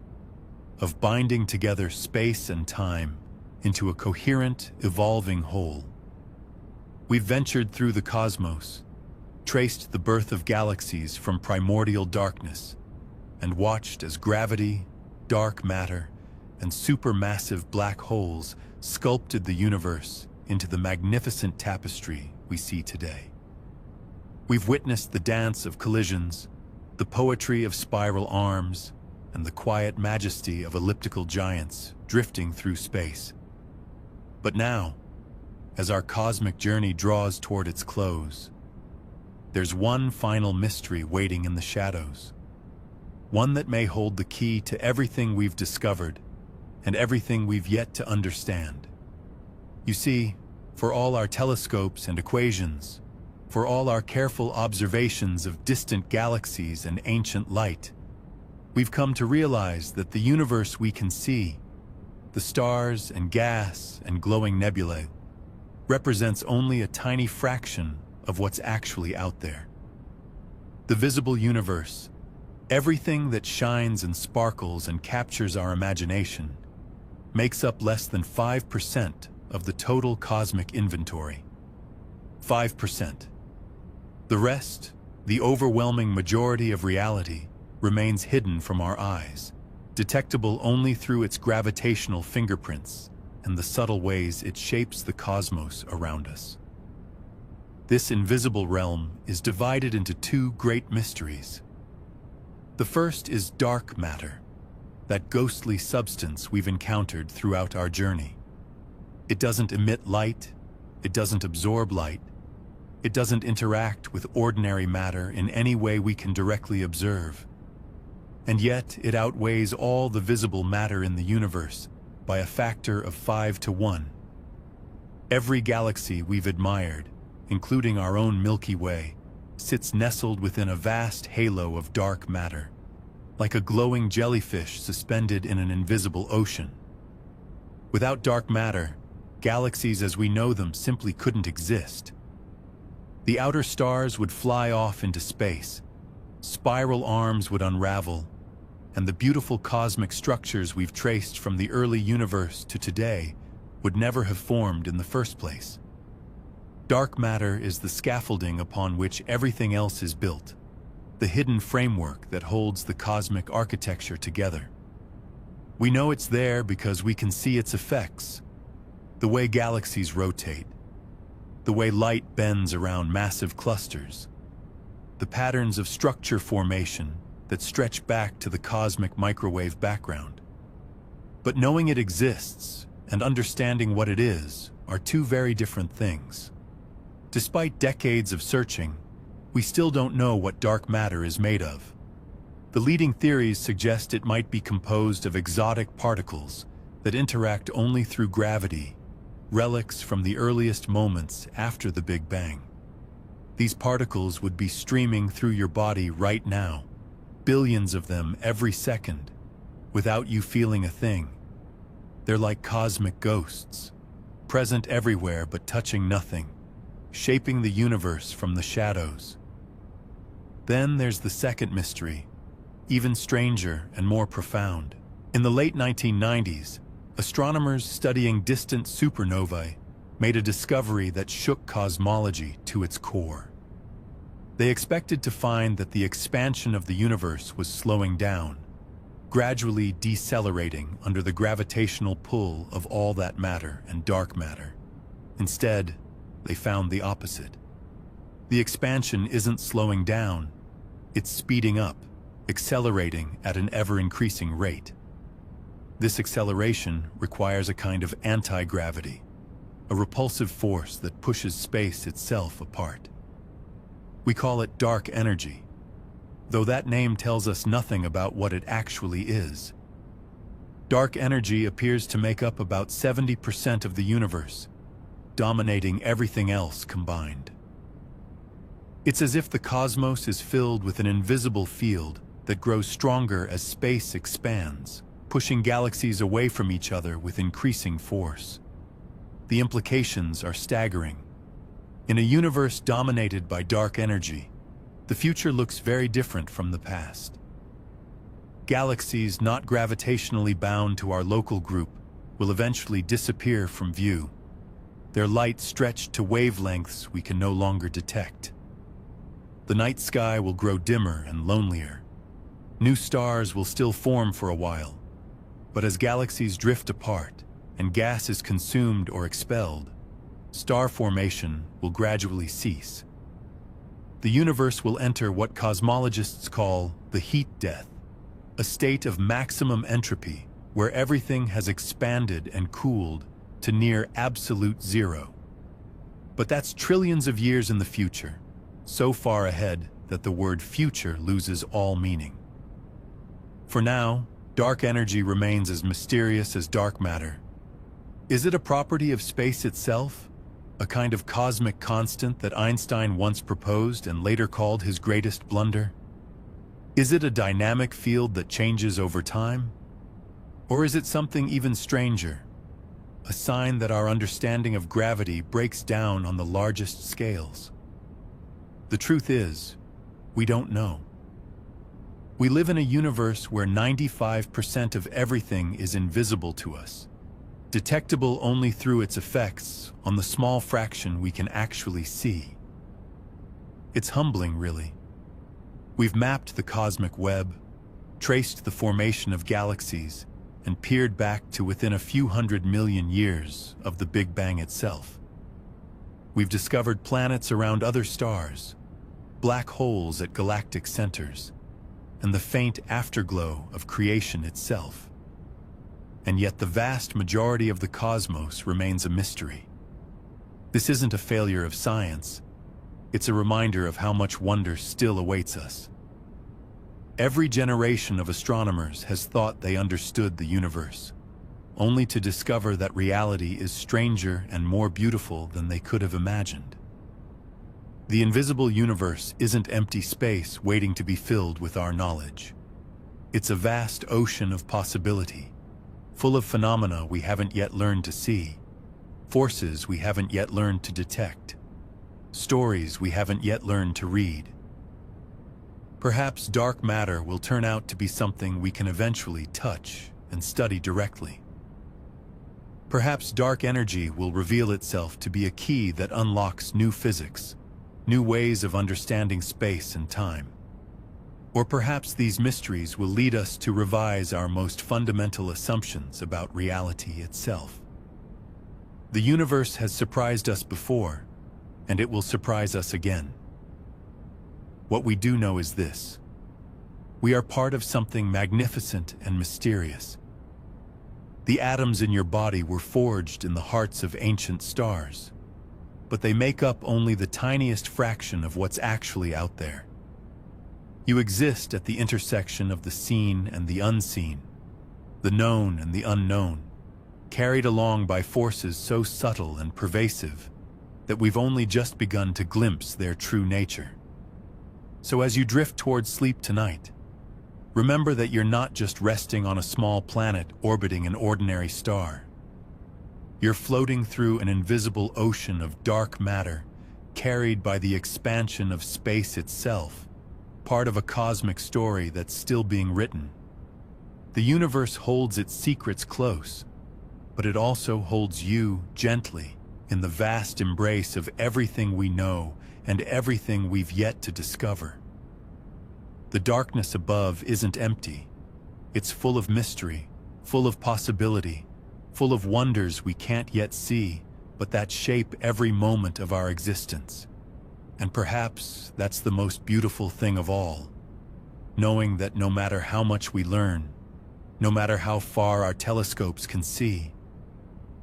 Speaker 1: of binding together space and time into a coherent, evolving whole. We've ventured through the cosmos, traced the birth of galaxies from primordial darkness, and watched as gravity, dark matter, and supermassive black holes sculpted the universe into the magnificent tapestry we see today. We've witnessed the dance of collisions, the poetry of spiral arms, and the quiet majesty of elliptical giants drifting through space. But now, as our cosmic journey draws toward its close, there's one final mystery waiting in the shadows, one that may hold the key to everything we've discovered and everything we've yet to understand. You see, for all our telescopes and equations, for all our careful observations of distant galaxies and ancient light, we've come to realize that the universe we can see, the stars and gas and glowing nebulae, represents only a tiny fraction of what's actually out there. The visible universe, everything that shines and sparkles and captures our imagination, makes up less than 5% of the total cosmic inventory. 5%. The rest, the overwhelming majority of reality, remains hidden from our eyes, detectable only through its gravitational fingerprints and the subtle ways it shapes the cosmos around us. This invisible realm is divided into two great mysteries. The first is dark matter, that ghostly substance we've encountered throughout our journey. It doesn't emit light, it doesn't absorb light, it doesn't interact with ordinary matter in any way we can directly observe. And yet it outweighs all the visible matter in the universe by a factor of 5 to 1. Every galaxy we've admired, including our own Milky Way, sits nestled within a vast halo of dark matter, like a glowing jellyfish suspended in an invisible ocean. Without dark matter, galaxies as we know them simply couldn't exist. The outer stars would fly off into space, spiral arms would unravel, and the beautiful cosmic structures we've traced from the early universe to today would never have formed in the first place. Dark matter is the scaffolding upon which everything else is built, the hidden framework that holds the cosmic architecture together. We know it's there because we can see its effects, the way galaxies rotate, the way light bends around massive clusters, the patterns of structure formation that stretch back to the cosmic microwave background. But knowing it exists and understanding what it is are two very different things. Despite decades of searching, we still don't know what dark matter is made of. The leading theories suggest it might be composed of exotic particles that interact only through gravity, relics from the earliest moments after the Big Bang. These particles would be streaming through your body right now, billions of them every second, without you feeling a thing. They're like cosmic ghosts, present everywhere but touching nothing, shaping the universe from the shadows. Then there's the second mystery, even stranger and more profound. In the late 1990s, astronomers studying distant supernovae made a discovery that shook cosmology to its core. They expected to find that the expansion of the universe was slowing down, gradually decelerating under the gravitational pull of all that matter and dark matter. Instead, they found the opposite. The expansion isn't slowing down, it's speeding up, accelerating at an ever-increasing rate. This acceleration requires a kind of anti-gravity, a repulsive force that pushes space itself apart. We call it dark energy, though that name tells us nothing about what it actually is. Dark energy appears to make up about 70% of the universe, dominating everything else combined. It's as if the cosmos is filled with an invisible field that grows stronger as space expands, pushing galaxies away from each other with increasing force. The implications are staggering. In a universe dominated by dark energy, the future looks very different from the past. Galaxies not gravitationally bound to our local group will eventually disappear from view, their light stretched to wavelengths we can no longer detect. The night sky will grow dimmer and lonelier. New stars will still form for a while, but as galaxies drift apart and gas is consumed or expelled, star formation will gradually cease. The universe will enter what cosmologists call the heat death, a state of maximum entropy where everything has expanded and cooled to near absolute zero. But that's trillions of years in the future, so far ahead that the word future loses all meaning. For now, dark energy remains as mysterious as dark matter. Is it a property of space itself? A kind of cosmic constant that Einstein once proposed and later called his greatest blunder? Is it a dynamic field that changes over time? Or is it something even stranger? A sign that our understanding of gravity breaks down on the largest scales? The truth is, we don't know. We live in a universe where 95% of everything is invisible to us, detectable only through its effects on the small fraction we can actually see. It's humbling, really. We've mapped the cosmic web, traced the formation of galaxies, and peered back to within a few 100 million years of the Big Bang itself. We've discovered planets around other stars, black holes at galactic centers, and the faint afterglow of creation itself. And yet the vast majority of the cosmos remains a mystery. This isn't a failure of science. It's a reminder of how much wonder still awaits us. Every generation of astronomers has thought they understood the universe, only to discover that reality is stranger and more beautiful than they could have imagined. The invisible universe isn't empty space waiting to be filled with our knowledge. It's a vast ocean of possibility, full of phenomena we haven't yet learned to see, forces we haven't yet learned to detect, stories we haven't yet learned to read. Perhaps dark matter will turn out to be something we can eventually touch and study directly. Perhaps dark energy will reveal itself to be a key that unlocks new physics, new ways of understanding space and time. Or perhaps these mysteries will lead us to revise our most fundamental assumptions about reality itself. The universe has surprised us before, and it will surprise us again. What we do know is this: we are part of something magnificent and mysterious. The atoms in your body were forged in the hearts of ancient stars, but they make up only the tiniest fraction of what's actually out there. You exist at the intersection of the seen and the unseen, the known and the unknown, carried along by forces so subtle and pervasive that we've only just begun to glimpse their true nature. So as you drift towards sleep tonight, remember that you're not just resting on a small planet orbiting an ordinary star. You're floating through an invisible ocean of dark matter, carried by the expansion of space itself, part of a cosmic story that's still being written. The universe holds its secrets close, but it also holds you gently in the vast embrace of everything we know and everything we've yet to discover. The darkness above isn't empty. It's full of mystery, full of possibility, full of wonders we can't yet see, but that shape every moment of our existence. And perhaps that's the most beautiful thing of all, knowing that no matter how much we learn, no matter how far our telescopes can see,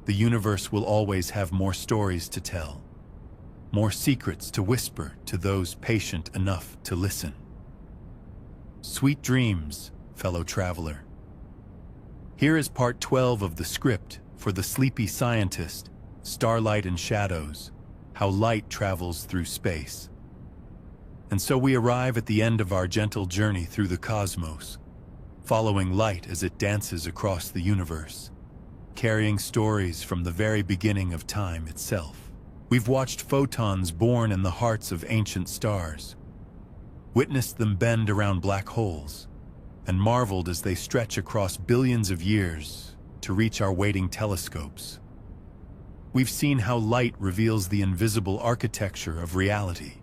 Speaker 1: the universe will always have more stories to tell, more secrets to whisper to those patient enough to listen. Sweet dreams, fellow traveler. Here is part 12 of the script for The Sleepy Scientist, Starlight and Shadows, How Light Travels Through Space. And so we arrive at the end of our gentle journey through the cosmos, following light as it dances across the universe, carrying stories from the very beginning of time itself. We've watched photons born in the hearts of ancient stars, witnessed them bend around black holes, and marveled as they stretch across billions of years to reach our waiting telescopes. We've seen how light reveals the invisible architecture of reality,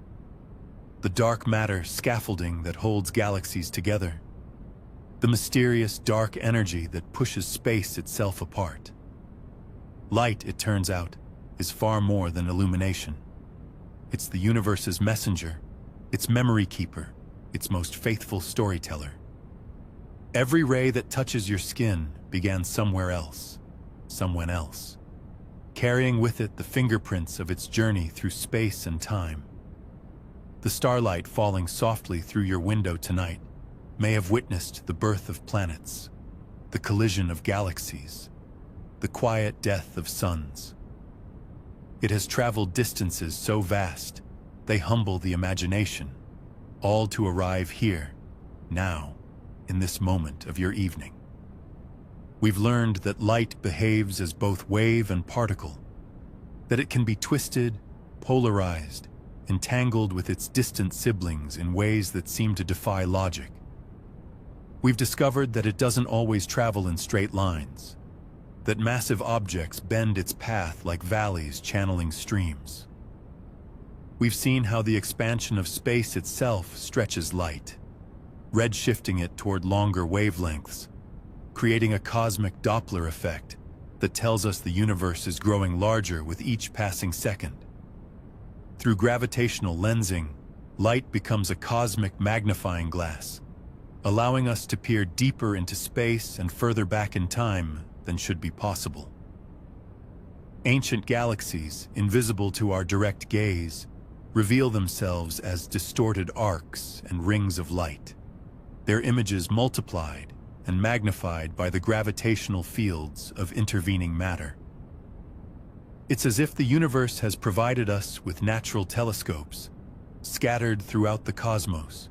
Speaker 1: the dark matter scaffolding that holds galaxies together, the mysterious dark energy that pushes space itself apart. Light, it turns out, is far more than illumination. It's the universe's messenger, its memory keeper, its most faithful storyteller. Every ray that touches your skin began somewhere else, someone else, carrying with it the fingerprints of its journey through space and time. The starlight falling softly through your window tonight may have witnessed the birth of planets, the collision of galaxies, the quiet death of suns. It has traveled distances so vast, they humble the imagination, all to arrive here, now, in this moment of your evening. We've learned that light behaves as both wave and particle, that it can be twisted, polarized, entangled with its distant siblings in ways that seem to defy logic. We've discovered that it doesn't always travel in straight lines, that massive objects bend its path like valleys channeling streams. We've seen how the expansion of space itself stretches light, redshifting it toward longer wavelengths, creating a cosmic Doppler effect that tells us the universe is growing larger with each passing second. Through gravitational lensing, light becomes a cosmic magnifying glass, allowing us to peer deeper into space and further back in time than should be possible. Ancient galaxies, invisible to our direct gaze, reveal themselves as distorted arcs and rings of light, their images multiplied and magnified by the gravitational fields of intervening matter. It's as if the universe has provided us with natural telescopes, scattered throughout the cosmos,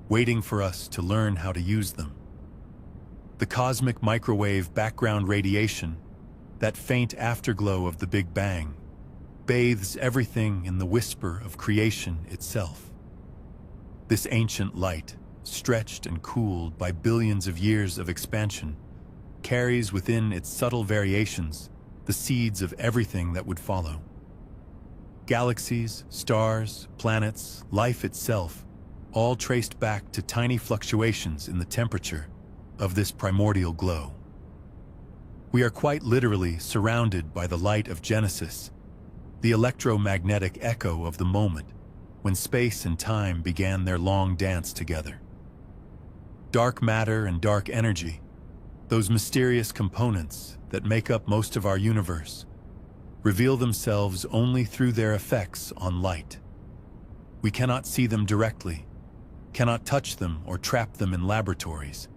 Speaker 1: waiting for us to learn how to use them. The cosmic microwave background radiation, that faint afterglow of the Big Bang, bathes everything in the whisper of creation itself. This ancient light, stretched and cooled by billions of years of expansion, carries within its subtle variations the seeds of everything that would follow. Galaxies, stars, planets, life itself, all traced back to tiny fluctuations in the temperature of this primordial glow. We are quite literally surrounded by the light of Genesis, the electromagnetic echo of the moment when space and time began their long dance together. Dark matter and dark energy, those mysterious components that make up most of our universe, reveal themselves only through their effects on light. We cannot see them directly, cannot touch them or trap them in laboratories,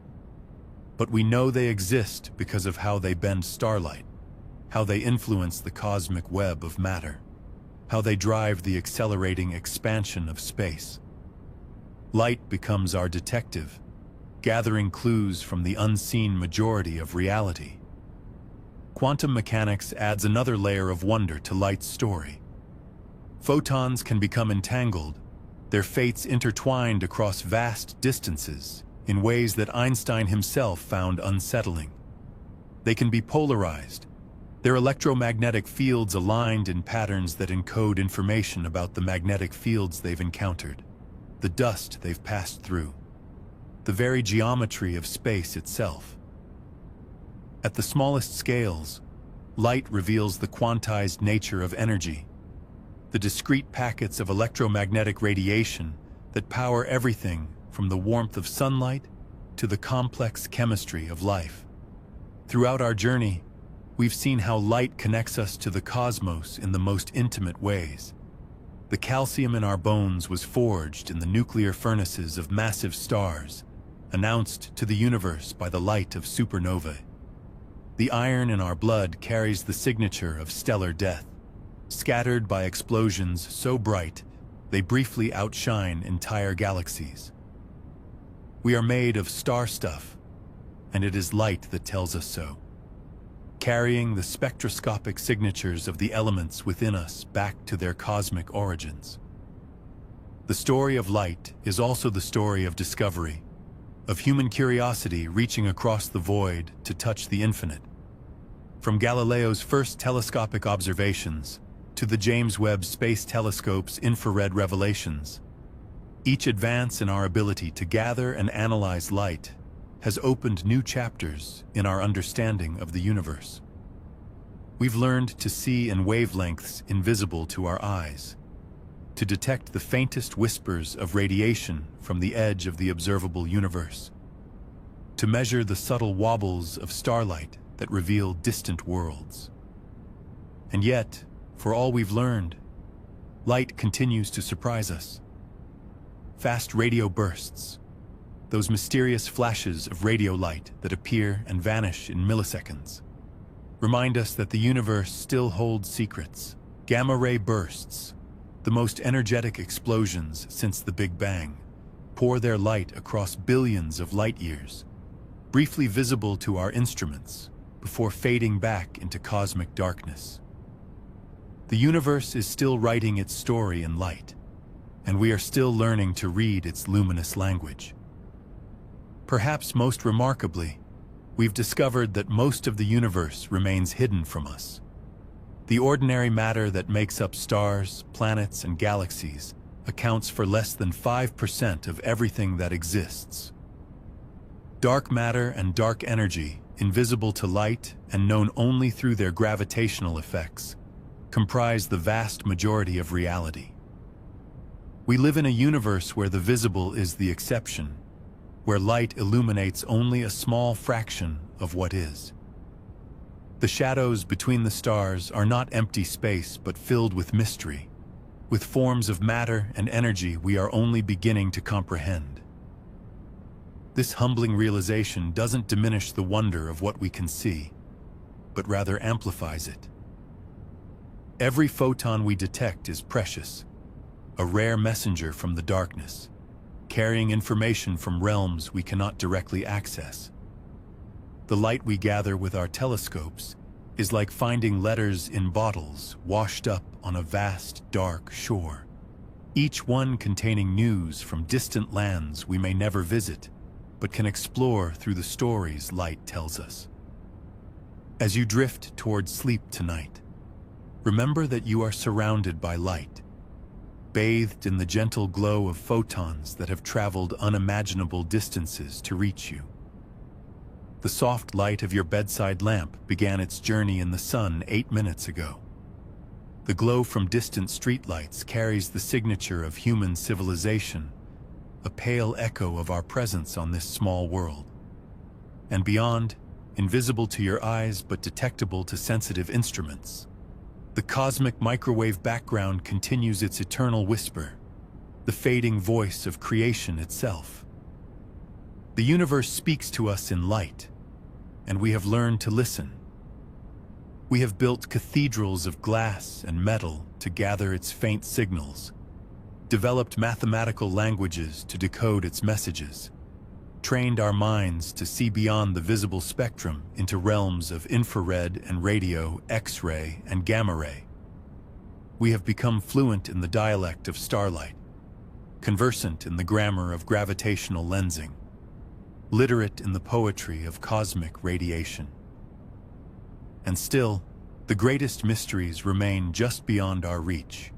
Speaker 1: but we know they exist because of how they bend starlight, how they influence the cosmic web of matter, how they drive the accelerating expansion of space. Light becomes our detective, gathering clues from the unseen majority of reality. Quantum mechanics adds another layer of wonder to light's story. Photons can become entangled, their fates intertwined across vast distances in ways that Einstein himself found unsettling. They can be polarized, their electromagnetic fields aligned in patterns that encode information about the magnetic fields they've encountered, the dust they've passed through, the very geometry of space itself. At the smallest scales, light reveals the quantized nature of energy, the discrete packets of electromagnetic radiation that power everything from the warmth of sunlight to the complex chemistry of life. Throughout our journey, we've seen how light connects us to the cosmos in the most intimate ways. The calcium in our bones was forged in the nuclear furnaces of massive stars, announced to the universe by the light of supernovae. The iron in our blood carries the signature of stellar death, scattered by explosions so bright they briefly outshine entire galaxies. We are made of star stuff, and it is light that tells us so, carrying the spectroscopic signatures of the elements within us back to their cosmic origins. The story of light is also the story of discovery, of human curiosity reaching across the void to touch the infinite. From Galileo's first telescopic observations to the James Webb Space Telescope's infrared revelations, each advance in our ability to gather and analyze light has opened new chapters in our understanding of the universe. We've learned to see in wavelengths invisible to our eyes, to detect the faintest whispers of radiation from the edge of the observable universe, to measure the subtle wobbles of starlight that reveal distant worlds. And yet, for all we've learned, light continues to surprise us. Fast radio bursts, those mysterious flashes of radio light that appear and vanish in milliseconds, remind us that the universe still holds secrets. Gamma-ray bursts, the most energetic explosions since the Big Bang, pour their light across billions of light-years, briefly visible to our instruments before fading back into cosmic darkness. The universe is still writing its story in light, and we are still learning to read its luminous language. Perhaps most remarkably, we've discovered that most of the universe remains hidden from us. The ordinary matter that makes up stars, planets, and galaxies accounts for less than 5% of everything that exists. Dark matter and dark energy, invisible to light and known only through their gravitational effects, comprise the vast majority of reality. We live in a universe where the visible is the exception, where light illuminates only a small fraction of what is. The shadows between the stars are not empty space but filled with mystery, with forms of matter and energy we are only beginning to comprehend. This humbling realization doesn't diminish the wonder of what we can see, but rather amplifies it. Every photon we detect is precious, a rare messenger from the darkness, carrying information from realms we cannot directly access. The light we gather with our telescopes is like finding letters in bottles washed up on a vast, dark shore, each one containing news from distant lands we may never visit, but can explore through the stories light tells us. As you drift toward sleep tonight, remember that you are surrounded by light, bathed in the gentle glow of photons that have traveled unimaginable distances to reach you. The soft light of your bedside lamp began its journey in the sun 8 minutes ago. The glow from distant streetlights carries the signature of human civilization, a pale echo of our presence on this small world. And beyond, invisible to your eyes but detectable to sensitive instruments, the cosmic microwave background continues its eternal whisper, the fading voice of creation itself. The universe speaks to us in light, and we have learned to listen. We have built cathedrals of glass and metal to gather its faint signals, developed mathematical languages to decode its messages, trained our minds to see beyond the visible spectrum into realms of infrared and radio, X-ray and gamma ray. We have become fluent in the dialect of starlight, conversant in the grammar of gravitational lensing, literate in the poetry of cosmic radiation. And still, the greatest mysteries remain just beyond our reach,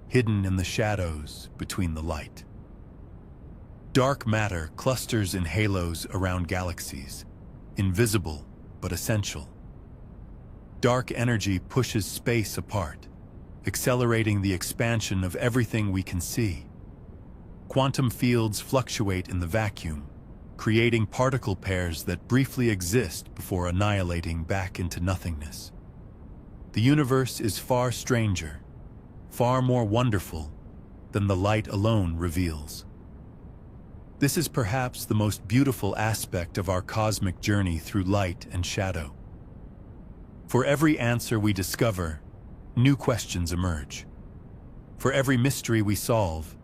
Speaker 1: hidden in the shadows between the light. Dark matter clusters in halos around galaxies, invisible but essential. Dark energy pushes space apart, accelerating the expansion of everything we can see. Quantum fields fluctuate in the vacuum, creating particle pairs that briefly exist before annihilating back into nothingness. The universe is far stranger, far more wonderful than the light alone reveals. This is perhaps the most beautiful aspect of our cosmic journey through light and shadow. For every answer we discover, new questions emerge. For every mystery we solve,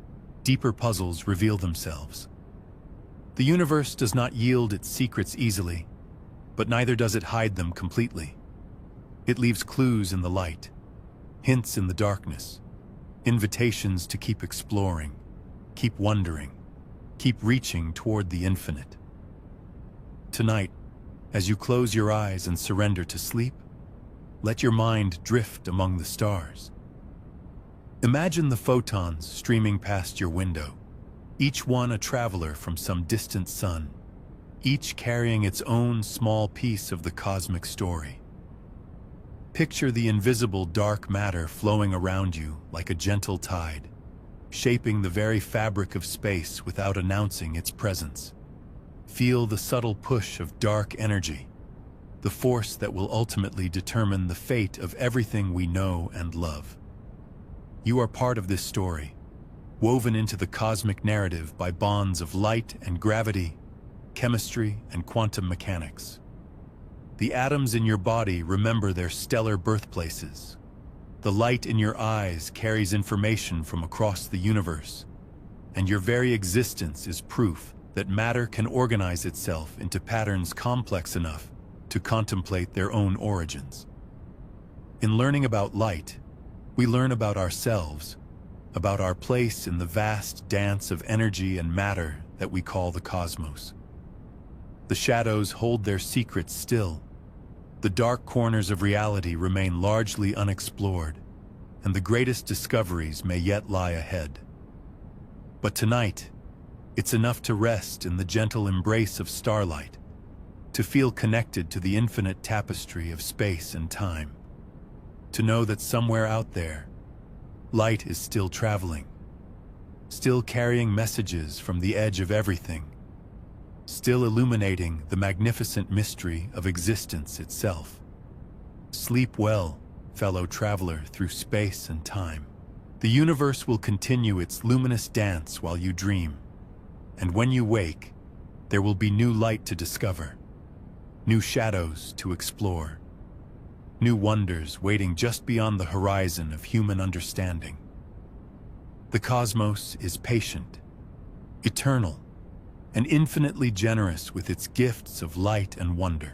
Speaker 1: deeper puzzles reveal themselves. The universe does not yield its secrets easily, but neither does it hide them completely. It leaves clues in the light, hints in the darkness, invitations to keep exploring, keep wondering, keep reaching toward the infinite. Tonight, as you close your eyes and surrender to sleep, let your mind drift among the stars. Imagine the photons streaming past your window, each one a traveler from some distant sun, each carrying its own small piece of the cosmic story. Picture the invisible dark matter flowing around you like a gentle tide, shaping the very fabric of space without announcing its presence. Feel the subtle push of dark energy, the force that will ultimately determine the fate of everything we know and love. You are part of this story, woven into the cosmic narrative by bonds of light and gravity, chemistry and quantum mechanics. The atoms in your body remember their stellar birthplaces. The light in your eyes carries information from across the universe, and your very existence is proof that matter can organize itself into patterns complex enough to contemplate their own origins. In learning about light, we learn about ourselves, about our place in the vast dance of energy and matter that we call the cosmos. The shadows hold their secrets still. The dark corners of reality remain largely unexplored, and the greatest discoveries may yet lie ahead. But tonight, it's enough to rest in the gentle embrace of starlight, to feel connected to the infinite tapestry of space and time, to know that somewhere out there, light is still traveling, still carrying messages from the edge of everything, still illuminating the magnificent mystery of existence itself. Sleep well, fellow traveler through space and time. The universe will continue its luminous dance while you dream, and when you wake, there will be new light to discover, new shadows to explore, new wonders waiting just beyond the horizon of human understanding. The cosmos is patient, eternal, and infinitely generous with its gifts of light and wonder.